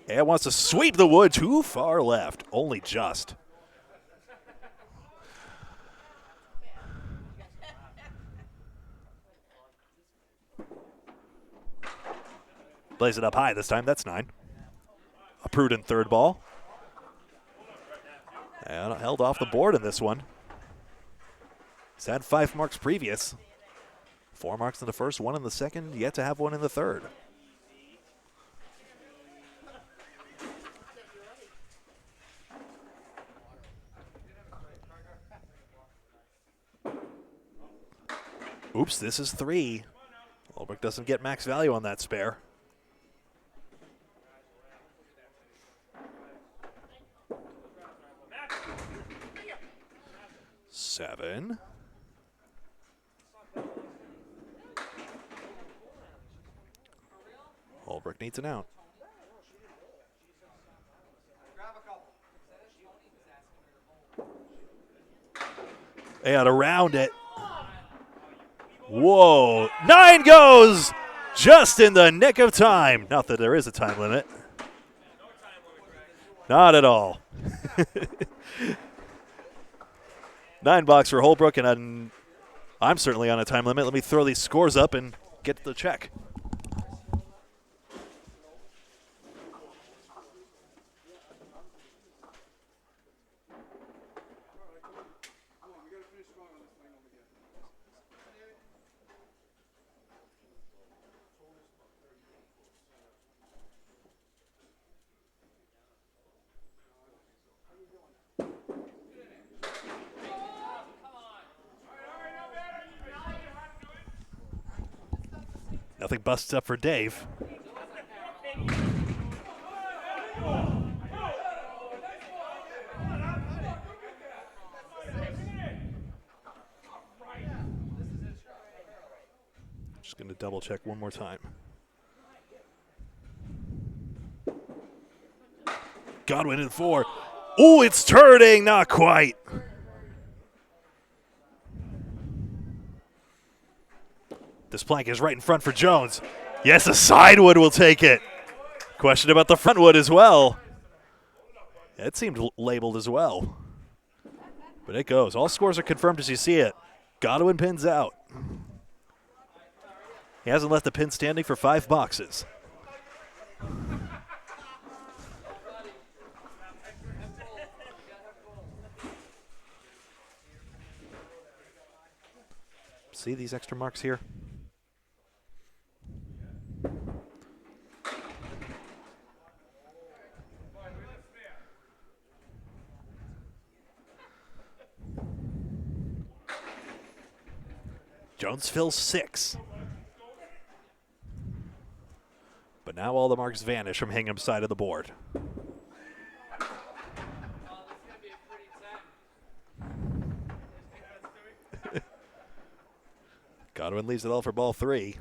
Ayotte wants to sweep the wood too far left. Only just. Plays it up high this time. That's 9. A prudent 3rd ball. And held off the board in this one. He's had 5 marks previous. 4 marks in the first, 1 in the second, yet to have 1 in the 3rd. Oops, this is 3. Holbrook doesn't get max value on that spare. Seven. Holbrook needs an out. And around it. Whoa. 9 goes just in the nick of time. Not that there is a time limit. Not at all. 9 box for Holbrook, and I'm certainly on a time limit. Let me throw these scores up and get the check. Nothing busts up for Dave. Just going to double check one more time. Godwin in 4. Oh, it's turning, not quite. This plank is right in front for Jones. Yes, a side wood will take it. Question about the front wood as well. It seemed labeled as well. But it goes. All scores are confirmed as you see it. Godwin pins out. He hasn't left the pin standing for 5 boxes. See these extra marks here? Jones fills 6. But now all the marks vanish from Hingham's side of the board. Godwin leaves it all for ball 3.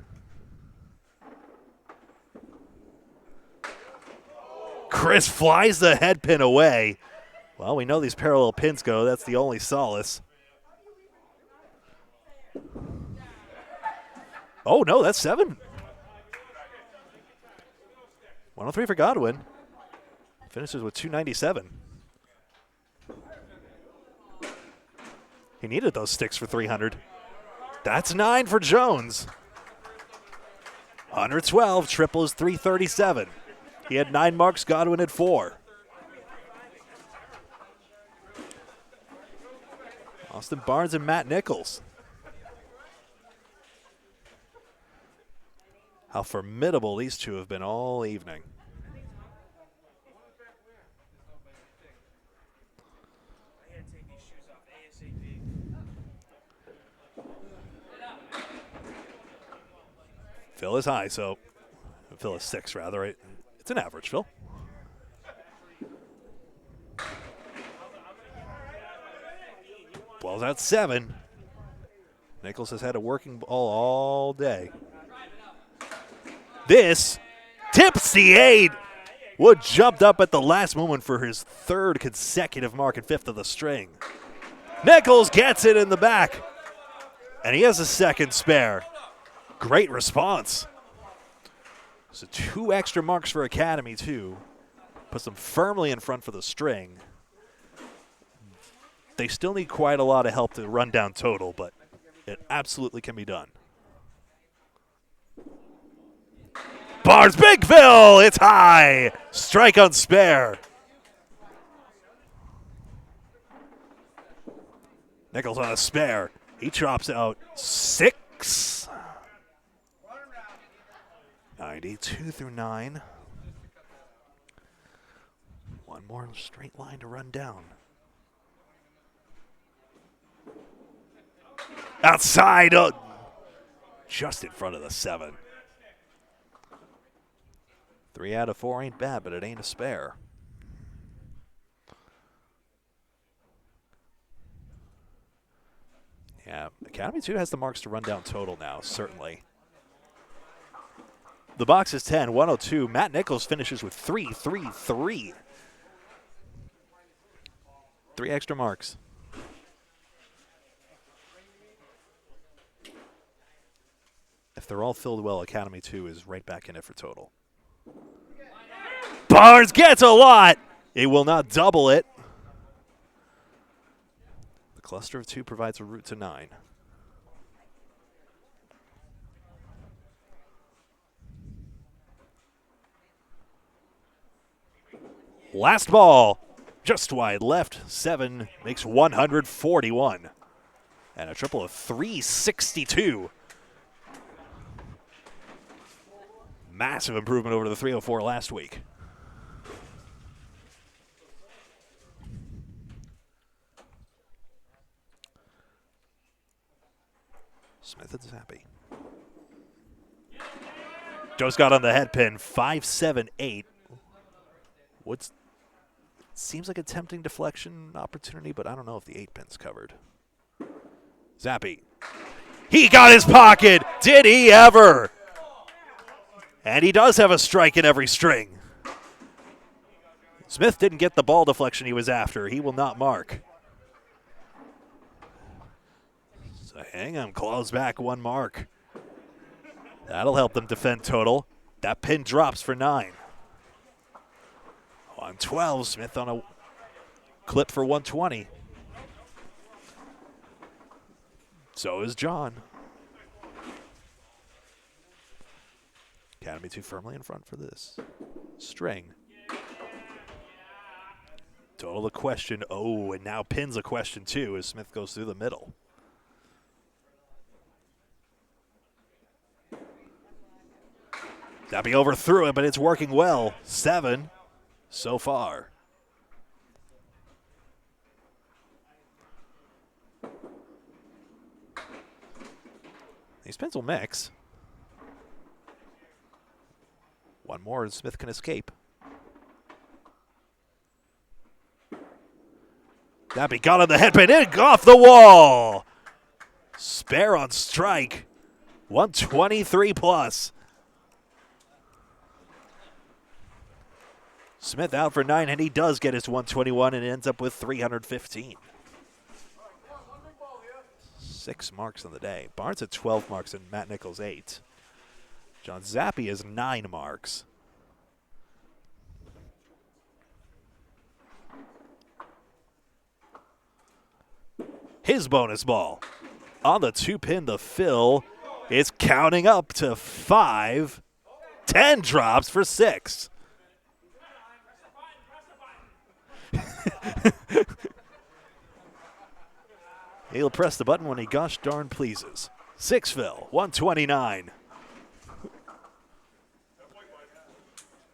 Chris flies the head pin away. Well, we know these parallel pins go. That's the only solace. Oh, no, that's 7. 103 for Godwin. Finishes with 297. He needed those sticks for 300. That's 9 for Jones. 112, triple is 337. He had 9 marks, Godwin had 4. Austin Barnes and Matt Nichols. How formidable these two have been all evening. Phil is high, so Phil is 6 rather. Right? It's an average, Phil. Blows out 7. Nichols has had a working ball all day. This tips the 8. Wood jumped up at the last moment for his 3rd consecutive mark and 5th of the string. Nichols gets it in the back, and he has a 2nd spare. Great response. So 2 extra marks for Academy, too. Puts them firmly in front for the string. They still need quite a lot of help to run down total, but it absolutely can be done. Barnes, Big Phil, it's high. Strike on spare. Nichols on a spare. He chops out 6. 92 through 9. One more straight line to run down. Outside, just in front of the 7. 3 out of 4 ain't bad, but it ain't a spare. Yeah, Academy 2 has the marks to run down total now, certainly. The box is 10, 102. Matt Nichols finishes with 333. 3 extra marks. they're all filled well, Academy 2 is right back in it for total. Barnes gets a lot. It will not double it. The cluster of 2 provides a route to 9. Last ball, just wide left. 7 makes 141. And a triple of 362. Massive improvement over the 304 last week. Smith and Zappi. Joe's got on the head pin, 5-7-8. What's seems like a tempting deflection opportunity, but I don't know if the 8-pin's covered. Zappi. He got his pocket. Did he ever? And he does have a strike in every string. Smith didn't get the ball deflection he was after. He will not mark. So Hingham claws back 1 mark. That'll help them defend total. That pin drops for 9. On 12, Smith on a clip for 120. So is John. Academy 2 firmly in front for this. String. Total a question. Oh, and now pins a question too as Smith goes through the middle. Zappi overthrew it, but it's working well. 7 so far. These pins will mix. 1 more and Smith can escape. Zappi got on the headpin and off the wall. Spare on strike. 123 plus. Smith out for 9, and he does get his 121 and ends up with 315. 6 marks on the day. Barnes at 12 marks and Matt Nichols 8. John Zappi has 9 marks. His bonus ball on the 2-pin, the fill is counting up to 5. 10 drops for 6. He'll press the button when he gosh darn pleases. 6 fill, 129.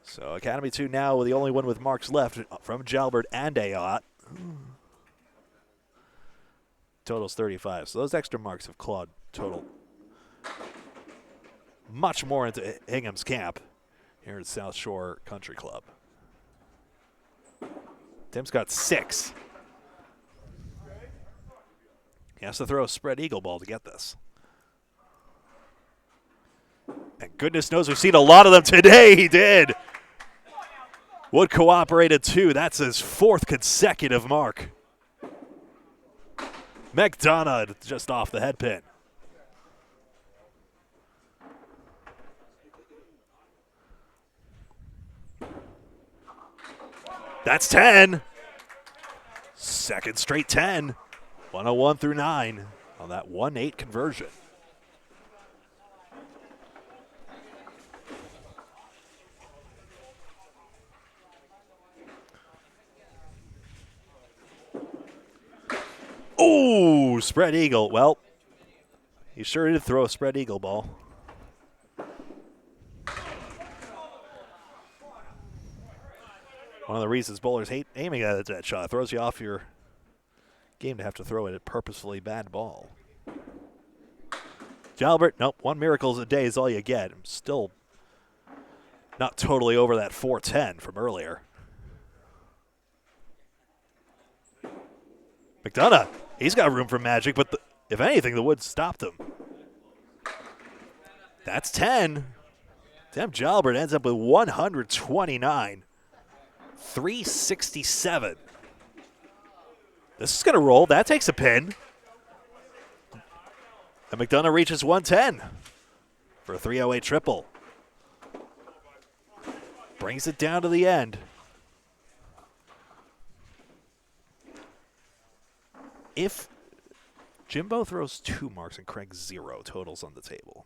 So Academy 2 now the only one with marks left from Jalbert and Ayotte. Total's 35. So those extra marks have clawed total much more into Hingham's camp here at South Shore Country Club. Tim's got 6. He has to throw a spread eagle ball to get this. And goodness knows we've seen a lot of them today. He did. Wood cooperated 2. That's his 4th consecutive mark. McDonough just off the head pin. That's 10. Second straight 10. 101 through 9 on that 1-8 conversion. Ooh, spread eagle. Well, he sure did throw a spread eagle ball. One of the reasons bowlers hate aiming at that shot. It throws you off your game to have to throw it at purposefully bad ball. Jalbert, nope, 1 miracle a day is all you get. I'm still not totally over that 410 from earlier. McDonough, he's got room for magic, but if anything, the wood stopped him. That's 10. Tim Jalbert ends up with 129. 367. This is going to roll. That takes a pin. And McDonough reaches 110. for a 308 triple. Brings it down to the end. If Jimbo throws 2 marks and Craig 0, totals on the table.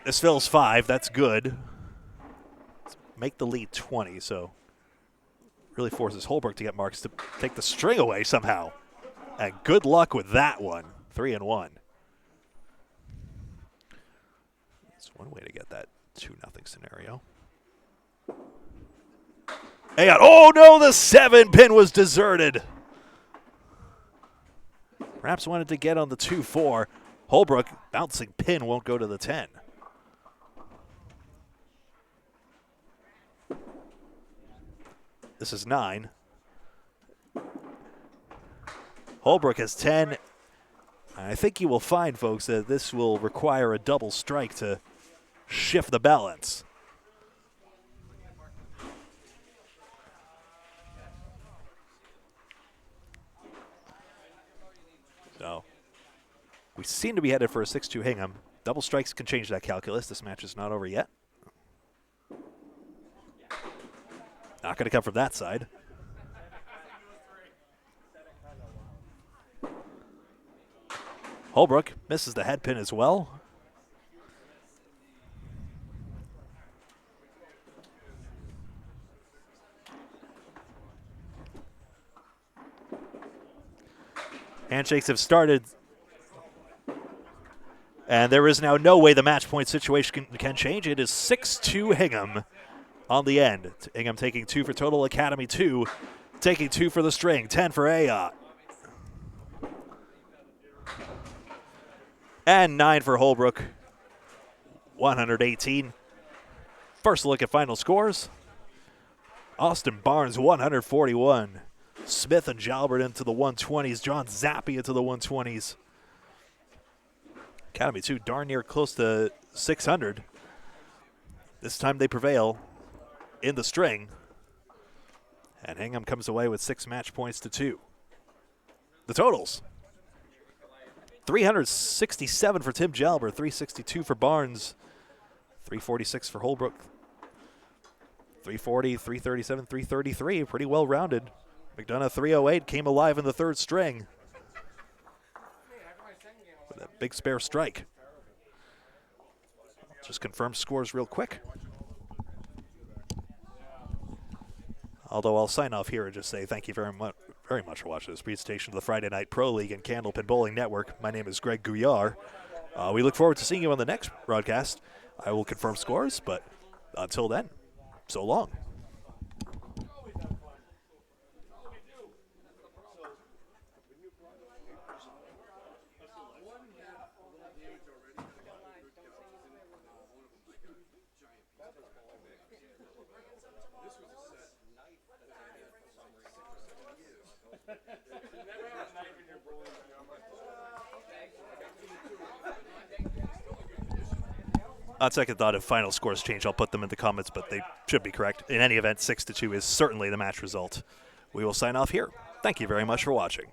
This fills 5. That's good. Let's make the lead 20, so really forces Holbrook to get marks to take the string away somehow. And good luck with that one. 3-1. That's one way to get that 2-0 scenario. Ayotte. Oh no, the 7-pin was deserted. Perhaps wanted to get on the 2-4. Holbrook bouncing pin won't go to the 10. This is 9. Holbrook has 10. I think you will find, folks, that this will require a double strike to shift the balance. So we seem to be headed for a 6-2 Hingham. Double strikes can change that calculus. This match is not over yet. Not going to come from that side. Holbrook misses the head pin as well. Handshakes have started. And there is now no way the match point situation can change. It is 6-2 Hingham on the end. Hingham taking 2 for total, Academy 2, taking 2 for the string, 10 for Ayotte. And 9 for Holbrook, 118. First look at final scores. Austin Barnes, 141. Smith and Jalbert into the 120s. John Zappi into the 120s. Academy 2 darn near close to 600. This time they prevail in the string. And Hingham comes away with 6 match points to 2. The totals. 367 for Tim Jalbert, 362 for Barnes, 346 for Holbrook, 340, 337, 333, pretty well rounded. McDonough 308 came alive in the 3rd string with a big spare strike. Just confirm scores real quick. Although I'll sign off here and just say thank you very much for watching this presentation of the Friday Night Pro League and Candlepin Bowling Network. My name is Greg Gouillart. We look forward to seeing you on the next broadcast. I will confirm scores, but until then, so long. On second thought, if final scores change, I'll put them in the comments, but they should be correct. In any event, 6-2 is certainly the match result. We will sign off here. Thank you very much for watching.